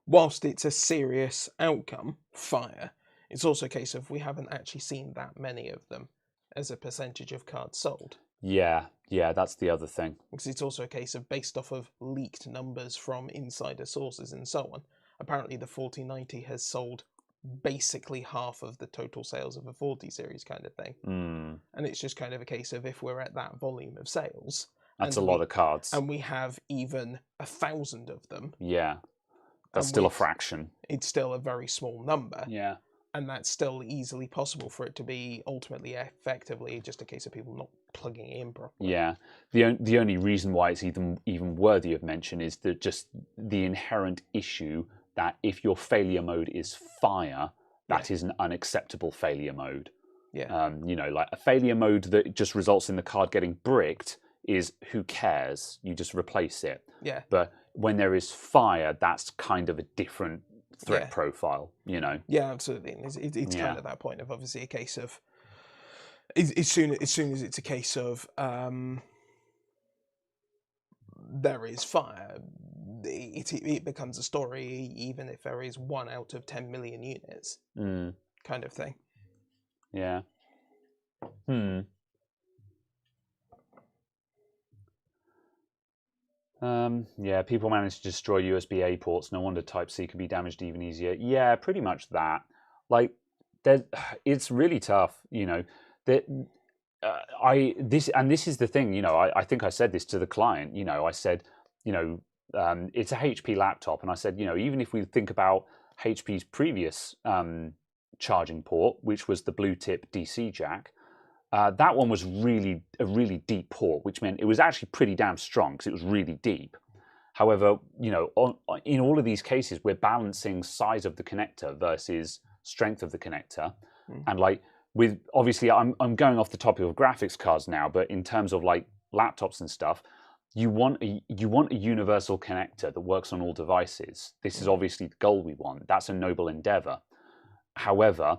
whilst it's a serious outcome, fire, it's also a case of we haven't actually seen that many of them as a percentage of cards sold. Yeah, that's the other thing. Because it's also a case of based off of leaked numbers from insider sources and so on. Apparently the 4090 has sold basically half of the total sales of a 40 series kind of thing. And it's just kind of a case of if we're at that volume of sales... That's a lot of cards. And we have even 1,000 of them. Yeah. That's still a fraction. It's still a very small number. Yeah. And that's still easily possible for it to be ultimately effectively just a case of people not plugging it in properly. Yeah. The only reason why it's even worthy of mention is that just the inherent issue that if your failure mode is fire, that is an unacceptable failure mode. Yeah. Like a failure mode that just results in the card getting bricked is who cares? You just replace it. Yeah. But when there is fire, that's kind of a different threat profile, Yeah, absolutely. And it's kind of that point of obviously a case of as soon as it's a case of there is fire, it becomes a story even if there is 1 out of 10 million units kind of thing. Yeah. People manage to destroy USB-A ports. No wonder Type-C could be damaged even easier. Yeah, pretty much that. Like, it's really tough, you know. That this is the thing, you know. I think I said this to the client. You know, I said, you know, it's a HP laptop, and I said, you know, even if we think about HP's previous charging port, which was the blue tip DC jack, that one was a really deep port, which meant it was actually pretty damn strong because it was really deep. However, you know, in all of these cases, we're balancing size of the connector versus strength of the connector, and like with obviously, I'm going off the topic of graphics cards now, but in terms of like laptops and stuff, you want a universal connector that works on all devices. This is obviously the goal we want. That's a noble endeavor. However,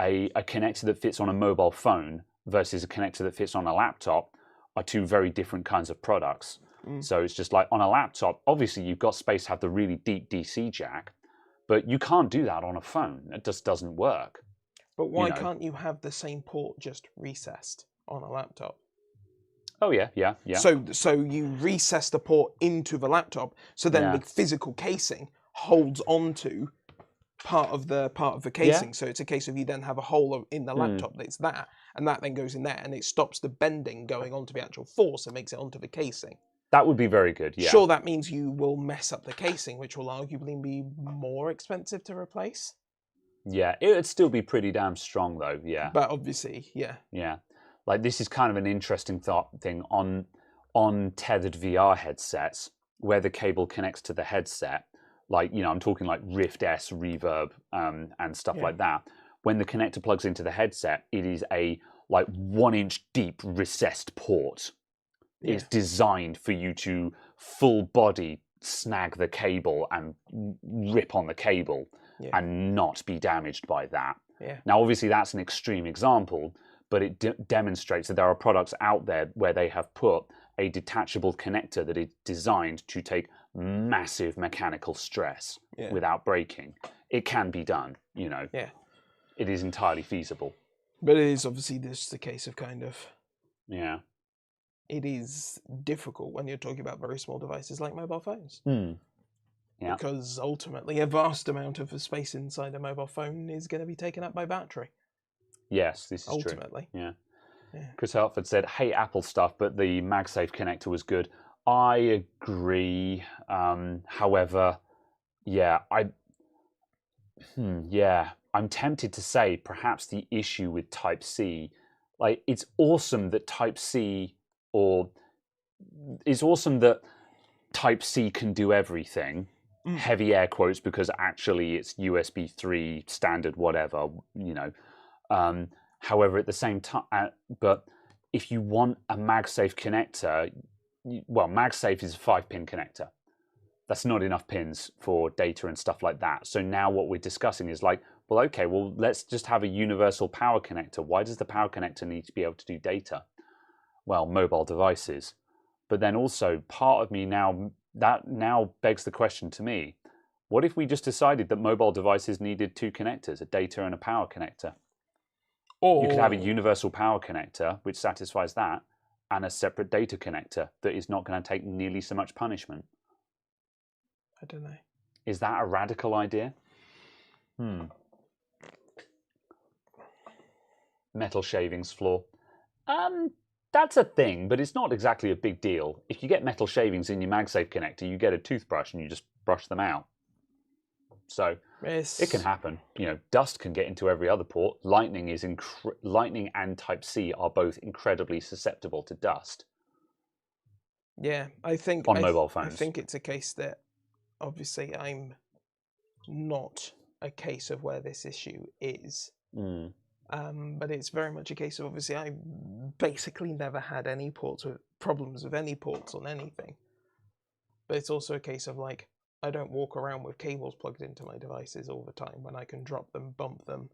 a connector that fits on a mobile phone versus a connector that fits on a laptop are two very different kinds of products. So it's just like on a laptop, obviously you've got space to have the really deep DC jack, but you can't do that on a phone. It just doesn't work. But why can't you have the same port just recessed on a laptop? Oh yeah. So you recess the port into the laptop, so then the physical casing holds onto part of the casing. Yeah. So it's a case of you then have a hole in the laptop that's that, and that then goes in there, and it stops the bending going onto the actual force and makes it onto the casing. That would be very good, yeah. Sure, that means you will mess up the casing, which will arguably be more expensive to replace. Yeah, it would still be pretty damn strong though, yeah. But obviously, yeah. Yeah. Like this is kind of an interesting thing on tethered VR headsets where the cable connects to the headset. Like, you know, I'm talking like Rift S, Reverb, and stuff like that. When the connector plugs into the headset, it is a like 1 inch deep recessed port. Yeah. It's designed for you to full body snag the cable and rip on the cable and not be damaged by that. Yeah. Now, obviously, that's an extreme example, but it demonstrates that there are products out there where they have put a detachable connector that is designed to take massive mechanical stress without breaking. It can be done, you know. Yeah. It is entirely feasible. But it is obviously just the case of kind of... Yeah. It is difficult when you're talking about very small devices like mobile phones. Yeah. Because ultimately a vast amount of the space inside a mobile phone is going to be taken up by battery. Yes, this is ultimately. True. Yeah. Chris Hartford said, hate Apple stuff, but the MagSafe connector was good. I agree. However, I'm tempted to say perhaps the issue with Type-C, like it's awesome that Type-C it's awesome that Type-C can do everything, heavy air quotes, because actually it's USB 3 standard, whatever, you know. However, at the same time, but if you want a MagSafe connector, well, MagSafe is a 5-pin connector. That's not enough pins for data and stuff like that. So now what we're discussing is like, well, okay, well, let's just have a universal power connector. Why does the power connector need to be able to do data? Well, mobile devices. But then also part of me now begs the question to me, what if we just decided that mobile devices needed 2 connectors, a data and a power connector? Or you could have a universal power connector, which satisfies that, and a separate data connector that is not going to take nearly so much punishment. I don't know. Is that a radical idea? Metal shavings floor. That's a thing, but it's not exactly a big deal. If you get metal shavings in your MagSafe connector, you get a toothbrush and you just brush them out. So it can happen. You know, dust can get into every other port. Lightning and Type-C are both incredibly susceptible to dust. Yeah, I think on mobile phones. I think it's a case that obviously I'm not a case of where this issue is. But it's very much a case of obviously I basically never had any problems with any ports on anything. But it's also a case of like, I don't walk around with cables plugged into my devices all the time when I can drop them, bump them,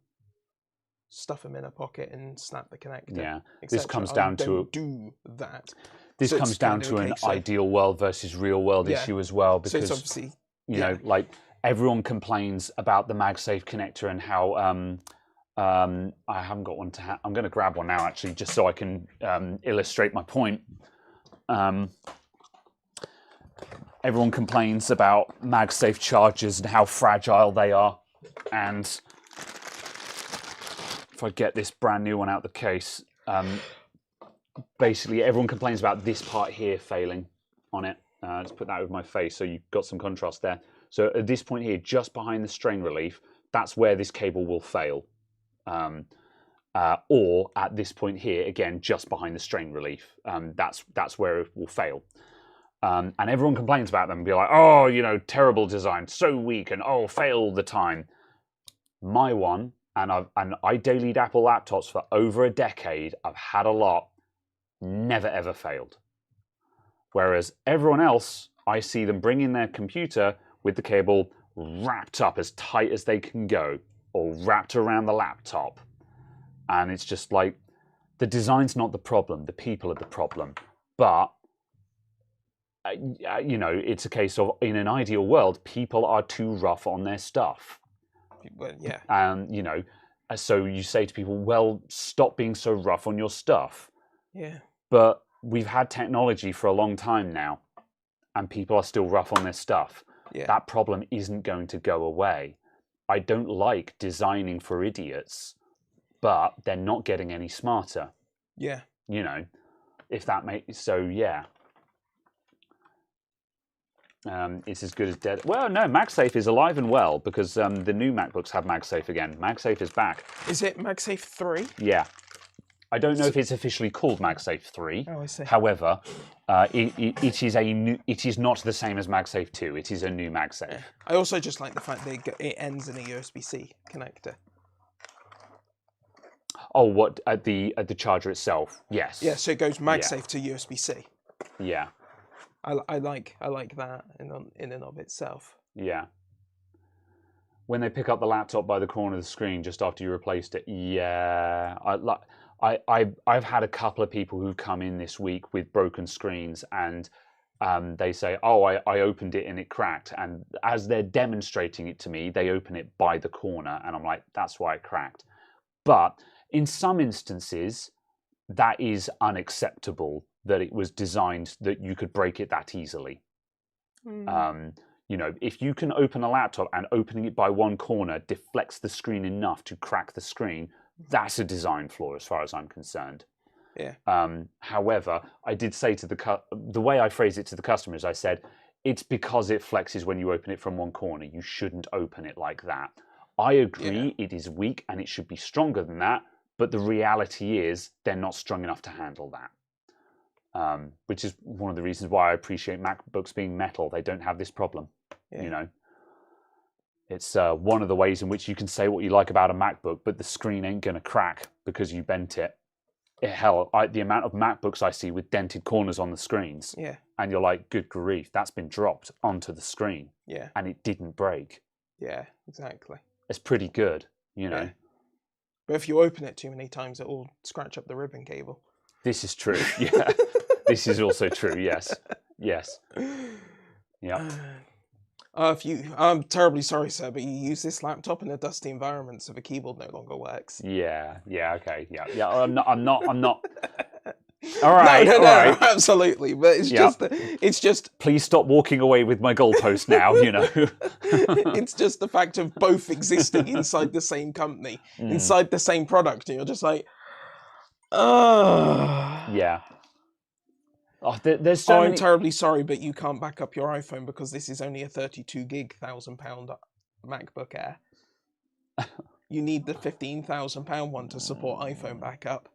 stuff them in a pocket and snap the connector. Yeah, this comes down to do that. This comes down to an ideal world versus real world issue as well, because it's obviously, you know, like everyone complains about the MagSafe connector and how I haven't got one to hand. I'm going to grab one now actually, just so I can illustrate my point. Everyone complains about MagSafe chargers and how fragile they are, and if I get this brand new one out the case, basically everyone complains about this part here failing on it. Let's put that over my face so you've got some contrast there. So at this point here, just behind the strain relief, that's where this cable will fail. Or at this point here, again, just behind the strain relief, that's where it will fail. And everyone complains about them and be like, oh, you know, terrible design, so weak, and oh, fail all the time. My one, and I dailied Apple laptops for over a decade, I've had a lot, never ever failed. Whereas everyone else, I see them bring in their computer with the cable wrapped up as tight as they can go, or wrapped around the laptop. And it's just like, the design's not the problem, the people are the problem. But, you know, it's a case of, in an ideal world, people are too rough on their stuff. Well, yeah. And, you know, so you say to people, well, stop being so rough on your stuff. Yeah. But we've had technology for a long time now, and people are still rough on their stuff. Yeah. That problem isn't going to go away. I don't like designing for idiots, but they're not getting any smarter. Yeah. You know, if that makes... So, yeah. It's as good as dead. Well, no, MagSafe is alive and well, because the new MacBooks have MagSafe again. MagSafe is back. Is it MagSafe 3? Yeah. I don't know if it's officially called MagSafe 3. Oh, I see. However, it is not the same as MagSafe 2. It is a new MagSafe. Yeah. I also just like the fact that it ends in a USB-C connector. Oh, what at the charger itself? Yes. Yeah, so it goes MagSafe to USB-C. Yeah. I like that in and of itself. Yeah. When they pick up the laptop by the corner of the screen just after you replaced it, yeah. I've had a couple of people who've come in this week with broken screens, and they say, oh, I opened it and it cracked. And as they're demonstrating it to me, they open it by the corner, and I'm like, that's why it cracked. But in some instances, that is unacceptable, that it was designed that you could break it that easily. You know, if you can open a laptop and opening it by one corner deflects the screen enough to crack the screen, that's a design flaw as far as I'm concerned. Yeah. However, I did say to the way I phrased it to the customers, I said, it's because it flexes when you open it from one corner. You shouldn't open it like that. I agree, it is weak and it should be stronger than that, but the reality is they're not strong enough to handle that. Which is one of the reasons why I appreciate MacBooks being metal. They don't have this problem, you know. It's one of the ways in which you can say what you like about a MacBook, but the screen ain't going to crack because you bent it. Hell, the amount of MacBooks I see with dented corners on the screens, and you're like, good grief, that's been dropped onto the screen, and it didn't break. Yeah, exactly. It's pretty good, you know. But if you open it too many times, it will scratch up the ribbon cable. This is true, yeah. This is also true, yes. Yes. Yeah. I'm terribly sorry, sir, but you use this laptop in a dusty environment, so the keyboard no longer works. Yeah, okay, yeah. I'm not. All right, no, all right. Absolutely. But it's just. Please stop walking away with my goalpost now. You know. It's just the fact of both existing inside the same company, inside the same product, and you're just like, yeah. Oh, there's so many... I'm terribly sorry, but you can't back up your iPhone because this is only a 32 gig £1,000 MacBook Air. You need the £15,000 one to support iPhone backup.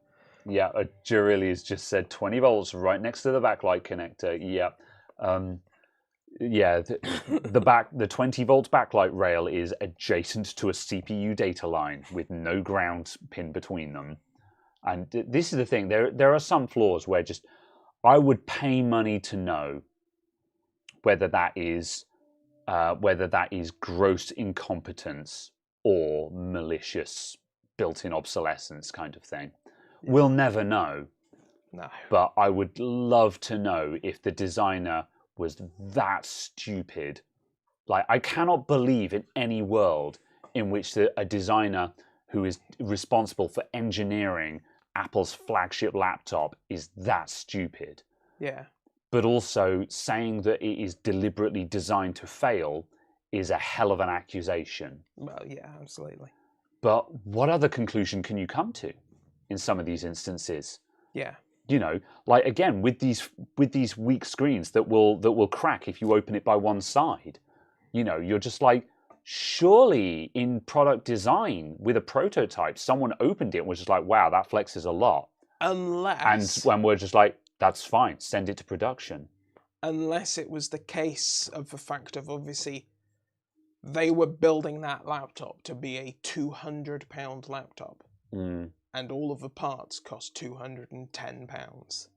Yeah, Jurili has just said 20 volts right next to the backlight connector. Yeah. The 20 volt backlight rail is adjacent to a CPU data line with no ground pin between them. And this is the thing. There are some flaws where just I would pay money to know whether that is gross incompetence or malicious built-in obsolescence kind of thing. Yeah. We'll never know. No. But I would love to know if the designer was that stupid. Like, I cannot believe in any world in which a designer who is responsible for engineering Apple's flagship laptop is that stupid. Yeah. But also saying that it is deliberately designed to fail is a hell of an accusation. Well, yeah, absolutely. But what other conclusion can you come to in some of these instances? Yeah. You know, like again with these weak screens that will crack if you open it by one side. You know, you're just like, surely in product design with a prototype, someone opened it and was just like, wow, that flexes a lot. Unless... And when we're just like, that's fine, send it to production. Unless it was the case of the fact of, obviously, they were building that laptop to be a £200 laptop. And all of the parts cost £210.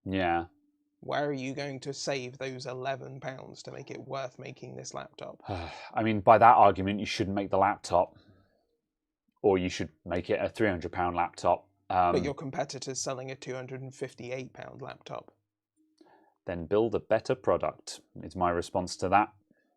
Yeah. Where are you going to save those £11 to make it worth making this laptop? I mean, by that argument, you shouldn't make the laptop. Or you should make it a £300 laptop. But your competitor's selling a £258 laptop. Then build a better product, is my response to that.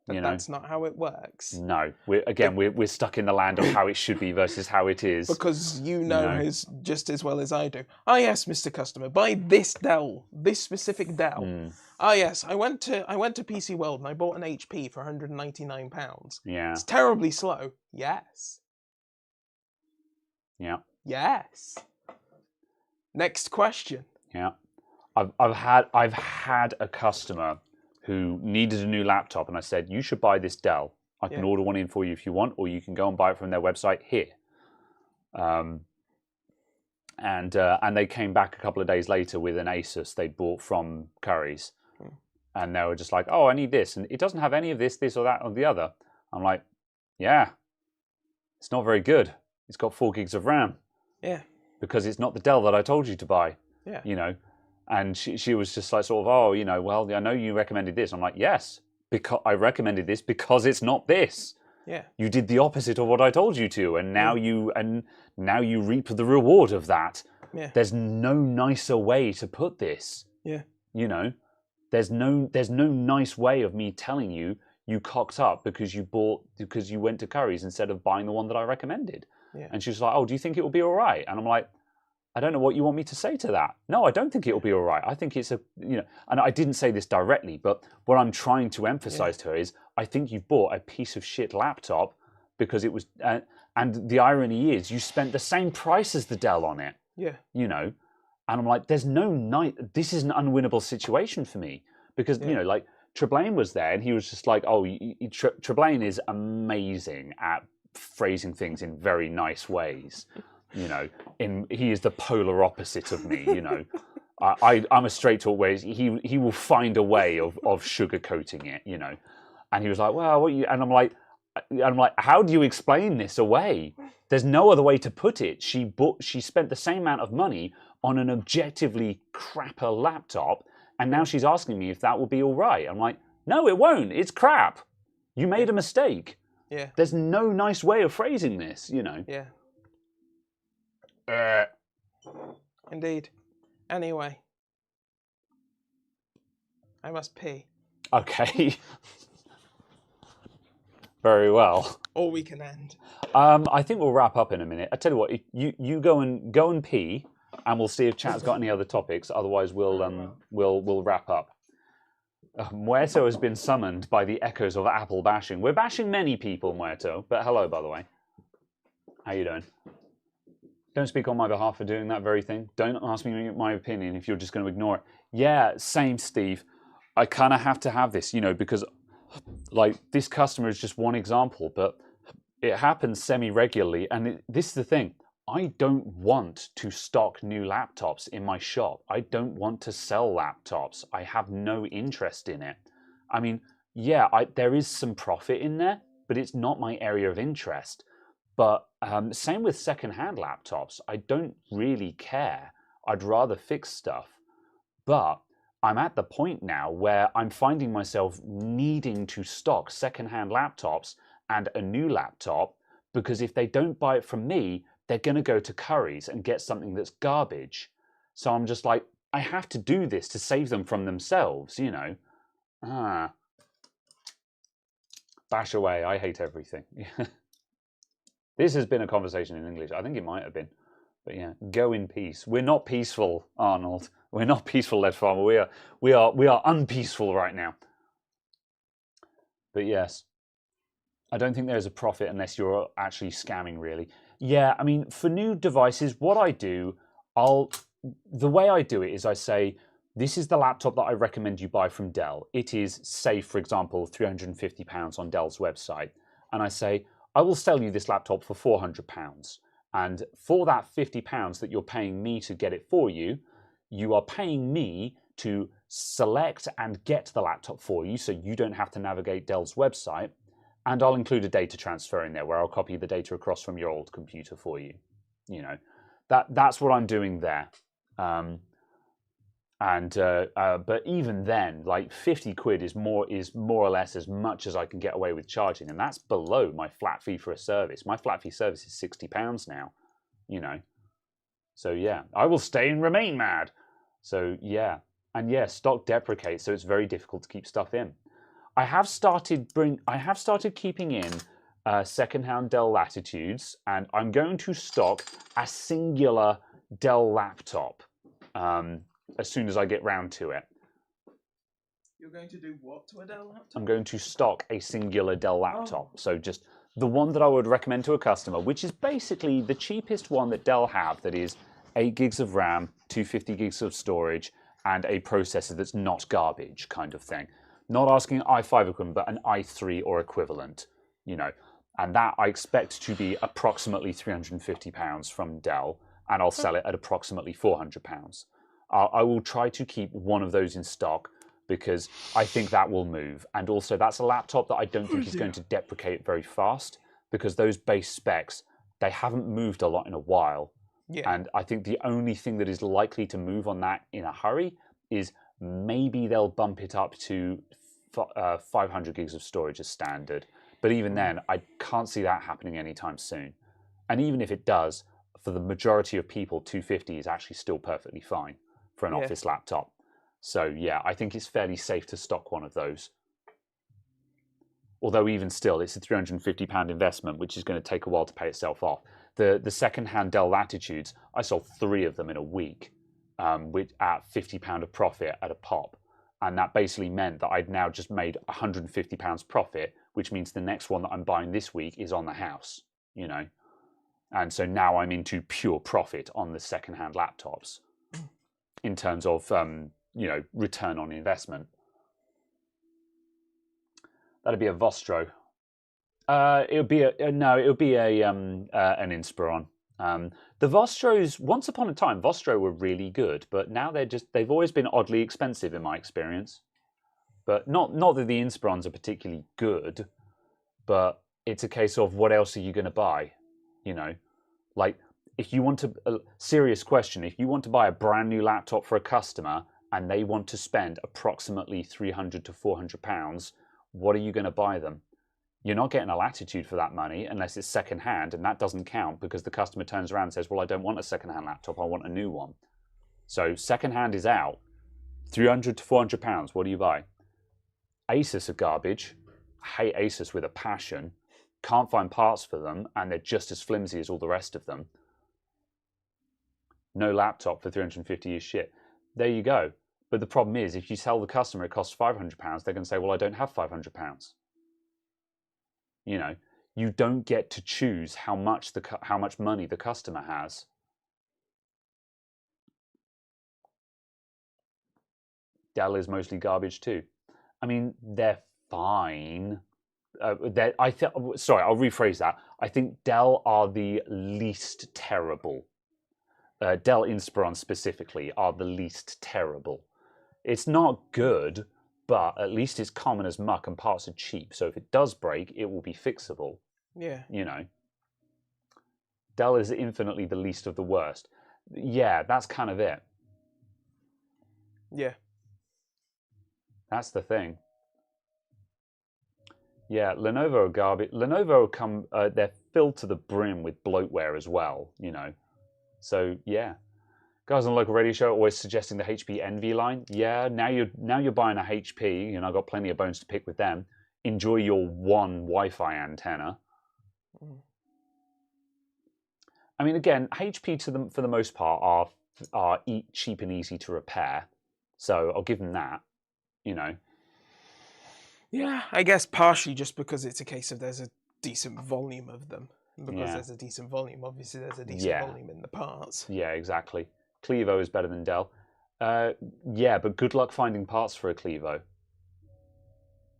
But that's not how it works. No. We're stuck in the land of how it should be versus how it is. Because you know just as well as I do. Ah, yes, Mr. Customer, buy this Dell, this specific Dell. Ah, yes, I went to PC World and I bought an HP for £199. Yeah. It's terribly slow. Yes. Yeah. Yes. Next question. Yeah. I've had a customer who needed a new laptop, and I said, you should buy this Dell. I can order one in for you if you want, or you can go and buy it from their website here. And they came back a couple of days later with an Asus they bought from Curry's. And they were just like, oh, I need this. And it doesn't have any of this or that, or the other. I'm like, yeah, it's not very good. It's got 4 gigs of RAM. Yeah. Because it's not the Dell that I told you to buy. Yeah. You know. And she was just like, sort of, oh, you know, well, I know you recommended this. I'm like, yes, because I recommended this because it's not this. Yeah. You did the opposite of what I told you to, and now you reap the reward of that. Yeah. There's no nicer way to put this. Yeah. You know, there's no nice way of me telling you cocked up because you went to Curry's instead of buying the one that I recommended. Yeah. And she was like, oh, do you think it will be all right? And I'm like, I don't know what you want me to say to that. No, I don't think it will be all right. I think it's and I didn't say this directly, but what I'm trying to emphasize to her is, I think you've bought a piece of shit laptop because it was, and the irony is you spent the same price as the Dell on it. Yeah. You know, and I'm like, this is an unwinnable situation for me because, like Treblaine was there and he was just like, oh, Treblaine is amazing at phrasing things in very nice ways. You know, he is the polar opposite of me. You know, I'm a straight talk where he will find a way of sugarcoating it. You know, and he was like, well, what you? And I'm like, how do you explain this away? There's no other way to put it. She spent the same amount of money on an objectively crapper laptop, and now she's asking me if that will be all right. I'm like, no, it won't. It's crap. You made a mistake. Yeah. There's no nice way of phrasing this. You know. Yeah. Indeed. Anyway, I must pee. Okay. Very well. Or we can end. I think we'll wrap up in a minute. I tell you what, you go and pee, and we'll see if chat's got any other topics. Otherwise, we'll wrap up. Muerto has been summoned by the echoes of Apple bashing. We're bashing many people, Muerto. But hello, by the way. How you doing? Don't speak on my behalf for doing that very thing. Don't ask me my opinion if you're just going to ignore it. Yeah, same, Steve. I kind of have to have this, because, like, this customer is just one example, but it happens semi-regularly. And this is the thing. I don't want to stock new laptops in my shop. I don't want to sell laptops. I have no interest in it. I mean, yeah, there is some profit in there, but it's not my area of interest. But same with second-hand laptops. I don't really care. I'd rather fix stuff. But I'm at the point now where I'm finding myself needing to stock second-hand laptops and a new laptop, because if they don't buy it from me, they're going to go to Curry's and get something that's garbage. So I'm just like, I have to do this to save them from themselves, Bash away. I hate everything. This has been a conversation in English. I think it might have been. But yeah, go in peace. We're not peaceful, Arnold. We're not peaceful, Led Farmer. We are unpeaceful right now. But yes. I don't think there's a profit unless you're actually scamming, really. Yeah, I mean, for new devices, what I do, the way I do it is I say, this is the laptop that I recommend you buy from Dell. It is, say, for example, £350 on Dell's website. And I say, I will sell you this laptop for £400. And for that £50 that you're paying me to get it for you, you are paying me to select and get the laptop for you so you don't have to navigate Dell's website. And I'll include a data transfer in there where I'll copy the data across from your old computer for you. You know, that's what I'm doing there. But even then, like 50 quid is more or less as much as I can get away with charging, and that's below my flat fee for a service. My flat fee service is £60 now. You know, so yeah, I will stay and remain mad. So yeah, and yeah, stock deprecates, so it's very difficult to keep stuff in. I have started keeping in secondhand Dell Latitudes, and I'm going to stock a singular Dell laptop as soon as I get round to it. You're going to do what to a Dell laptop? I'm going to stock a singular Dell laptop. So just the one that I would recommend to a customer, which is basically the cheapest one that Dell have, that is 8 gigs of RAM, 250 gigs of storage, and a processor that's not garbage kind of thing. Not asking an i5 equivalent, but an i3 or equivalent, you know. And that I expect to be approximately £350 from Dell, and I'll sell it at approximately £400. I will try to keep one of those in stock because I think that will move. And also, that's a laptop that I don't think is going to deprecate very fast because those base specs, they haven't moved a lot in a while. Yeah. And I think the only thing that is likely to move on that in a hurry is maybe they'll bump it up to 500 gigs of storage as standard. But even then, I can't see that happening anytime soon. And even if it does, for the majority of people, 250 is actually still perfectly fine for an office laptop. So yeah, I think it's fairly safe to stock one of those. Although even still, it's a £350 investment, which is going to take a while to pay itself off. The second-hand Dell Latitudes, I sold 3 of them in a week, with at £50 of profit at a pop. And that basically meant that I'd now just made £150 profit, which means the next one that I'm buying this week is on the house, you know. And so now I'm into pure profit on the second-hand laptops in terms of, you know, return on investment. That'd be a Vostro. It'll be an Inspiron. The Vostros, once upon a time, Vostro were really good, but now they've always been oddly expensive in my experience. But not that the Inspirons are particularly good, but it's a case of what else are you going to buy? You know, like if you want to, serious question, if you want to buy a brand new laptop for a customer and they want to spend approximately £300 to £400, what are you going to buy them? You're not getting a Latitude for that money unless it's second-hand, and that doesn't count because the customer turns around and says, well, I don't want a second-hand laptop, I want a new one. So second-hand is out. £300 to £400, what do you buy? Asus are garbage. I hate Asus with a passion. Can't find parts for them, and they're just as flimsy as all the rest of them. No laptop for £350 is shit. There you go. But the problem is, if you tell the customer it costs £500, they're going to say, well, I don't have £500. You know, you don't get to choose how much money the customer has. Dell is mostly garbage too. I mean, they're fine. Sorry, I'll rephrase that. I think Dell are the least terrible. Dell Inspiron specifically are the least terrible. It's not good, but at least it's common as muck and parts are cheap. So if it does break, it will be fixable. Yeah. You know. Dell is infinitely the least of the worst. Yeah, that's kind of it. Yeah. That's the thing. Yeah, Lenovo are garbage. Lenovo come, they're filled to the brim with bloatware as well, you know. So yeah. Guys on the local radio show are always suggesting the HP Envy line. Yeah, now you're buying a HP, you know, I've got plenty of bones to pick with them. Enjoy your one Wi-Fi antenna. I mean, again, HP for the most part are cheap and easy to repair. So I'll give them that, you know. Yeah, I guess partially just because it's a case of there's a decent volume of them. And because there's a decent volume, obviously there's a decent volume in the parts. Yeah, exactly. Clevo is better than Dell. Yeah, but good luck finding parts for a Clevo.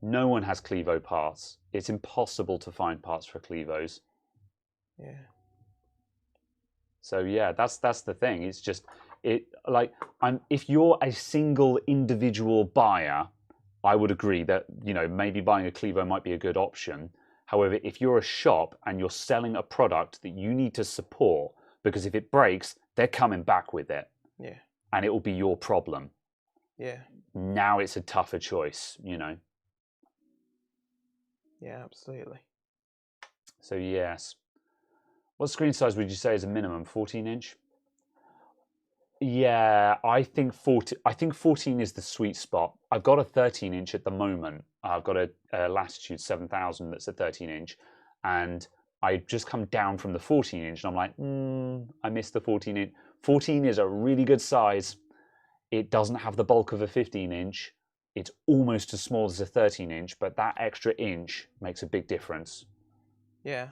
No one has Clevo parts. It's impossible to find parts for Clevos. Yeah. So yeah, that's the thing. It's just if you're a single individual buyer, I would agree that maybe buying a Clevo might be a good option. However, if you're a shop and you're selling a product that you need to support, because if it breaks, they're coming back with it. Yeah. And it will be your problem. Yeah. Now it's a tougher choice, Yeah, absolutely. So yes. What screen size would you say is a minimum? 14-inch? Yeah, I think 14 is the sweet spot. I've got a 13-inch at the moment. I've got a Latitude 7000 that's a 13-inch, and I just come down from the 14-inch, and I'm like, I miss the 14-inch. 14 is a really good size. It doesn't have the bulk of a 15-inch. It's almost as small as a 13-inch, but that extra inch makes a big difference. Yeah.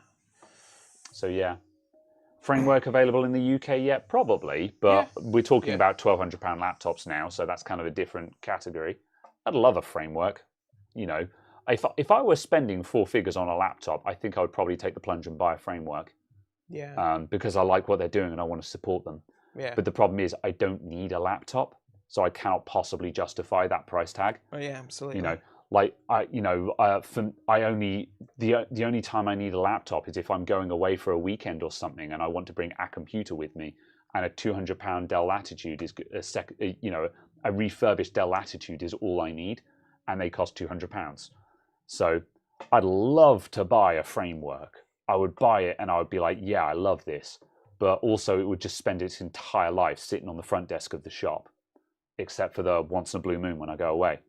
So yeah. Framework available in the UK yet? Probably, but we're talking about £1,200 laptops now, so that's kind of a different category. I'd love a framework. If I were spending 4 figures on a laptop, I think I would probably take the plunge and buy a framework. Yeah. Because I like what they're doing and I want to support them. Yeah. But the problem is I don't need a laptop, so I cannot possibly justify that price tag. Oh yeah, absolutely. The only time I need a laptop is if I'm going away for a weekend or something, and I want to bring a computer with me. And a £200 Dell Latitude is a refurbished Dell Latitude is all I need, and they cost £200. So I'd love to buy a framework. I would buy it, and I would be like, yeah, I love this. But also, it would just spend its entire life sitting on the front desk of the shop, except for the once in a blue moon when I go away.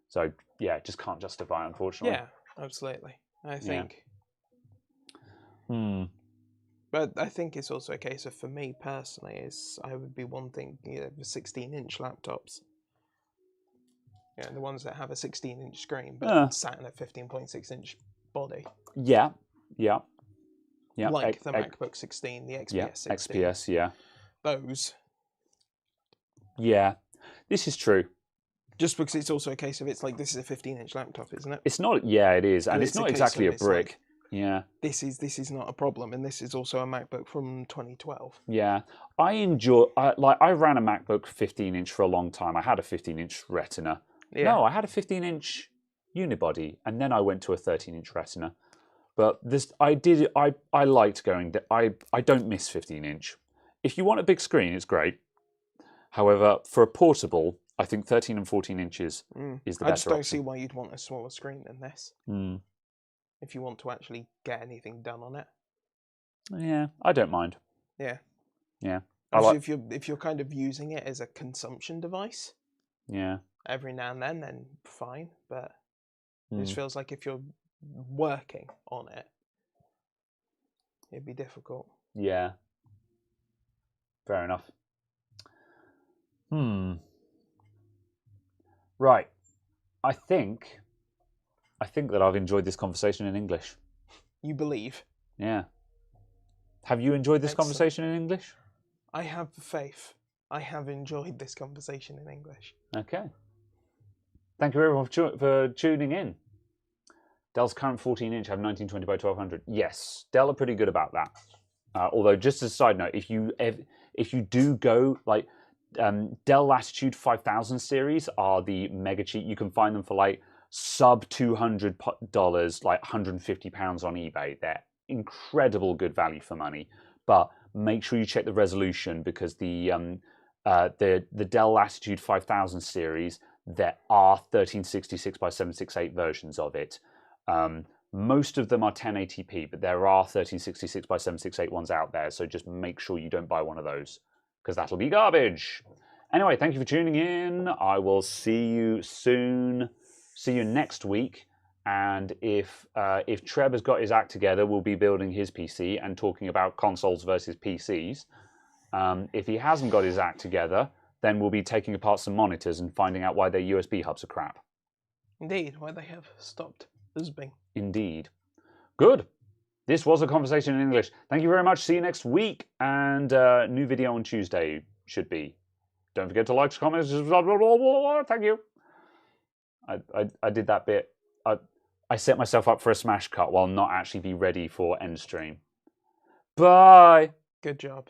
So yeah, just can't justify it, unfortunately. Yeah, absolutely. I think. Yeah. But I think it's also a case of, for me personally, I would be wanting the 16-inch laptops. The ones that have a 16-inch screen, but sat in a 15.6-inch body. Yeah. Like the MacBook 16, the XPS 16. XPS, yeah. Those. Yeah, this is true. Just because it's also a case of, it's like, this is a 15-inch laptop, isn't it? It's not. Yeah, it is, and it's not exactly a brick. Like, this is not a problem, and this is also a MacBook from 2012. Yeah, I enjoy. I ran a MacBook 15-inch for a long time. I had a 15-inch Retina. Yeah. No, I had a 15-inch unibody, and then I went to a 13-inch Retina. But I liked going. I don't miss 15-inch. If you want a big screen, it's great. However, for a portable, I think 13 and 14 inches is the better option. I just don't see why you'd want a smaller screen than this. If you want to actually get anything done on it. Yeah, I don't mind. Yeah. Yeah. If you're kind of using it as a consumption device. Yeah. Every now and then fine. But this feels like if you're working on it, it'd be difficult. Yeah. Fair enough. Right. I think that I've enjoyed this conversation in English. You believe? Yeah. Have you enjoyed this conversation in English? I have faith. I have enjoyed this conversation in English. Okay. Thank you everyone for tuning in. Dell's current 14-inch have 1920 by 1200. Yes, Dell are pretty good about that. Although, just as a side note, if you do go like Dell Latitude 5000 series are the mega cheap. You can find them for like sub $200, like £150 on eBay. They're incredible good value for money. But make sure you check the resolution, because the Dell Latitude 5000 series, there are 1366 by 768 versions of it. Most of them are 1080p, but there are 1366 by 768 ones out there. So just make sure you don't buy one of those, because that'll be garbage. Anyway, thank you for tuning in. I will see you soon. See you next week. And if Treb has got his act together, we'll be building his PC and talking about consoles versus PCs. If he hasn't got his act together, then we'll be taking apart some monitors and finding out why their USB hubs are crap. Indeed, why they have stopped husbing. Indeed. Good. This was a conversation in English. Thank you very much. See you next week. And new video on Tuesday should be. Don't forget to like, comment. Thank you. I did that bit. I set myself up for a smash cut while not actually be ready for end stream. Bye. Good job.